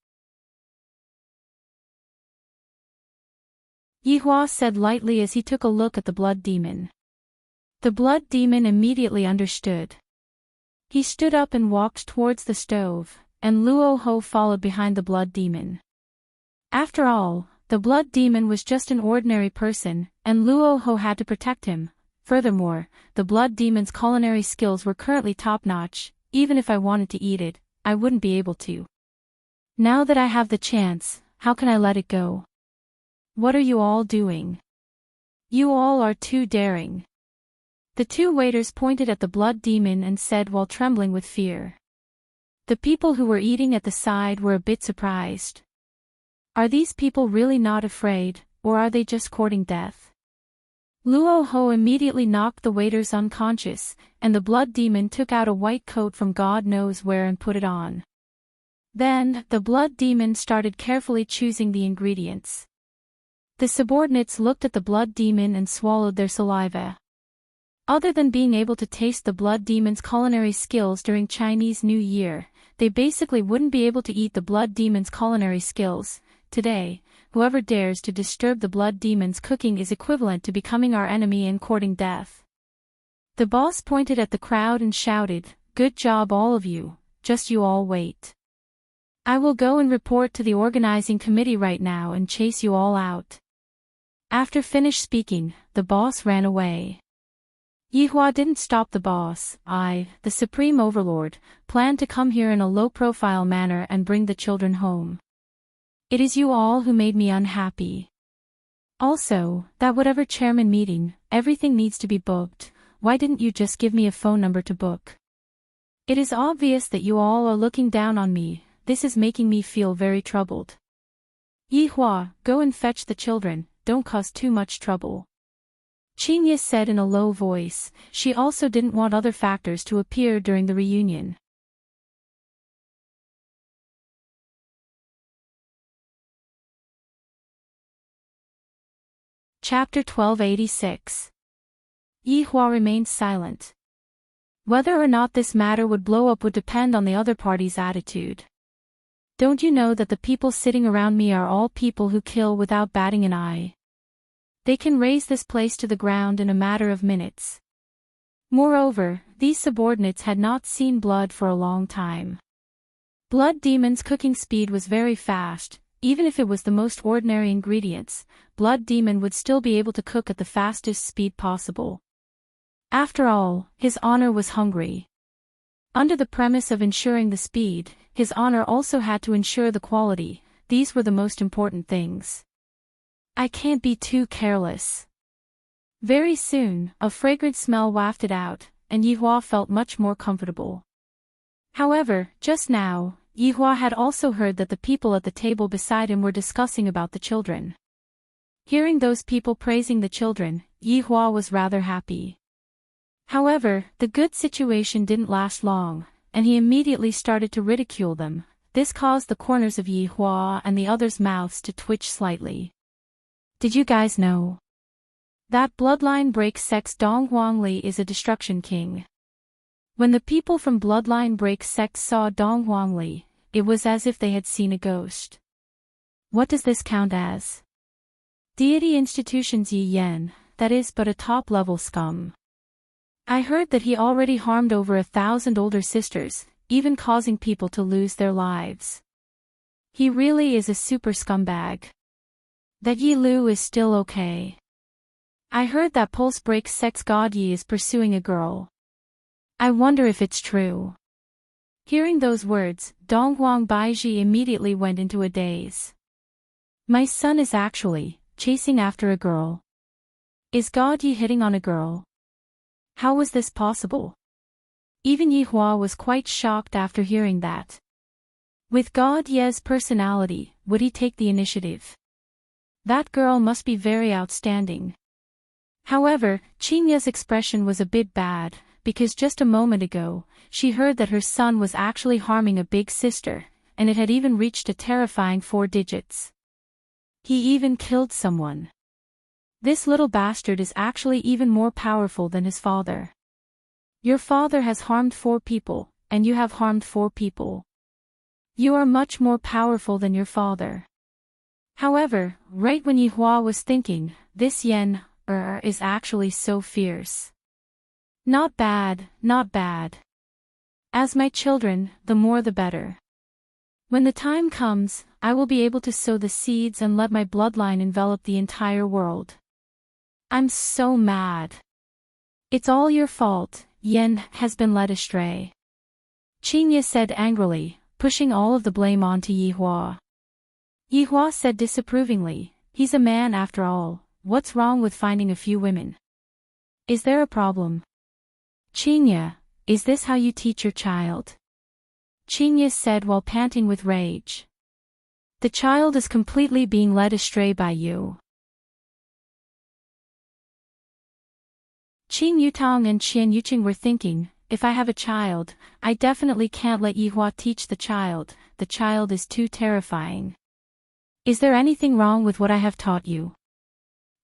Yihua said lightly as he took a look at the blood demon. The blood demon immediately understood. He stood up and walked towards the stove, and Luo Ho followed behind the blood demon. After all, the blood demon was just an ordinary person, and Luo Ho had to protect him. Furthermore, the blood demon's culinary skills were currently top-notch. Even if I wanted to eat it, I wouldn't be able to. Now that I have the chance, how can I let it go? What are you all doing? You all are too daring. The two waiters pointed at the blood demon and said while trembling with fear. The people who were eating at the side were a bit surprised. Are these people really not afraid, or are they just courting death? Luo Ho immediately knocked the waiters unconscious, and the blood demon took out a white coat from God knows where and put it on. Then, the blood demon started carefully choosing the ingredients. The subordinates looked at the blood demon and swallowed their saliva. Other than being able to taste the blood demon's culinary skills during Chinese New Year, they basically wouldn't be able to eat the blood demon's culinary skills. Today, whoever dares to disturb the blood demon's cooking is equivalent to becoming our enemy and courting death. The boss pointed at the crowd and shouted, "Good job all of you, just you all wait. I will go and report to the organizing committee right now and chase you all out." After finished speaking, the boss ran away. Yihua didn't stop the boss. I, the Supreme Overlord, planned to come here in a low-profile manner and bring the children home. It is you all who made me unhappy. Also, that whatever chairman meeting, everything needs to be booked. Why didn't you just give me a phone number to book? It is obvious that you all are looking down on me. This is making me feel very troubled. Yihua, go and fetch the children, don't cause too much trouble. Qinya said in a low voice. She also didn't want other factors to appear during the reunion. Chapter 1286. Yihua remained silent. Whether or not this matter would blow up would depend on the other party's attitude. Don't you know that the people sitting around me are all people who kill without batting an eye? They can raise this place to the ground in a matter of minutes. Moreover, these subordinates had not seen blood for a long time. Blood demon's cooking speed was very fast. Even if it was the most ordinary ingredients, blood demon would still be able to cook at the fastest speed possible. After all, his honor was hungry. Under the premise of ensuring the speed, his honor also had to ensure the quality. These were the most important things. I can't be too careless. Very soon, a fragrant smell wafted out, and Yihua felt much more comfortable. However, just now, Yihua had also heard that the people at the table beside him were discussing about the children. Hearing those people praising the children, Yihua was rather happy. However, the good situation didn't last long, and he immediately started to ridicule them. This caused the corners of Yihua and the others' mouths to twitch slightly. Did you guys know that Bloodline Break Sect's Dong Huangli is a destruction king? When the people from Bloodline Break Sect saw Dong Huangli, it was as if they had seen a ghost. What does this count as? Deity Institution's Yi Yen, that is but a top-level scum. I heard that he already harmed over 1,000 older sisters, even causing people to lose their lives. He really is a super scumbag. That Yi Lu is still okay. I heard that Pulse Break Sex God Yi is pursuing a girl. I wonder if it's true. Hearing those words, Donghuang Baiji immediately went into a daze. My son is actually chasing after a girl. Is God Yi hitting on a girl? How was this possible? Even Yi Hua was quite shocked after hearing that. With God Ye's personality, would he take the initiative? That girl must be very outstanding. However, Qing Ye's expression was a bit bad, because just a moment ago, she heard that her son was actually harming a big sister, and it had even reached a terrifying 4 digits. He even killed someone. This little bastard is actually even more powerful than his father. Your father has harmed 4 people, and you have harmed 4 people. You are much more powerful than your father. However, right when Yi Hua was thinking, this Yen, is actually so fierce. Not bad, not bad. As my children, the more the better. When the time comes, I will be able to sow the seeds and let my bloodline envelop the entire world. I'm so mad. It's all your fault, Yen has been led astray. Qing Ye said angrily, pushing all of the blame onto Yi Hua. Yi Hua said disapprovingly, he's a man after all, what's wrong with finding a few women? Is there a problem? Qing Ye, is this how you teach your child? Qing Ye said while panting with rage. The child is completely being led astray by you. Qing Yutong and Qian Yuqing were thinking, if I have a child, I definitely can't let Yi Hua teach the child is too terrifying. Is there anything wrong with what I have taught you?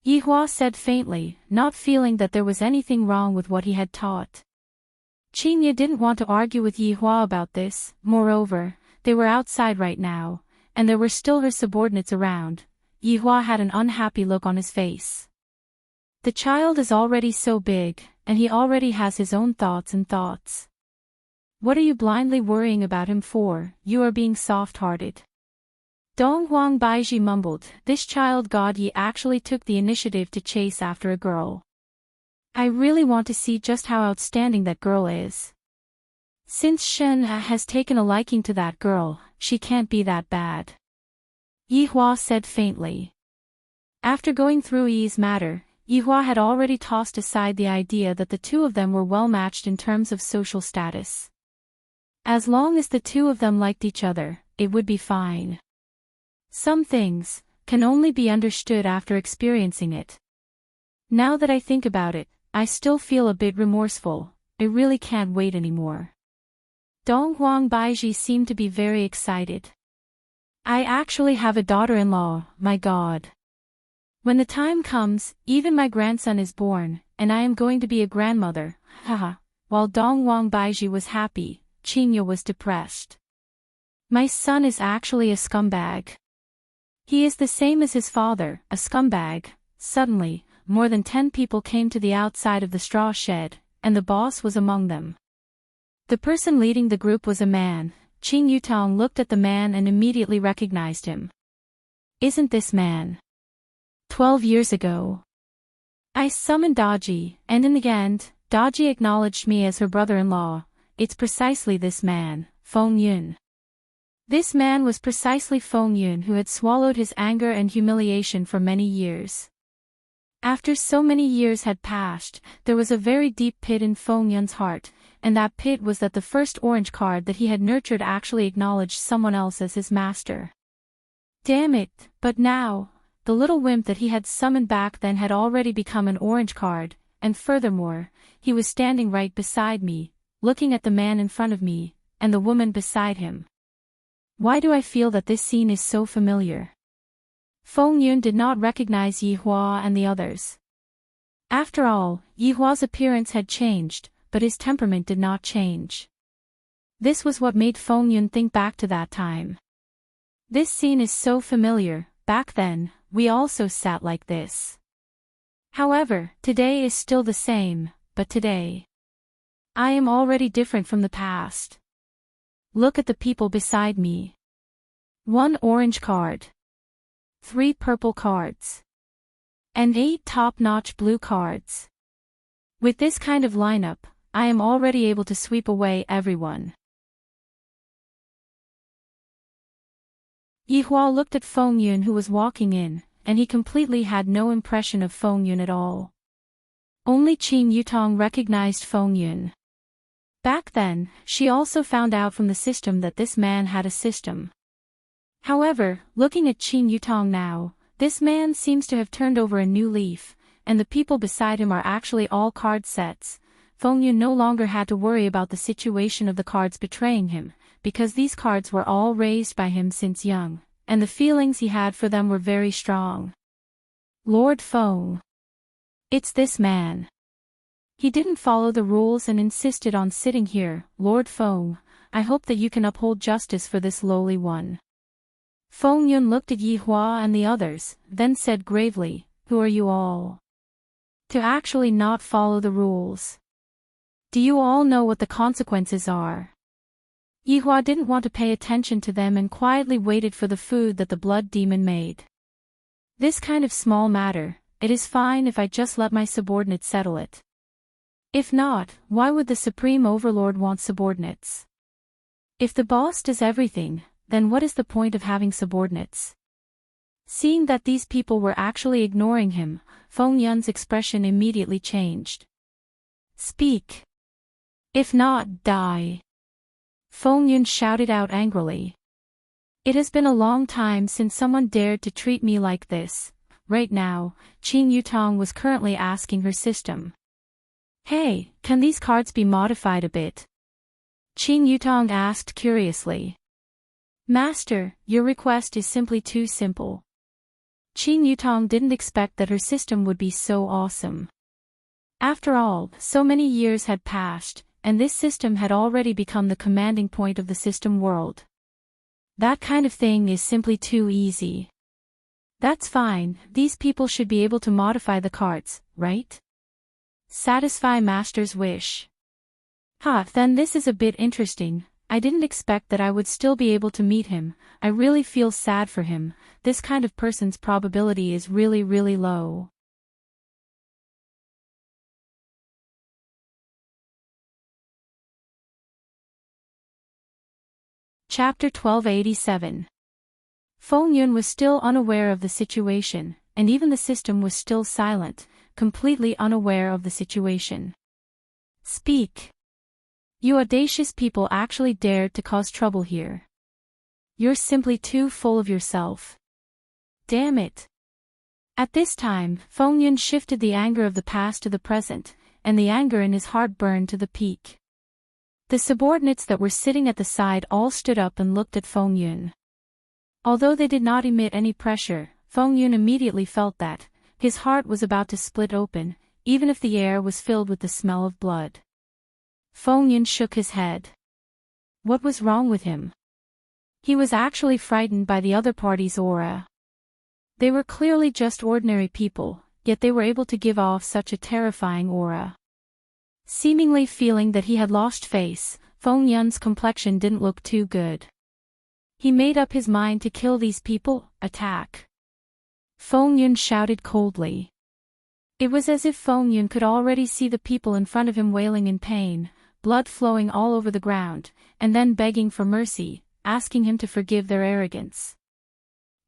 Yi Hua said faintly, not feeling that there was anything wrong with what he had taught. Qing Ye didn't want to argue with Yi Hua about this, moreover, they were outside right now, and there were still her subordinates around. Yi Hua had an unhappy look on his face. The child is already so big, and he already has his own thoughts. What are you blindly worrying about him for? You are being soft-hearted. Donghuang Baiji mumbled, this child God Yi actually took the initiative to chase after a girl. I really want to see just how outstanding that girl is. Since Shen has taken a liking to that girl, she can't be that bad. Yi Hua said faintly. After going through Yi's matter, Yi Hua had already tossed aside the idea that the two of them were well matched in terms of social status. As long as the two of them liked each other, it would be fine. Some things can only be understood after experiencing it. Now that I think about it, I still feel a bit remorseful. I really can't wait anymore. Donghuang Baiji seemed to be very excited. I actually have a daughter-in-law, my God. When the time comes, even my grandson is born, and I am going to be a grandmother, haha. While Donghuang Baiji was happy, Qing Ye was depressed. My son is actually a scumbag. He is the same as his father, a scumbag. Suddenly, more than 10 people came to the outside of the straw shed, and the boss was among them. The person leading the group was a man. Qing Yutong looked at the man and immediately recognized him. Isn't this man? 12 years ago. I summoned Daji, and in the end, Daji acknowledged me as her brother-in-law. It's precisely this man, Feng Yun. This man was precisely Feng Yun who had swallowed his anger and humiliation for many years. After so many years had passed, there was a very deep pit in Feng Yun's heart, and that pit was that the first orange card that he had nurtured actually acknowledged someone else as his master. Damn it, but now, the little wimp that he had summoned back then had already become an orange card, and furthermore, he was standing right beside me, looking at the man in front of me, and the woman beside him. Why do I feel that this scene is so familiar? Feng Yun did not recognize Yi Hua and the others. After all, Yi Hua's appearance had changed, but his temperament did not change. This was what made Feng Yun think back to that time. This scene is so familiar. Back then, we also sat like this. However, today is still the same, but today, I am already different from the past. Look at the people beside me. 1 orange card. 3 purple cards. and 8 top-notch blue cards. With this kind of lineup, I am already able to sweep away everyone. Yihua looked at Feng Yun, who was walking in, and he completely had no impression of Feng Yun at all. Only Qin Yutong recognized Feng Yun. Back then, she also found out from the system that this man had a system. However, looking at Qin Yutong now, this man seems to have turned over a new leaf, and the people beside him are actually all card sets. Feng Yun no longer had to worry about the situation of the cards betraying him, because these cards were all raised by him since young, and the feelings he had for them were very strong. Lord Feng. It's this man. He didn't follow the rules and insisted on sitting here. Lord Feng, I hope that you can uphold justice for this lowly one. Feng Yun looked at Yihua and the others, then said gravely, who are you all? To actually not follow the rules. Do you all know what the consequences are? Yihua didn't want to pay attention to them and quietly waited for the food that the blood demon made. This kind of small matter, it is fine if I just let my subordinates settle it. If not, why would the Supreme Overlord want subordinates? If the boss does everything, then what is the point of having subordinates? Seeing that these people were actually ignoring him, Feng Yun's expression immediately changed. Speak. If not, die. Feng Yun shouted out angrily. It has been a long time since someone dared to treat me like this. Right now, Qin Yutong was currently asking her system. Hey, can these cards be modified a bit? Qin Yutong asked curiously. Master, your request is simply too simple. Qin Yutong didn't expect that her system would be so awesome. After all, so many years had passed, and this system had already become the commanding point of the system world. That kind of thing is simply too easy. That's fine, these people should be able to modify the cards, right? Satisfy Master's wish. Then this is a bit interesting. I didn't expect that I would still be able to meet him. I really feel sad for him. This kind of person's probability is really, really low. Chapter 1287. Feng Yun was still unaware of the situation, and even the system was still silent, completely unaware of the situation. Speak. You audacious people actually dared to cause trouble here. You're simply too full of yourself. Damn it. At this time, Feng Yun shifted the anger of the past to the present, and the anger in his heart burned to the peak. The subordinates that were sitting at the side all stood up and looked at Feng Yun. Although they did not emit any pressure, Feng Yun immediately felt that his heart was about to split open, even if the air was filled with the smell of blood. Feng Yun shook his head. What was wrong with him? He was actually frightened by the other party's aura. They were clearly just ordinary people, yet they were able to give off such a terrifying aura. Seemingly feeling that he had lost face, Feng Yun's complexion didn't look too good. He made up his mind to kill these people. Attack. Feng Yun shouted coldly. It was as if Feng Yun could already see the people in front of him wailing in pain, blood flowing all over the ground, and then begging for mercy, asking him to forgive their arrogance.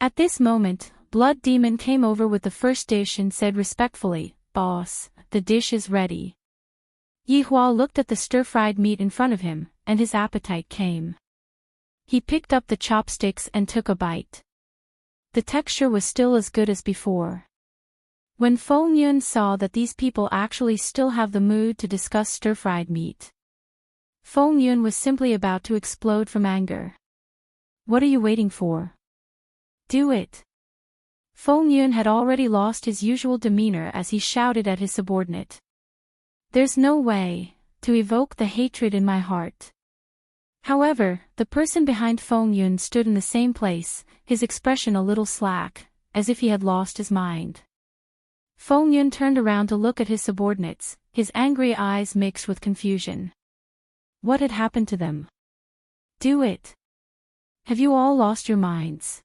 At this moment, Blood Demon came over with the first dish and said respectfully, "Boss, the dish is ready." Yihua looked at the stir-fried meat in front of him, and his appetite came. He picked up the chopsticks and took a bite. The texture was still as good as before. When Feng Yun saw that these people actually still have the mood to discuss stir-fried meat, Feng Yun was simply about to explode from anger. What are you waiting for? Do it. Feng Yun had already lost his usual demeanor as he shouted at his subordinate. There's no way to evoke the hatred in my heart. However, the person behind Feng Yun stood in the same place, his expression a little slack, as if he had lost his mind. Feng Yun turned around to look at his subordinates, his angry eyes mixed with confusion. What had happened to them? Do it. Have you all lost your minds?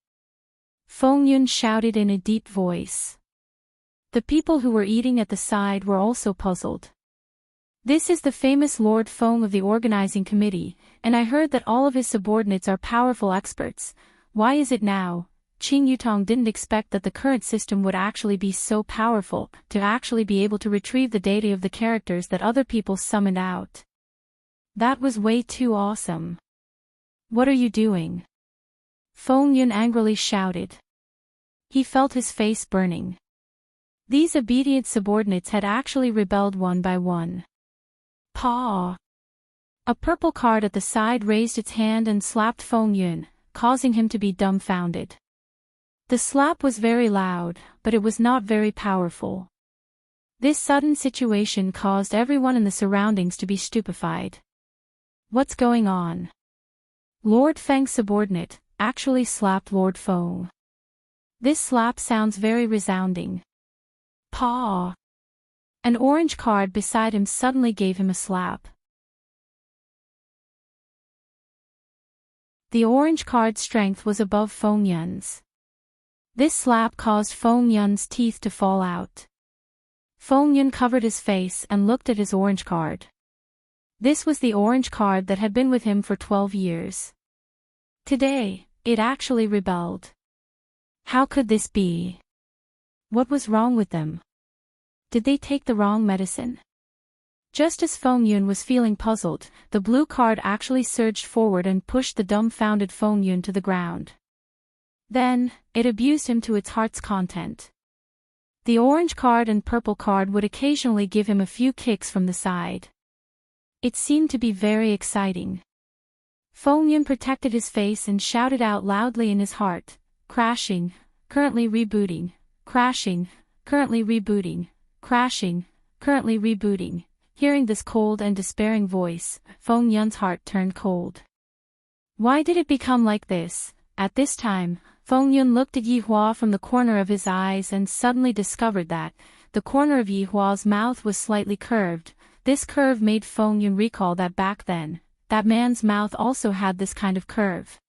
Feng Yun shouted in a deep voice. The people who were eating at the side were also puzzled. This is the famous Lord Feng of the organizing committee, and I heard that all of his subordinates are powerful experts. Why is it now? Qing Yutong didn't expect that the current system would actually be so powerful, to actually be able to retrieve the data of the characters that other people summoned out. That was way too awesome. What are you doing? Feng Yun angrily shouted. He felt his face burning. These obedient subordinates had actually rebelled one by one. Paw! A purple card at the side raised its hand and slapped Feng Yun, causing him to be dumbfounded. The slap was very loud, but it was not very powerful. This sudden situation caused everyone in the surroundings to be stupefied. What's going on? Lord Feng's subordinate actually slapped Lord Feng. This slap sounds very resounding. Paw! An orange card beside him suddenly gave him a slap. The orange card's strength was above Feng Yun's. This slap caused Feng Yun's teeth to fall out. Feng Yun covered his face and looked at his orange card. This was the orange card that had been with him for 12 years. Today, it actually rebelled. How could this be? What was wrong with them? Did they take the wrong medicine? Just as Feng Yun was feeling puzzled, the blue card actually surged forward and pushed the dumbfounded Feng Yun to the ground. Then, it abused him to its heart's content. The orange card and purple card would occasionally give him a few kicks from the side. It seemed to be very exciting. Feng Yun protected his face and shouted out loudly in his heart, crashing, currently rebooting, crashing, currently rebooting, crashing, currently rebooting. Hearing this cold and despairing voice, Feng Yun's heart turned cold. Why did it become like this? At this time, Feng Yun looked at Yi Hua from the corner of his eyes and suddenly discovered that the corner of Yi Hua's mouth was slightly curved. This curve made Feng Yun recall that back then, that man's mouth also had this kind of curve.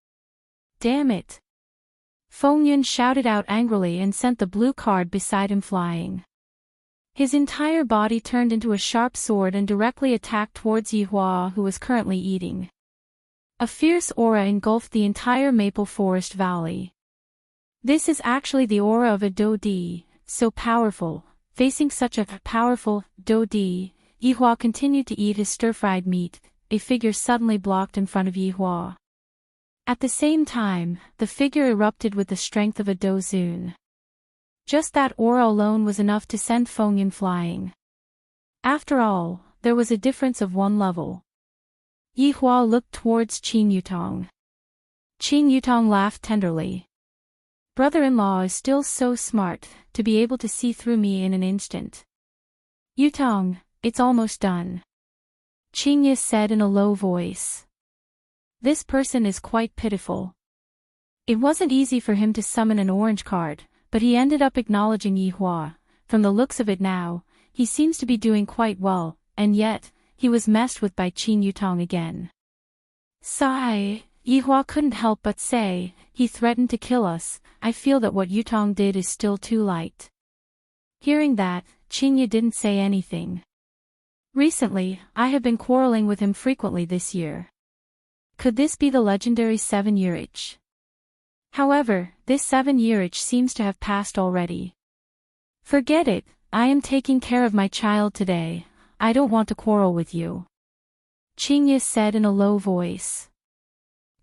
Damn it! Feng Yun shouted out angrily and sent the blue card beside him flying. His entire body turned into a sharp sword and directly attacked towards Yi Hua, who was currently eating. A fierce aura engulfed the entire Maple Forest Valley. This is actually the aura of a Dodi, so powerful. Facing such a powerful Dodi, Yi Hua continued to eat his stir-fried meat. A figure suddenly blocked in front of Yi Hua. At the same time, the figure erupted with the strength of a Dozun. Just that aura alone was enough to send Feng Yun flying. After all, there was a difference of one level. Yi Hua looked towards Qing Yutong. Qing Yutong laughed tenderly. Brother-in-law is still so smart, to be able to see through me in an instant. Yutong, it's almost done. Qing Yi said in a low voice. This person is quite pitiful. It wasn't easy for him to summon an orange card, but he ended up acknowledging Yi Hua. From the looks of it now, he seems to be doing quite well, and yet, he was messed with by Qing Yutong again. Sigh, Yi Hua couldn't help but say, he threatened to kill us. I feel that what Yutong did is still too light. Hearing that, Qing Yi didn't say anything. Recently, I have been quarreling with him frequently this year. Could this be the legendary 7-year itch? However, this 7-year itch seems to have passed already. Forget it, I am taking care of my child today. I don't want to quarrel with you. Qing Yi said in a low voice.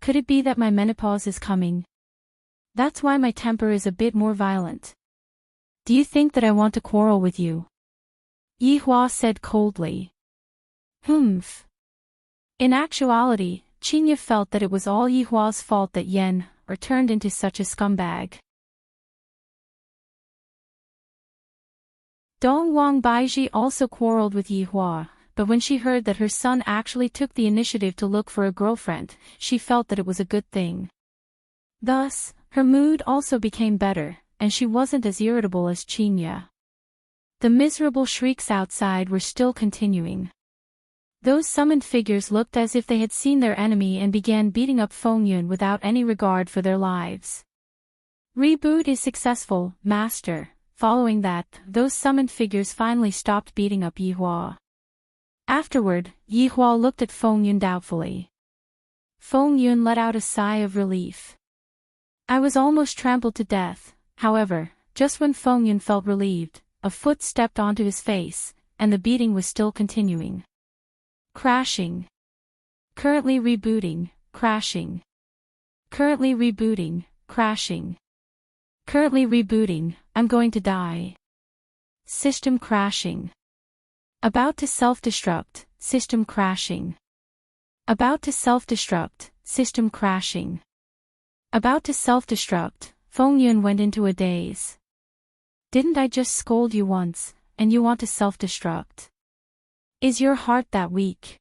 Could it be that my menopause is coming? That's why my temper is a bit more violent. Do you think that I want to quarrel with you? Yi Hua said coldly. Humph. In actuality, Qing Yi felt that it was all Yi Hua's fault that Yen turned into such a scumbag. Dong Wang Baiji also quarreled with Yi Hua, but when she heard that her son actually took the initiative to look for a girlfriend, she felt that it was a good thing. Thus, her mood also became better, and she wasn't as irritable as Qing Yi. The miserable shrieks outside were still continuing. Those summoned figures looked as if they had seen their enemy and began beating up Feng Yun without any regard for their lives. Reboot is successful, Master. following that, those summoned figures finally stopped beating up Yihua. Afterward, Yihua looked at Feng Yun doubtfully. Feng Yun let out a sigh of relief. I was almost trampled to death, however, just when Feng Yun felt relieved, a foot stepped onto his face, and the beating was still continuing. Crashing. Currently rebooting, crashing. Currently rebooting, crashing. Currently rebooting, I'm going to die. System crashing. About to self-destruct, system crashing. About to self-destruct, system crashing. About to self-destruct, Feng Yun went into a daze. Didn't I just scold you once, and you want to self-destruct? Is your heart that weak?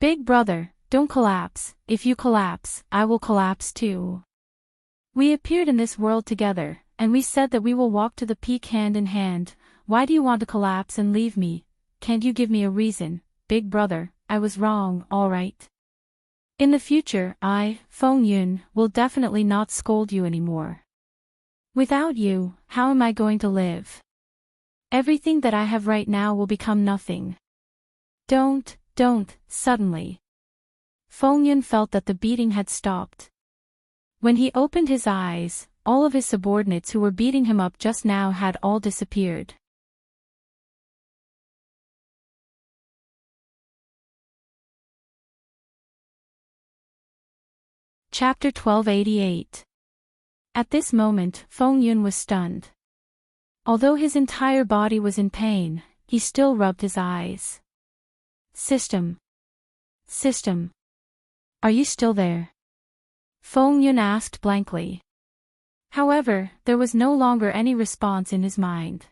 Big brother, don't collapse. If you collapse, I will collapse too. We appeared in this world together, and we said that we will walk to the peak hand in hand. Why do you want to collapse and leave me? Can't you give me a reason? Big brother, I was wrong, alright? In the future, I, Feng Yun, will definitely not scold you anymore. Without you, how am I going to live? Everything that I have right now will become nothing. Don't, suddenly. Feng Yun felt that the beating had stopped. When he opened his eyes, all of his subordinates who were beating him up just now had all disappeared. Chapter 1288. At this moment, Feng Yun was stunned. Although his entire body was in pain, he still rubbed his eyes. System. Are you still there? Feng Yun asked blankly. However, there was no longer any response in his mind.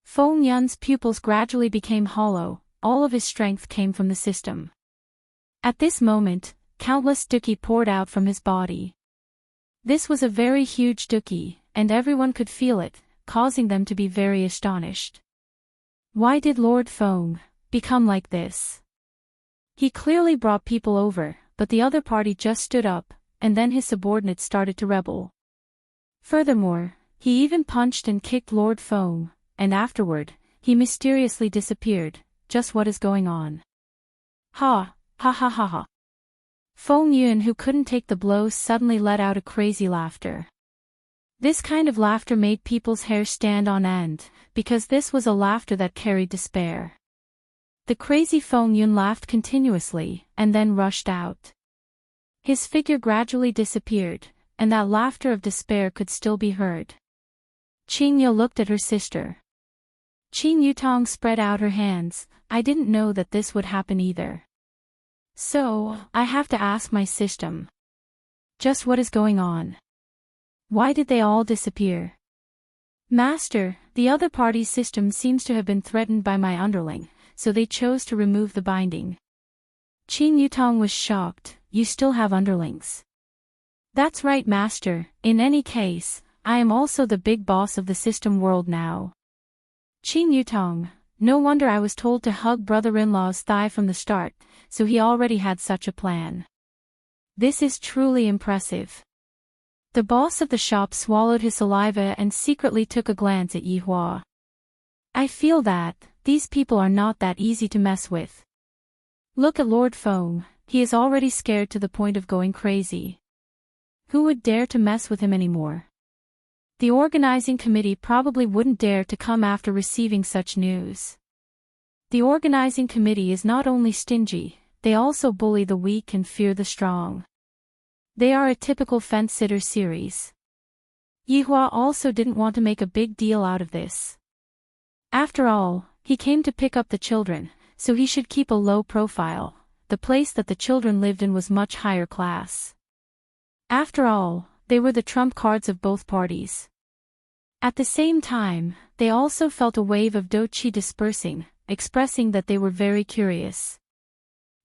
Feng Yun's pupils gradually became hollow, all of his strength came from the system. At this moment, countless Duki poured out from his body. This was a very huge Duki, and everyone could feel it, causing them to be very astonished. Why did Lord Feng become like this? He clearly brought people over, but the other party just stood up, and then his subordinates started to rebel. Furthermore, he even punched and kicked Lord Feng, and afterward, he mysteriously disappeared. Just what is going on? Ha. Feng Yun, who couldn't take the blows, suddenly let out a crazy laughter. This kind of laughter made people's hair stand on end, because this was a laughter that carried despair. The crazy Feng Yun laughed continuously, and then rushed out. His figure gradually disappeared, and that laughter of despair could still be heard. Qing Yu looked at her sister. Qing Yutong spread out her hands. I didn't know that this would happen either. So, I have to ask my system. Just what is going on? Why did they all disappear? Master, the other party's system seems to have been threatened by my underling, so they chose to remove the binding. Qing Yutong was shocked. You still have underlings? That's right, Master. In any case, I am also the big boss of the system world now. Qing Yutong, no wonder I was told to hug brother-in-law's thigh from the start, so he already had such a plan. This is truly impressive. The boss of the shop swallowed his saliva and secretly took a glance at Yihua. I feel that these people are not that easy to mess with. Look at Lord Feng, he is already scared to the point of going crazy. Who would dare to mess with him anymore? The organizing committee probably wouldn't dare to come after receiving such news. The organizing committee is not only stingy, they also bully the weak and fear the strong. They are a typical fence-sitter series. Yihua also didn't want to make a big deal out of this. After all, he came to pick up the children, so he should keep a low profile. The place that the children lived in was much higher class. After all, they were the trump cards of both parties. At the same time, they also felt a wave of doqi dispersing, expressing that they were very curious.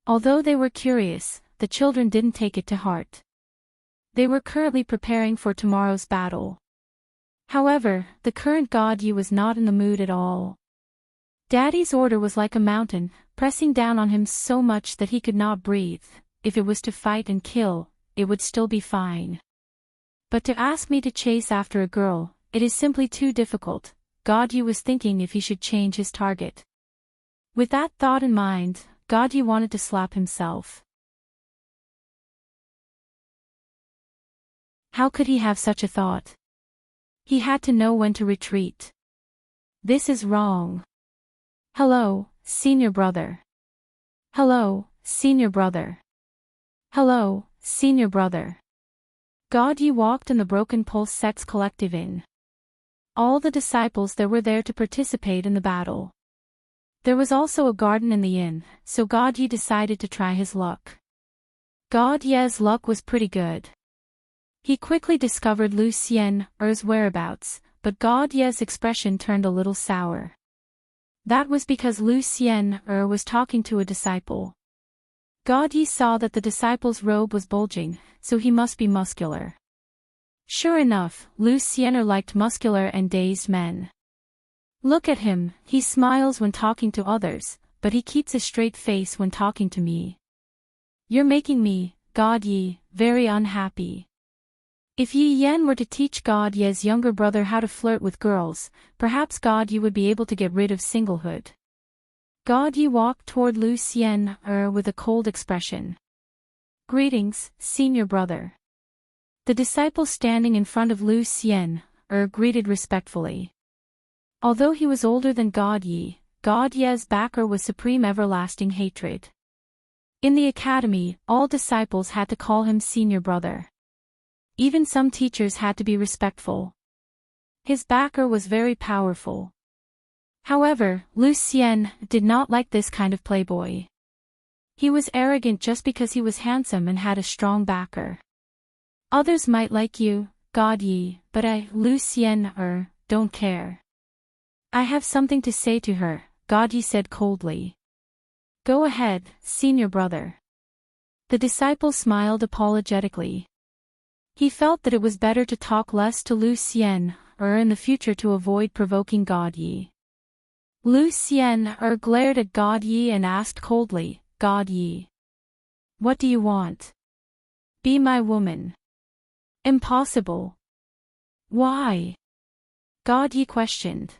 Although they were curious, the children didn't take it to heart. They were currently preparing for tomorrow's battle. However, the current god Yi was not in the mood at all. Daddy's order was like a mountain, pressing down on him so much that he could not breathe. If it was to fight and kill, it would still be fine. But to ask me to chase after a girl, it is simply too difficult. God Yi was thinking if he should change his target. With that thought in mind, God Yi wanted to slap himself. How could he have such a thought? He had to know when to retreat. This is wrong. Hello, senior brother. Hello, senior brother. Hello, senior brother. God Yi walked in the Broken Pulse Sect's collective inn. All the disciples there were there to participate in the battle. There was also a garden in the inn, so God Yi decided to try his luck. God Yi's luck was pretty good. He quickly discovered Lu Xian's whereabouts, but God Yi's expression turned a little sour. That was because Lu Xian was talking to a disciple. God Yi saw that the disciple's robe was bulging, so he must be muscular. Sure enough, Lu Xian liked muscular and dazed men. Look at him, he smiles when talking to others, but he keeps a straight face when talking to me. You're making me, God Yi, very unhappy. If Yi Yan were to teach God Yi's younger brother how to flirt with girls, perhaps God Yi would be able to get rid of singlehood. God Yi walked toward Lu Xian with a cold expression. Greetings, senior brother. The disciple standing in front of Lu Xian greeted respectfully. Although he was older than God Yi's backer was supreme everlasting hatred. In the academy, all disciples had to call him senior brother. Even some teachers had to be respectful. His backer was very powerful. However, Lu Xian did not like this kind of playboy. He was arrogant just because he was handsome and had a strong backer. Others might like you, God Yi, but I, Lu Xian, don't care. I have something to say to her, God Yi said coldly. Go ahead, senior brother. The disciple smiled apologetically. He felt that it was better to talk less to Lu Xian in the future to avoid provoking God Yi. Lu Xian glared at God Yi and asked coldly, God Yi. What do you want? Be my woman. Impossible. Why? God Yi questioned.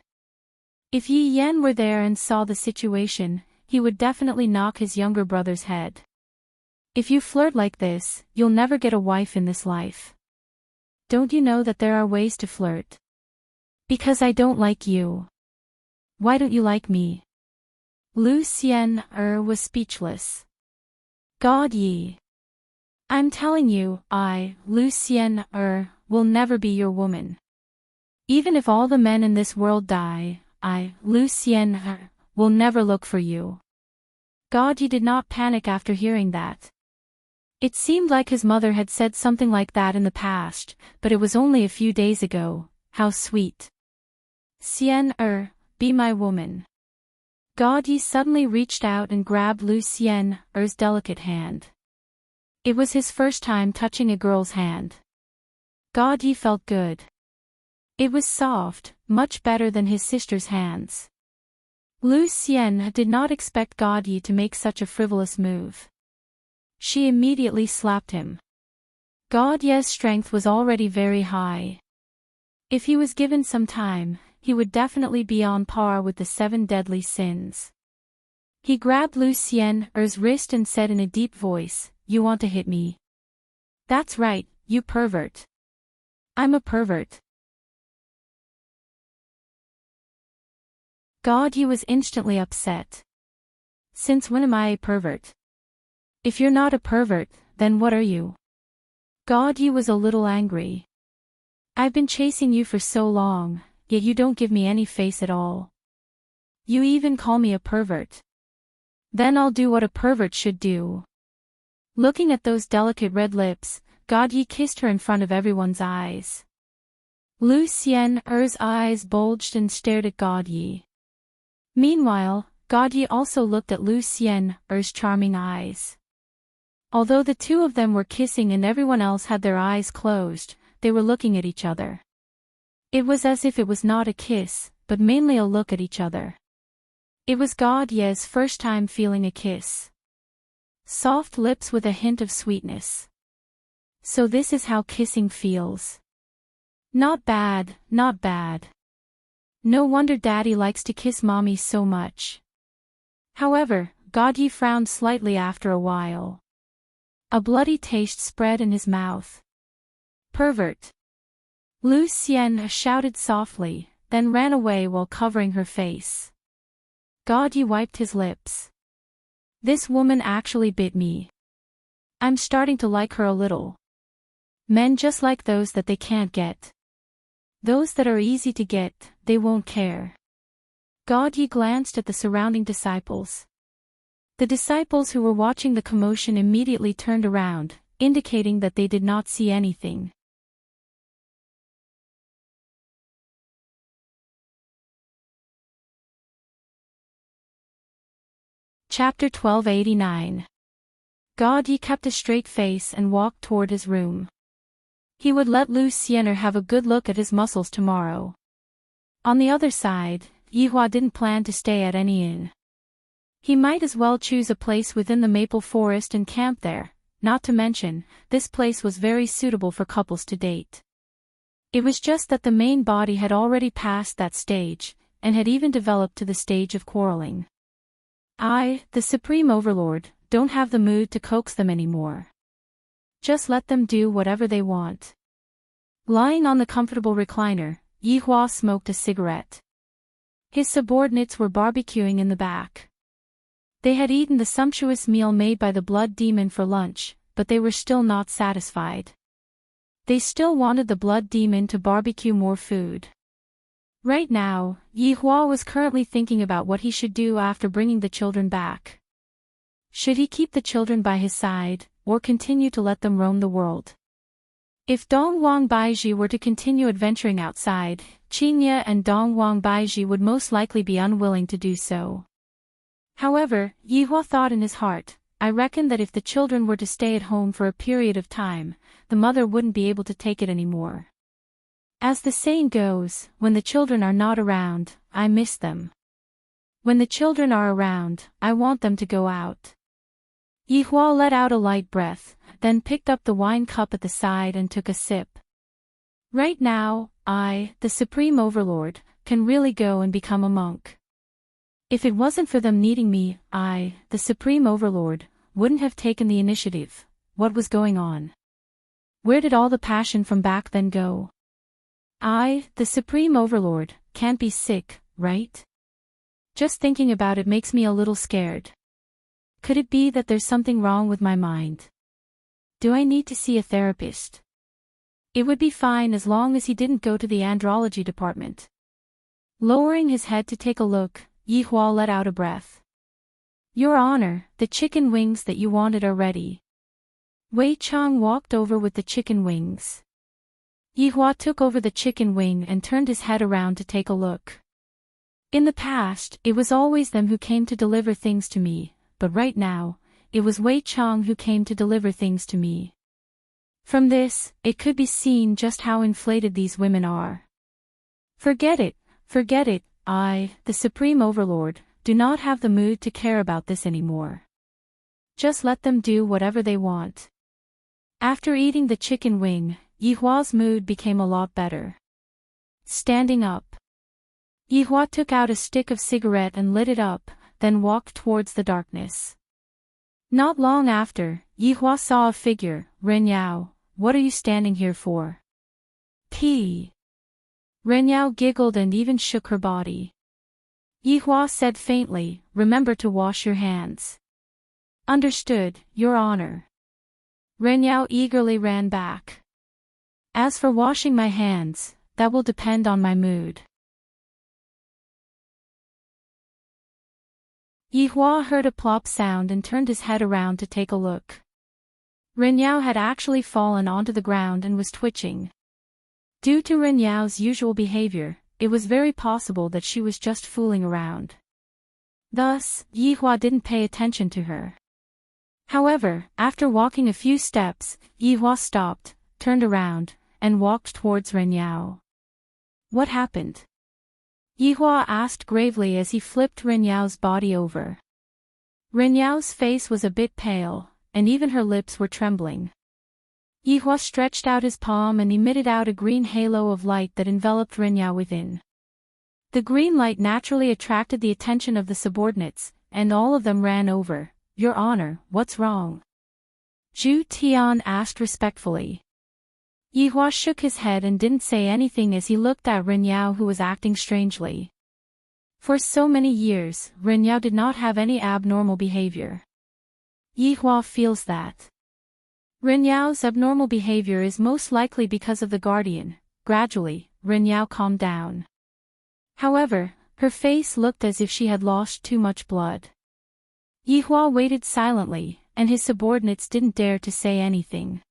If Yi Yan were there and saw the situation, he would definitely knock his younger brother's head. If you flirt like this, you'll never get a wife in this life. Don't you know that there are ways to flirt? Because I don't like you. Why don't you like me? Lu Xian was speechless. God Yi. I'm telling you, I, Lu Xian will never be your woman. Even if all the men in this world die, I, Lu Xian will never look for you. God Yi did not panic after hearing that. It seemed like his mother had said something like that in the past, but it was only a few days ago. How sweet. Xian be my woman. God Yi suddenly reached out and grabbed Lu Xian's delicate hand. It was his first time touching a girl's hand. God Yi felt good. It was soft, much better than his sister's hands. Lu Xian did not expect God Yi to make such a frivolous move. She immediately slapped him. God Yi's strength was already very high. If he was given some time, he would definitely be on par with the 7 deadly sins. He grabbed Lu Xian's wrist and said in a deep voice, You want to hit me? That's right, you pervert. I'm a pervert. God Yi was instantly upset. Since when am I a pervert? If you're not a pervert, then what are you? God Yi was a little angry. I've been chasing you for so long, yet you don't give me any face at all. You even call me a pervert. Then I'll do what a pervert should do. Looking at those delicate red lips, God Yi kissed her in front of everyone's eyes. Lu Xian's eyes bulged and stared at God Yi. Meanwhile, God Yi also looked at Lu Xian's charming eyes. Although the two of them were kissing and everyone else had their eyes closed, they were looking at each other. It was as if it was not a kiss, but mainly a look at each other. It was God Yi's first time feeling a kiss. Soft lips with a hint of sweetness. So this is how kissing feels. Not bad, not bad. No wonder Daddy likes to kiss Mommy so much. However, Godyi frowned slightly after a while. A bloody taste spread in his mouth. Pervert. Lu Xian shouted softly, then ran away while covering her face. Godyi wiped his lips. This woman actually bit me. I'm starting to like her a little. Men just like those that they can't get. Those that are easy to get, they won't care. Godyi glanced at the surrounding disciples. The disciples who were watching the commotion immediately turned around, indicating that they did not see anything. Chapter 1289. Godyi kept a straight face and walked toward his room. He would let Lu Xiener have a good look at his muscles tomorrow. On the other side, Yihua didn't plan to stay at any inn. He might as well choose a place within the maple forest and camp there, not to mention, this place was very suitable for couples to date. It was just that the main body had already passed that stage, and had even developed to the stage of quarreling. I, the Supreme Overlord, don't have the mood to coax them anymore. Just let them do whatever they want. Lying on the comfortable recliner, Yihua smoked a cigarette. His subordinates were barbecuing in the back. They had eaten the sumptuous meal made by the blood demon for lunch, but they were still not satisfied. They still wanted the blood demon to barbecue more food. Right now, Yihua was currently thinking about what he should do after bringing the children back. Should he keep the children by his side, or continue to let them roam the world? If Dongwang Baizhi were to continue adventuring outside, Qingye and Dongwang Baizhi would most likely be unwilling to do so. However, Yihua thought in his heart, I reckon that if the children were to stay at home for a period of time, the mother wouldn't be able to take it anymore. As the saying goes, when the children are not around, I miss them. When the children are around, I want them to go out. Yihua let out a light breath, then picked up the wine cup at the side and took a sip. Right now, I, the Supreme Overlord, can really go and become a monk. If it wasn't for them needing me, I, the Supreme Overlord, wouldn't have taken the initiative. What was going on? Where did all the passion from back then go? I, the Supreme Overlord, can't be sick, right? Just thinking about it makes me a little scared. Could it be that there's something wrong with my mind? Do I need to see a therapist? It would be fine as long as he didn't go to the andrology department. Lowering his head to take a look, Yihua let out a breath. Your Honor, the chicken wings that you wanted are ready. Wei Chang walked over with the chicken wings. Yihua took over the chicken wing and turned his head around to take a look. In the past, it was always them who came to deliver things to me, but right now, it was Wei Chang who came to deliver things to me. From this, it could be seen just how inflated these women are. Forget it, I, the Supreme Overlord, do not have the mood to care about this anymore. Just let them do whatever they want. After eating the chicken wing, Yihua's mood became a lot better. Standing up. Yihua took out a stick of cigarette and lit it up, then walked towards the darkness. Not long after, Yihua saw a figure. Ren Yao, what are you standing here for? P. Ren Yao giggled and even shook her body. Yihua said faintly, remember to wash your hands. Understood, Your Honor. Ren Yao eagerly ran back. As for washing my hands, that will depend on my mood. Yihua heard a plop sound and turned his head around to take a look. Ren Yao had actually fallen onto the ground and was twitching. Due to Ren Yao's usual behavior, it was very possible that she was just fooling around. Thus, Yihua didn't pay attention to her. However, after walking a few steps, Yihua stopped, turned around, and walked towards Ren Yao. What happened? Yihua asked gravely as he flipped Ren Yao's body over. Ren Yao's face was a bit pale, and even her lips were trembling. Yihua stretched out his palm and emitted out a green halo of light that enveloped Renyao within. The green light naturally attracted the attention of the subordinates, and all of them ran over. "Your Honor, what's wrong?" Zhu Tian asked respectfully. Yihua shook his head and didn't say anything as he looked at Renyao, who was acting strangely. For so many years, Renyao did not have any abnormal behavior. Yihua feels that Renyao's abnormal behavior is most likely because of the guardian. Gradually, Renyao calmed down. However, her face looked as if she had lost too much blood. Yihua waited silently, and his subordinates didn't dare to say anything.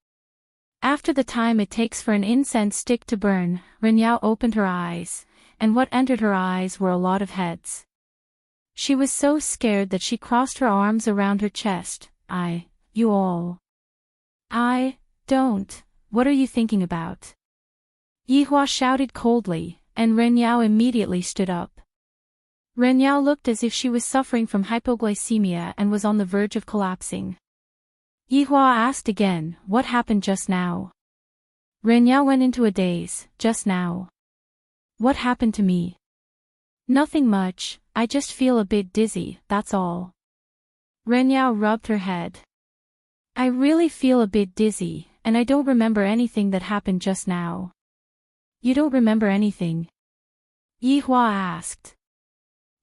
After the time it takes for an incense stick to burn, Renyao opened her eyes, and what entered her eyes were a lot of heads. She was so scared that she crossed her arms around her chest. You all. Don't. What are you thinking about?" Yihua shouted coldly, and Renyao immediately stood up. Renyao looked as if she was suffering from hypoglycemia and was on the verge of collapsing. Yihua asked again, "What happened just now?" Renyao went into a daze. "Just now? What happened to me?" "Nothing much, I just feel a bit dizzy, that's all." Renyao rubbed her head. "I really feel a bit dizzy, and I don't remember anything that happened just now." "You don't remember anything?" Yihua asked.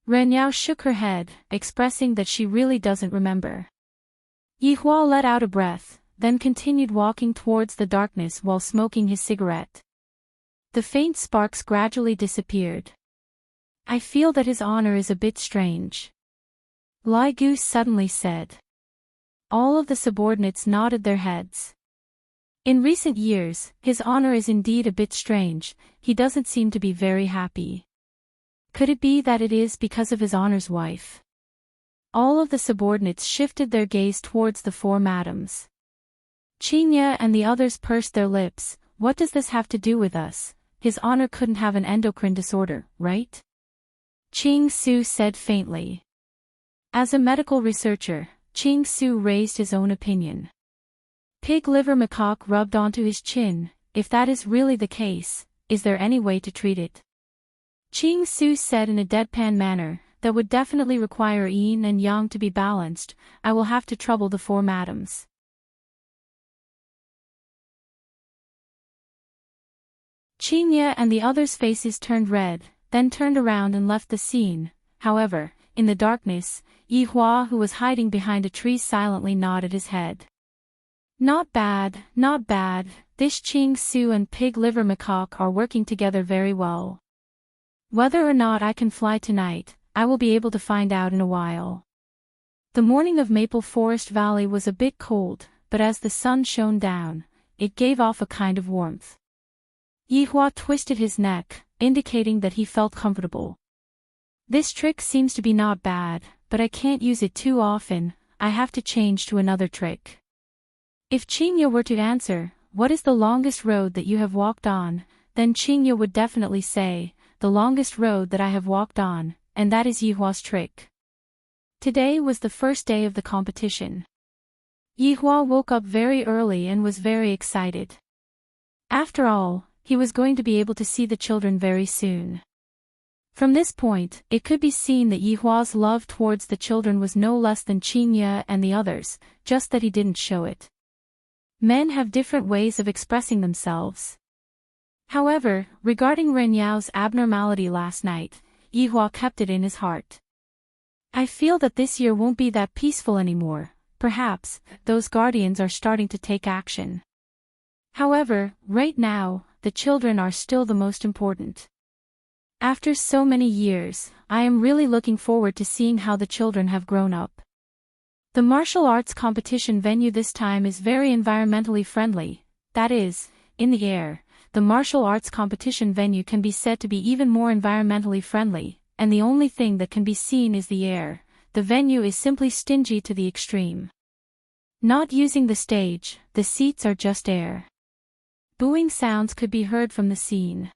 Renyao shook her head, expressing that she really doesn't remember. Yihua let out a breath, then continued walking towards the darkness while smoking his cigarette. The faint sparks gradually disappeared. "I feel that his honor is a bit strange," Lai Gu suddenly said. All of the subordinates nodded their heads. "In recent years, his honor is indeed a bit strange. He doesn't seem to be very happy. Could it be that it is because of his honor's wife?" All of the subordinates shifted their gaze towards the four madams. Qinya and the others pursed their lips. "What does this have to do with us? His honor couldn't have an endocrine disorder, right?" Qing Su said faintly. As a medical researcher, Qing Su raised his own opinion. Pig liver macaque rubbed onto his chin. "If that is really the case, is there any way to treat it?" Qing Su said in a deadpan manner, "That would definitely require yin and yang to be balanced. I will have to trouble the four madams." Qinya and the others' faces turned red, then turned around and left the scene. However, in the darkness, Yihua, who was hiding behind a tree, silently nodded his head. Not bad, not bad. This Qing Su and Pig Liver Macaque are working together very well. Whether or not I can fly tonight, I will be able to find out in a while." The morning of Maple Forest Valley was a bit cold, but as the sun shone down, it gave off a kind of warmth. Yihua twisted his neck, indicating that he felt comfortable. "This trick seems to be not bad, but I can't use it too often. I have to change to another trick." If Qinya were to answer, "What is the longest road that you have walked on?" then Qinya would definitely say, "The longest road that I have walked on," and that is Yihua's trick. Today was the first day of the competition. Yihua woke up very early and was very excited. After all, he was going to be able to see the children very soon. From this point, it could be seen that Yihua's love towards the children was no less than Qinya and the others, just that he didn't show it. Men have different ways of expressing themselves. However, regarding Renyao's abnormality last night, Yihua kept it in his heart. "I feel that this year won't be that peaceful anymore. Perhaps, those guardians are starting to take action. However, right now, the children are still the most important. After so many years, I am really looking forward to seeing how the children have grown up." The martial arts competition venue this time is very environmentally friendly, that is, in the air. The martial arts competition venue can be said to be even more environmentally friendly, and the only thing that can be seen is the air. The venue is simply stingy to the extreme. Not using the stage, the seats are just air. Booing sounds could be heard from the scene.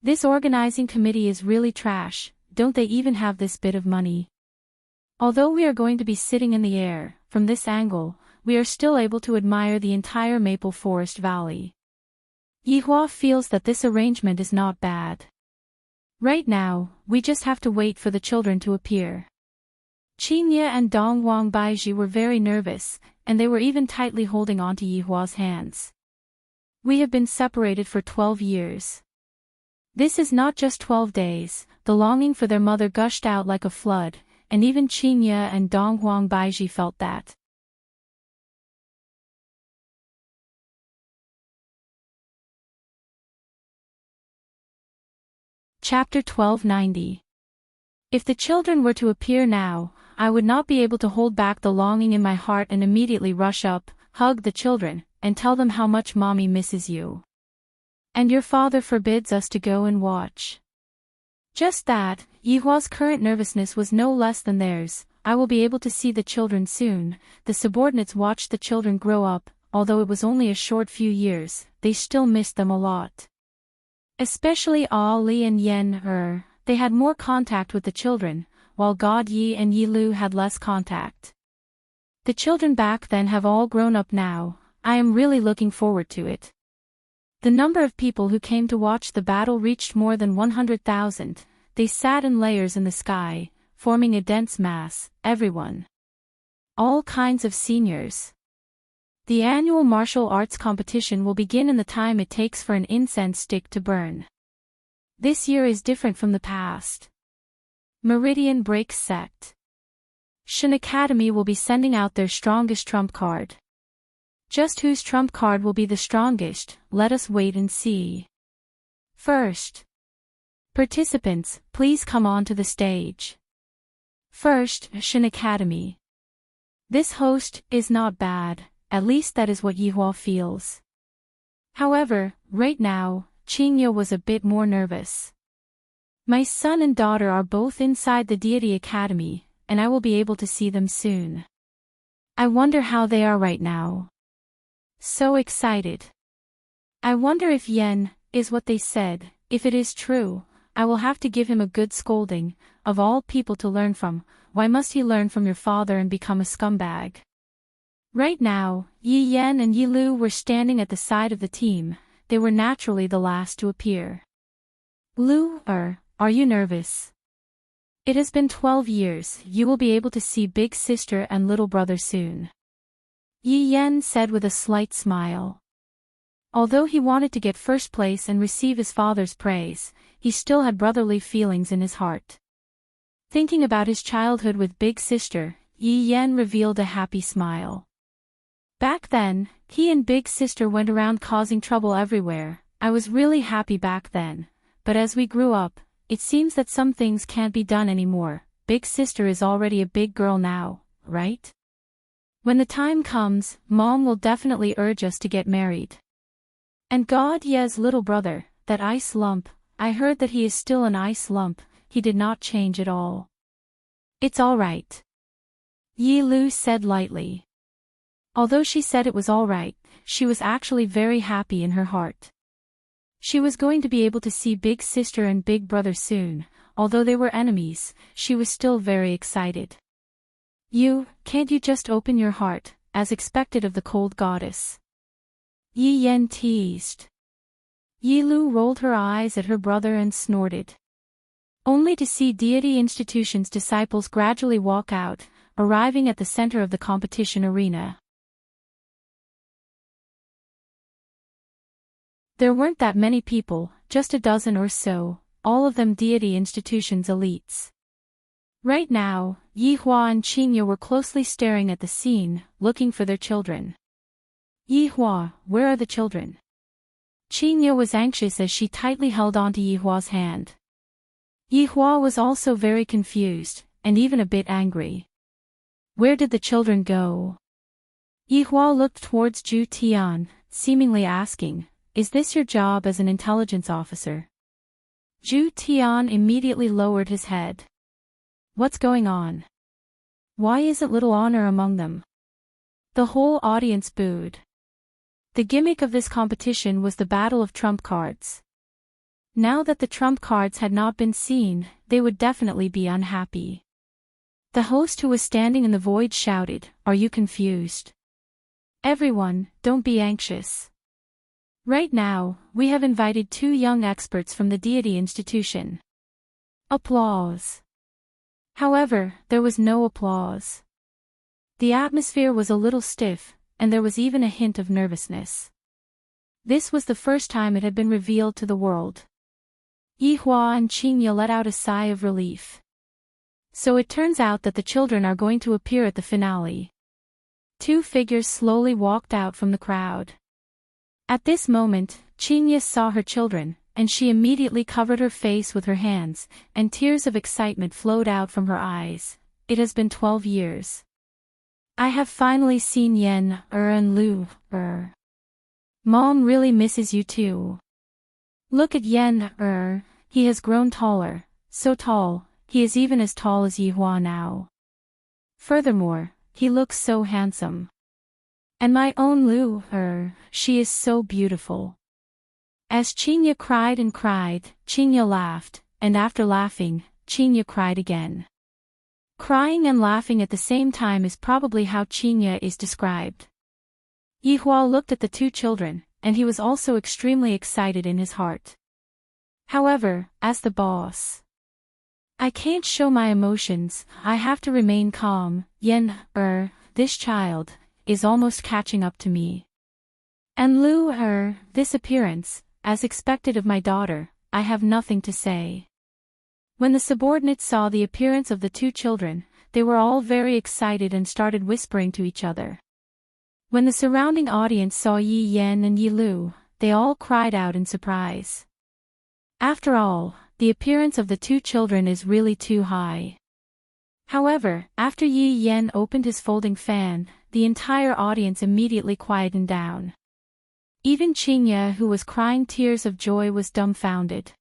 This organizing committee is really trash. Don't they even have this bit of money? Although we are going to be sitting in the air, from this angle, we are still able to admire the entire Maple Forest Valley. Yihua feels that this arrangement is not bad. Right now, we just have to wait for the children to appear. Qingye and Dongwang Baiji were very nervous, and they were even tightly holding on to Yihua's hands. We have been separated for 12 years. This is not just 12 days, the longing for their mother gushed out like a flood, and even Qingye and Dongwang Baiji felt that. Chapter 1290. If the children were to appear now, I would not be able to hold back the longing in my heart and immediately rush up, hug the children, and tell them how much mommy misses you. And your father forbids us to go and watch. Just that, Yihua's current nervousness was no less than theirs. I will be able to see the children soon. The subordinates watched the children grow up, although it was only a short few years, they still missed them a lot. Especially Ali and Yen they had more contact with the children, while God Yi and Yi Lu had less contact. The children back then have all grown up now. I am really looking forward to it. The number of people who came to watch the battle reached more than 100,000. They sat in layers in the sky, forming a dense mass, everyone. All kinds of seniors. The annual martial arts competition will begin in the time it takes for an incense stick to burn. This year is different from the past. Meridian Break Sect. Shin Academy will be sending out their strongest trump card. Just whose trump card will be the strongest, let us wait and see. First. Participants, please come on to the stage. First, Shin Academy. This host is not bad, at least that is what Yihua feels. However, right now, Qingye was a bit more nervous. My son and daughter are both inside the Deity Academy, and I will be able to see them soon. I wonder how they are right now. So excited. I wonder if Yen is what they said. If it is true, I will have to give him a good scolding. Of all people to learn from, why must he learn from your father and become a scumbag? Right now, Yi Yen and Yi Lu were standing at the side of the team. They were naturally the last to appear. Lu, are you nervous? It has been 12 years. You will be able to see big sister and little brother soon. Yi Yen said with a slight smile. Although he wanted to get first place and receive his father's praise, he still had brotherly feelings in his heart. Thinking about his childhood with big sister, Yi Yen revealed a happy smile. Back then, he and big sister went around causing trouble everywhere. I was really happy back then, but as we grew up, it seems that some things can't be done anymore. Big sister is already a big girl now, right? When the time comes, Mom will definitely urge us to get married. And God Ye's little brother, that ice lump, I heard that he is still an ice lump, he did not change at all. It's all right. Yi Lu said lightly. Although she said it was all right, she was actually very happy in her heart. She was going to be able to see big sister and big brother soon. Although they were enemies, she was still very excited. Can't you just open your heart, as expected of the cold goddess? Yi Yen teased. Yi Lu rolled her eyes at her brother and snorted. Only to see Deity Institution's disciples gradually walk out, arriving at the center of the competition arena. There weren't that many people, just a dozen or so, all of them Deity Institution's elites. Right now, Yihua and Qingye were closely staring at the scene, looking for their children. Yihua, where are the children? Qingye was anxious as she tightly held onto Yihua's hand. Yihua was also very confused, and even a bit angry. Where did the children go? Yihua looked towards Zhu Tian, seemingly asking, is this your job as an intelligence officer? Zhu Tian immediately lowered his head. What's going on? Why isn't little honor among them? The whole audience booed. The gimmick of this competition was the battle of trump cards. Now that the trump cards had not been seen, they would definitely be unhappy. The host who was standing in the void shouted, "Are you confused? Everyone, don't be anxious. Right now, we have invited 2 young experts from the deity institution. Applause. However, there was no applause. The atmosphere was a little stiff, and there was even a hint of nervousness. This was the first time it had been revealed to the world. Yihua and Qingye let out a sigh of relief. So it turns out that the children are going to appear at the finale. 2 figures slowly walked out from the crowd. At this moment, Qingye saw her children, and she immediately covered her face with her hands, and tears of excitement flowed out from her eyes. It has been 12 years. I have finally seen Yen, and Lu, Mom really misses you too. Look at Yen, he has grown taller, so tall, he is even as tall as Yihua now. Furthermore, he looks so handsome. And my own Lu, she is so beautiful. As Qingye cried and cried, Qingye laughed, and after laughing, Qingye cried again. Crying and laughing at the same time is probably how Qingye is described. Yihua looked at the 2 children, and he was also extremely excited in his heart. However, as the boss, I can't show my emotions, I have to remain calm. Yen, this child, is almost catching up to me. And Lu, this appearance, as expected of my daughter, I have nothing to say. When the subordinates saw the appearance of the 2 children, they were all very excited and started whispering to each other. When the surrounding audience saw Yi Yen and Yi Lu, they all cried out in surprise. After all, the appearance of the 2 children is really too high. However, after Yi Yen opened his folding fan, the entire audience immediately quietened down. Even Qingye, who was crying tears of joy, was dumbfounded.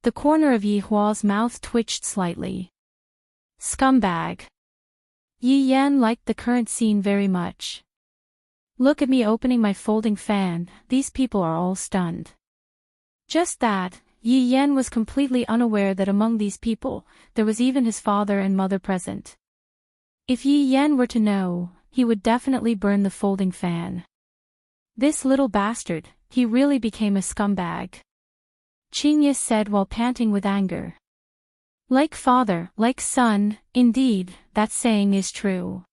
The corner of Yihua's mouth twitched slightly. Scumbag. Yi Yen liked the current scene very much. Look at me opening my folding fan, these people are all stunned. Just that, Yi Yen was completely unaware that among these people, there was even his father and mother present. If Yi Yen were to know, he would definitely burn the folding fan. This little bastard, he really became a scumbag. Qingye said while panting with anger. Like father, like son, indeed, that saying is true.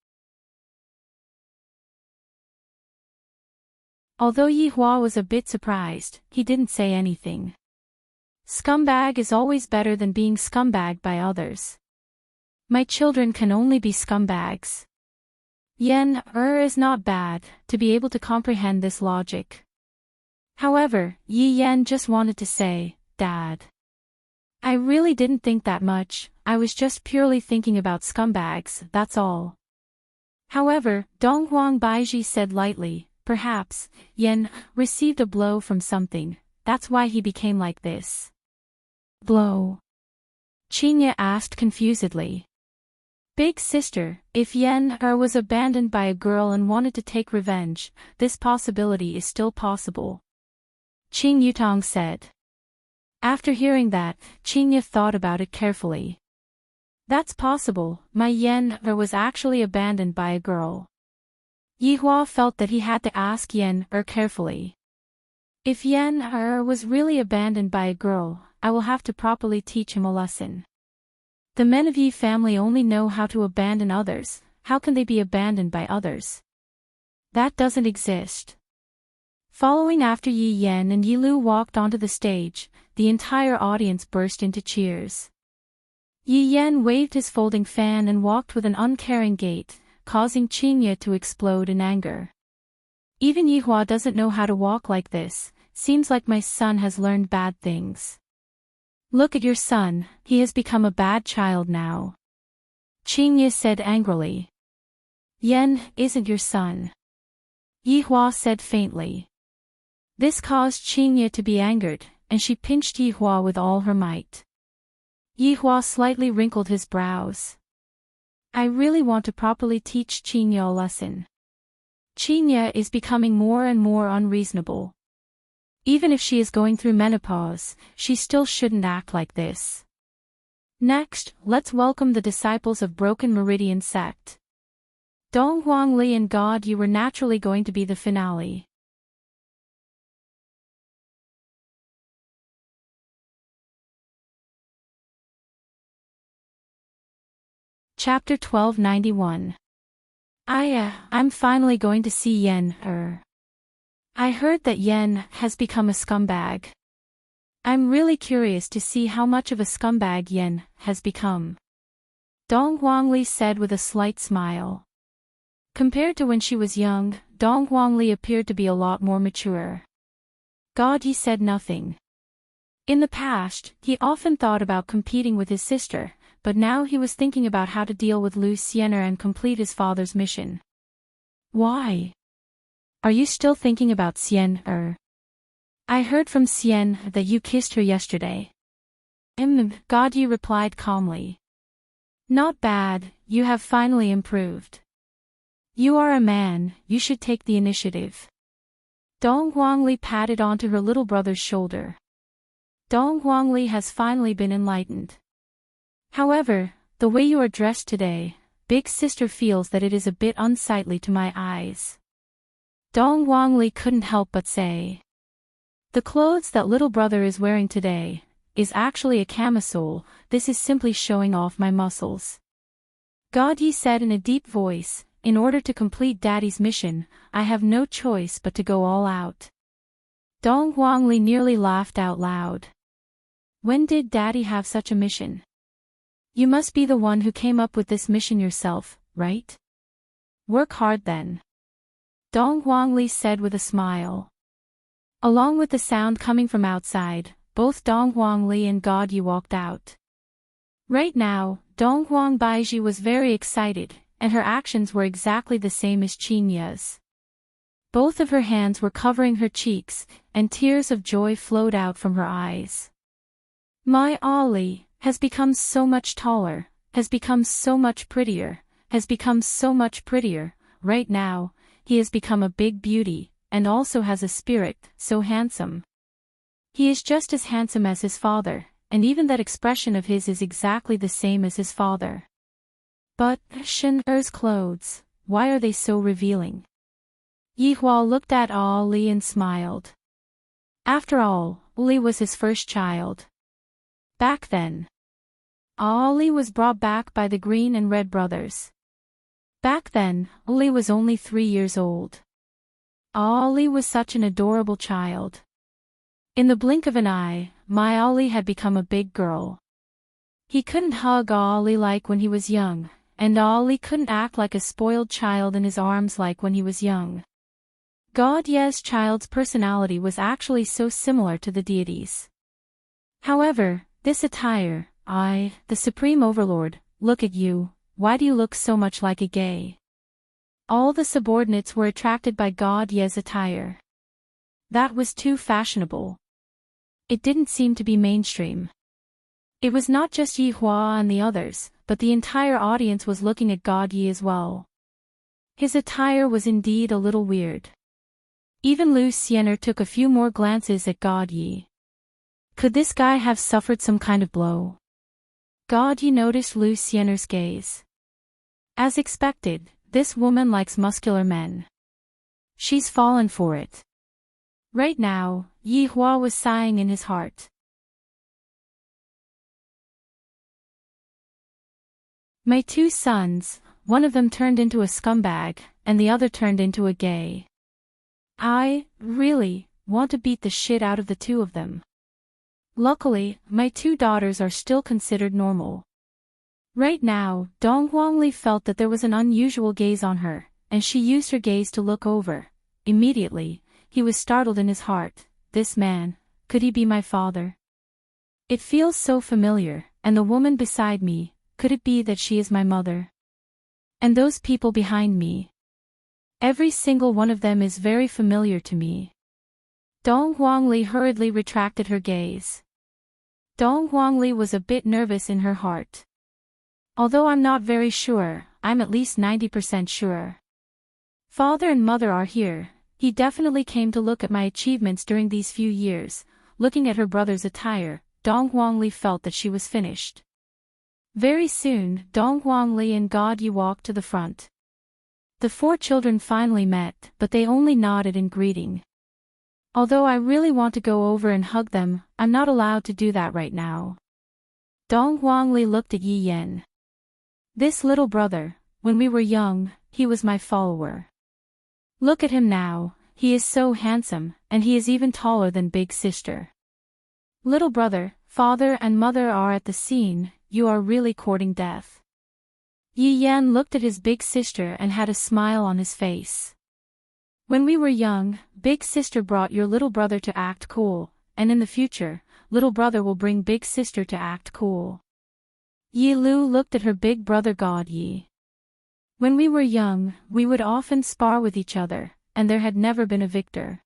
Although Yihua was a bit surprised, he didn't say anything. Scumbag is always better than being scumbagged by others. My children can only be scumbags. Yen, is not bad, to be able to comprehend this logic. However, Yi Yen just wanted to say, Dad. I really didn't think that much, I was just purely thinking about scumbags, that's all. However, Donghuang Baiji said lightly, perhaps, Yen, received a blow from something, that's why he became like this. Blow? Qingye asked confusedly. Big sister, if Yen was abandoned by a girl and wanted to take revenge, this possibility is still possible. Qing Yutong said. After hearing that, Qingye thought about it carefully. That's possible, my Yen was actually abandoned by a girl. Yihua felt that he had to ask Yen carefully. If Yen was really abandoned by a girl, I will have to properly teach him a lesson. The men of Yi family only know how to abandon others, how can they be abandoned by others? That doesn't exist. Following after Yi Yen and Yi Lu walked onto the stage, the entire audience burst into cheers. Yi Yen waved his folding fan and walked with an uncaring gait, causing Qingye to explode in anger. Even Yihua doesn't know how to walk like this, seems like my son has learned bad things. Look at your son, he has become a bad child now. Qingye said angrily. Yen isn't your son. Yihua said faintly. This caused Qingye to be angered, and she pinched Yihua with all her might. Yihua slightly wrinkled his brows. I really want to properly teach Qingye a lesson. Qingye is becoming more and more unreasonable. Even if she is going through menopause, she still shouldn't act like this. Next, let's welcome the disciples of Broken Meridian Sect. Dong Huang Li and God, you were naturally going to be the finale. Chapter 1291. I'm finally going to see Yen. I heard that Yen has become a scumbag. I'm really curious to see how much of a scumbag Yen has become. Dong Huangli said with a slight smile. Compared to when she was young, Dong Huangli appeared to be a lot more mature. God Yi said nothing. In the past, he often thought about competing with his sister, but now he was thinking about how to deal with Lu Xiener and complete his father's mission. Why? Are you still thinking about Xian? I heard from Xian that you kissed her yesterday. God Yi replied calmly. Not bad, you have finally improved. You are a man, you should take the initiative. Dong Huangli patted onto her little brother's shoulder. Dong Huangli has finally been enlightened. However, the way you are dressed today, big sister feels that it is a bit unsightly to my eyes. Dong Huangli couldn't help but say. The clothes that little brother is wearing today is actually a camisole. This is simply showing off my muscles. God Yi said in a deep voice, in order to complete Daddy's mission, I have no choice but to go all out. Dong Huangli nearly laughed out loud. When did Daddy have such a mission? You must be the one who came up with this mission yourself, right? Work hard then. Dong Huangli said with a smile. Along with the sound coming from outside, both Dong Huangli and God Yi walked out. Right now, Dong Huang Baiji was very excited, and her actions were exactly the same as Qinya's. Both of her hands were covering her cheeks, and tears of joy flowed out from her eyes. My Ollie has become so much taller, has become so much prettier, has become so much prettier. Right now, he has become a big beauty, and also has a spirit, so handsome. He is just as handsome as his father, and even that expression of his is exactly the same as his father. But, Shen Er's clothes, why are they so revealing? Yi Hua looked at Ali and smiled. After all, Ali was his first child. Back then, Ali was brought back by the Green and Red brothers. Back then, Ali was only 3 years old. Ali was such an adorable child. In the blink of an eye, my Ali had become a big girl. He couldn't hug Ali like when he was young, and Ali couldn't act like a spoiled child in his arms like when he was young. God Ye's child's personality was actually so similar to the deities. However, this attire, the Supreme Overlord, look at you, why do you look so much like a gay? All the subordinates were attracted by God Ye's attire. That was too fashionable. It didn't seem to be mainstream. It was not just Yi Hua and the others, but the entire audience was looking at God Yi as well. His attire was indeed a little weird. Even Lu Xiener took a few more glances at God Yi. Could this guy have suffered some kind of blow? God Yi noticed Lu Xiener's gaze. As expected, this woman likes muscular men. She's fallen for it. Right now, Yi Hua was sighing in his heart. My 2 sons, one of them turned into a scumbag, and the other turned into a gay. I, really, want to beat the shit out of the 2 of them. Luckily, my 2 daughters are still considered normal. Right now, Dong Huangli felt that there was an unusual gaze on her, and she used her gaze to look over. Immediately, he was startled in his heart. This man, could he be my father? It feels so familiar, and the woman beside me, could it be that she is my mother? And those people behind me. Every single one of them is very familiar to me. Dong Huangli hurriedly retracted her gaze. Dong Huangli was a bit nervous in her heart. Although I'm not very sure, I'm at least 90% sure. Father and mother are here. He definitely came to look at my achievements during these few years. Looking at her brother's attire, Dong Huangli felt that she was finished. Very soon, Dong Huangli and God Yi walked to the front. The four children finally met, but they only nodded in greeting. Although I really want to go over and hug them, I'm not allowed to do that right now. Dong Huangli looked at Yi Yan. This little brother, when we were young, he was my follower. Look at him now, he is so handsome, and he is even taller than big sister. Little brother, father and mother are at the scene, you are really courting death. Yi Yan looked at his big sister and had a smile on his face. When we were young, big sister brought your little brother to act cool, and in the future, little brother will bring big sister to act cool. Yi Lu looked at her big brother God Yi. When we were young, we would often spar with each other, and there had never been a victor.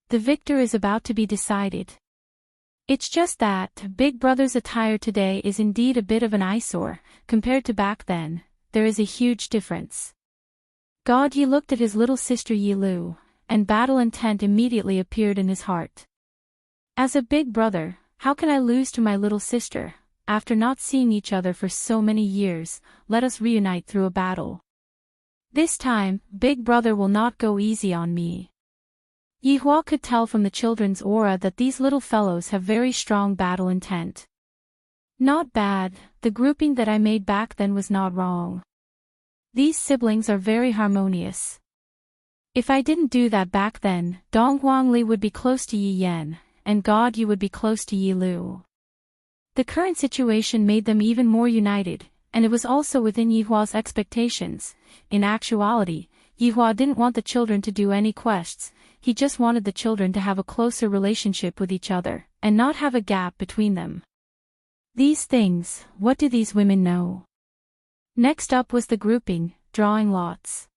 The victor is about to be decided. It's just that big brother's attire today is indeed a bit of an eyesore, compared to back then, there is a huge difference. God Yi looked at his little sister Yi Lu, and battle intent immediately appeared in his heart. As a big brother, how can I lose to my little sister? After not seeing each other for so many years, let us reunite through a battle. This time, big brother will not go easy on me. Yi Hua could tell from the children's aura that these little fellows have very strong battle intent. Not bad, the grouping that I made back then was not wrong. These siblings are very harmonious. If I didn't do that back then, Dong Huangli would be close to Yi Yan, and God Yi would be close to Yi Lu. The current situation made them even more united, and it was also within Yi Hua's expectations. In actuality, Yi Hua didn't want the children to do any quests, he just wanted the children to have a closer relationship with each other, and not have a gap between them. These things, what do these women know? Next up was the grouping, drawing lots.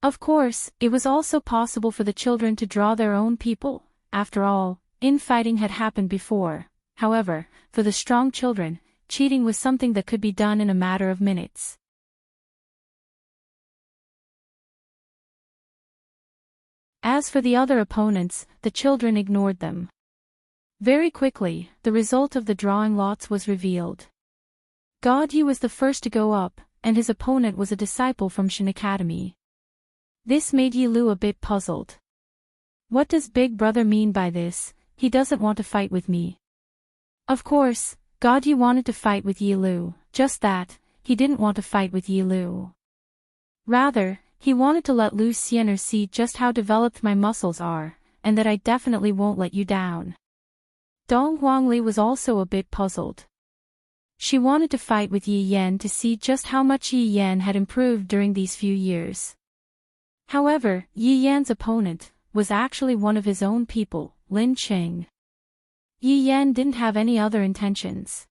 Of course, it was also possible for the children to draw their own people, after all, infighting had happened before. However, for the strong children, cheating was something that could be done in a matter of minutes. As for the other opponents, the children ignored them. Very quickly, the result of the drawing lots was revealed. God Yi was the first to go up, and his opponent was a disciple from Shen Academy. This made Yi Lu a bit puzzled. What does big brother mean by this? He doesn't want to fight with me. Of course, God Yi wanted to fight with Yi Lu, just that, he didn't want to fight with Yi Lu. Rather, he wanted to let Lu Xiener see just how developed my muscles are, and that I definitely won't let you down. Dong Huangli was also a bit puzzled. She wanted to fight with Yi Yan to see just how much Yi Yan had improved during these few years. However, Yi Yan's opponent was actually one of his own people, Lin Qing. Yi Yan didn't have any other intentions.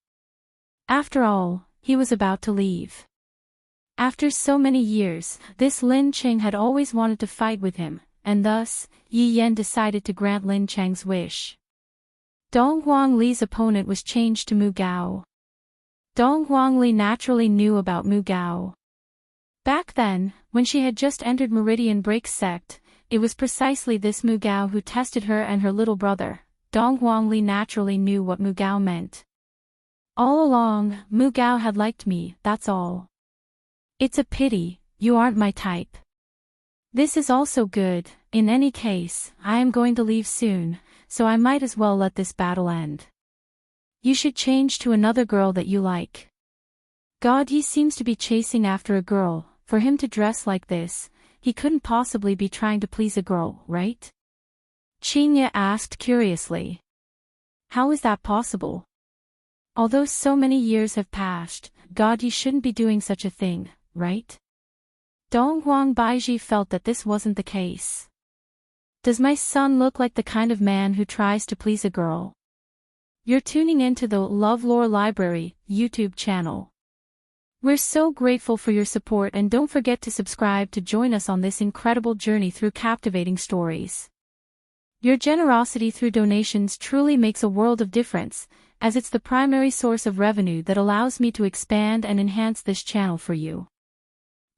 After all, he was about to leave. After so many years, this Lin Qing had always wanted to fight with him, and thus, Yi Yan decided to grant Lin Cheng's wish. Dong Huangli's opponent was changed to Mu Gao. Dong Huangli naturally knew about Mu Gao. Back then, when she had just entered Meridian Break sect, it was precisely this Mu Gao who tested her and her little brother. Dong Huangli naturally knew what Mu Gao meant. All along, Mu Gao had liked me, that's all. It's a pity, you aren't my type. This is also good, in any case, I am going to leave soon, so I might as well let this battle end. You should change to another girl that you like. God Yi seems to be chasing after a girl, for him to dress like this, he couldn't possibly be trying to please a girl, right? Qinya asked curiously. How is that possible? Although so many years have passed, God Yi shouldn't be doing such a thing, right? Dong Huang Baiji felt that this wasn't the case. Does my son look like the kind of man who tries to please a girl? You're tuning into the LoveLore Library YouTube channel. We're so grateful for your support, and don't forget to subscribe to join us on this incredible journey through captivating stories. Your generosity through donations truly makes a world of difference, as it's the primary source of revenue that allows me to expand and enhance this channel for you.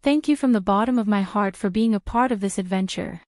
Thank you from the bottom of my heart for being a part of this adventure.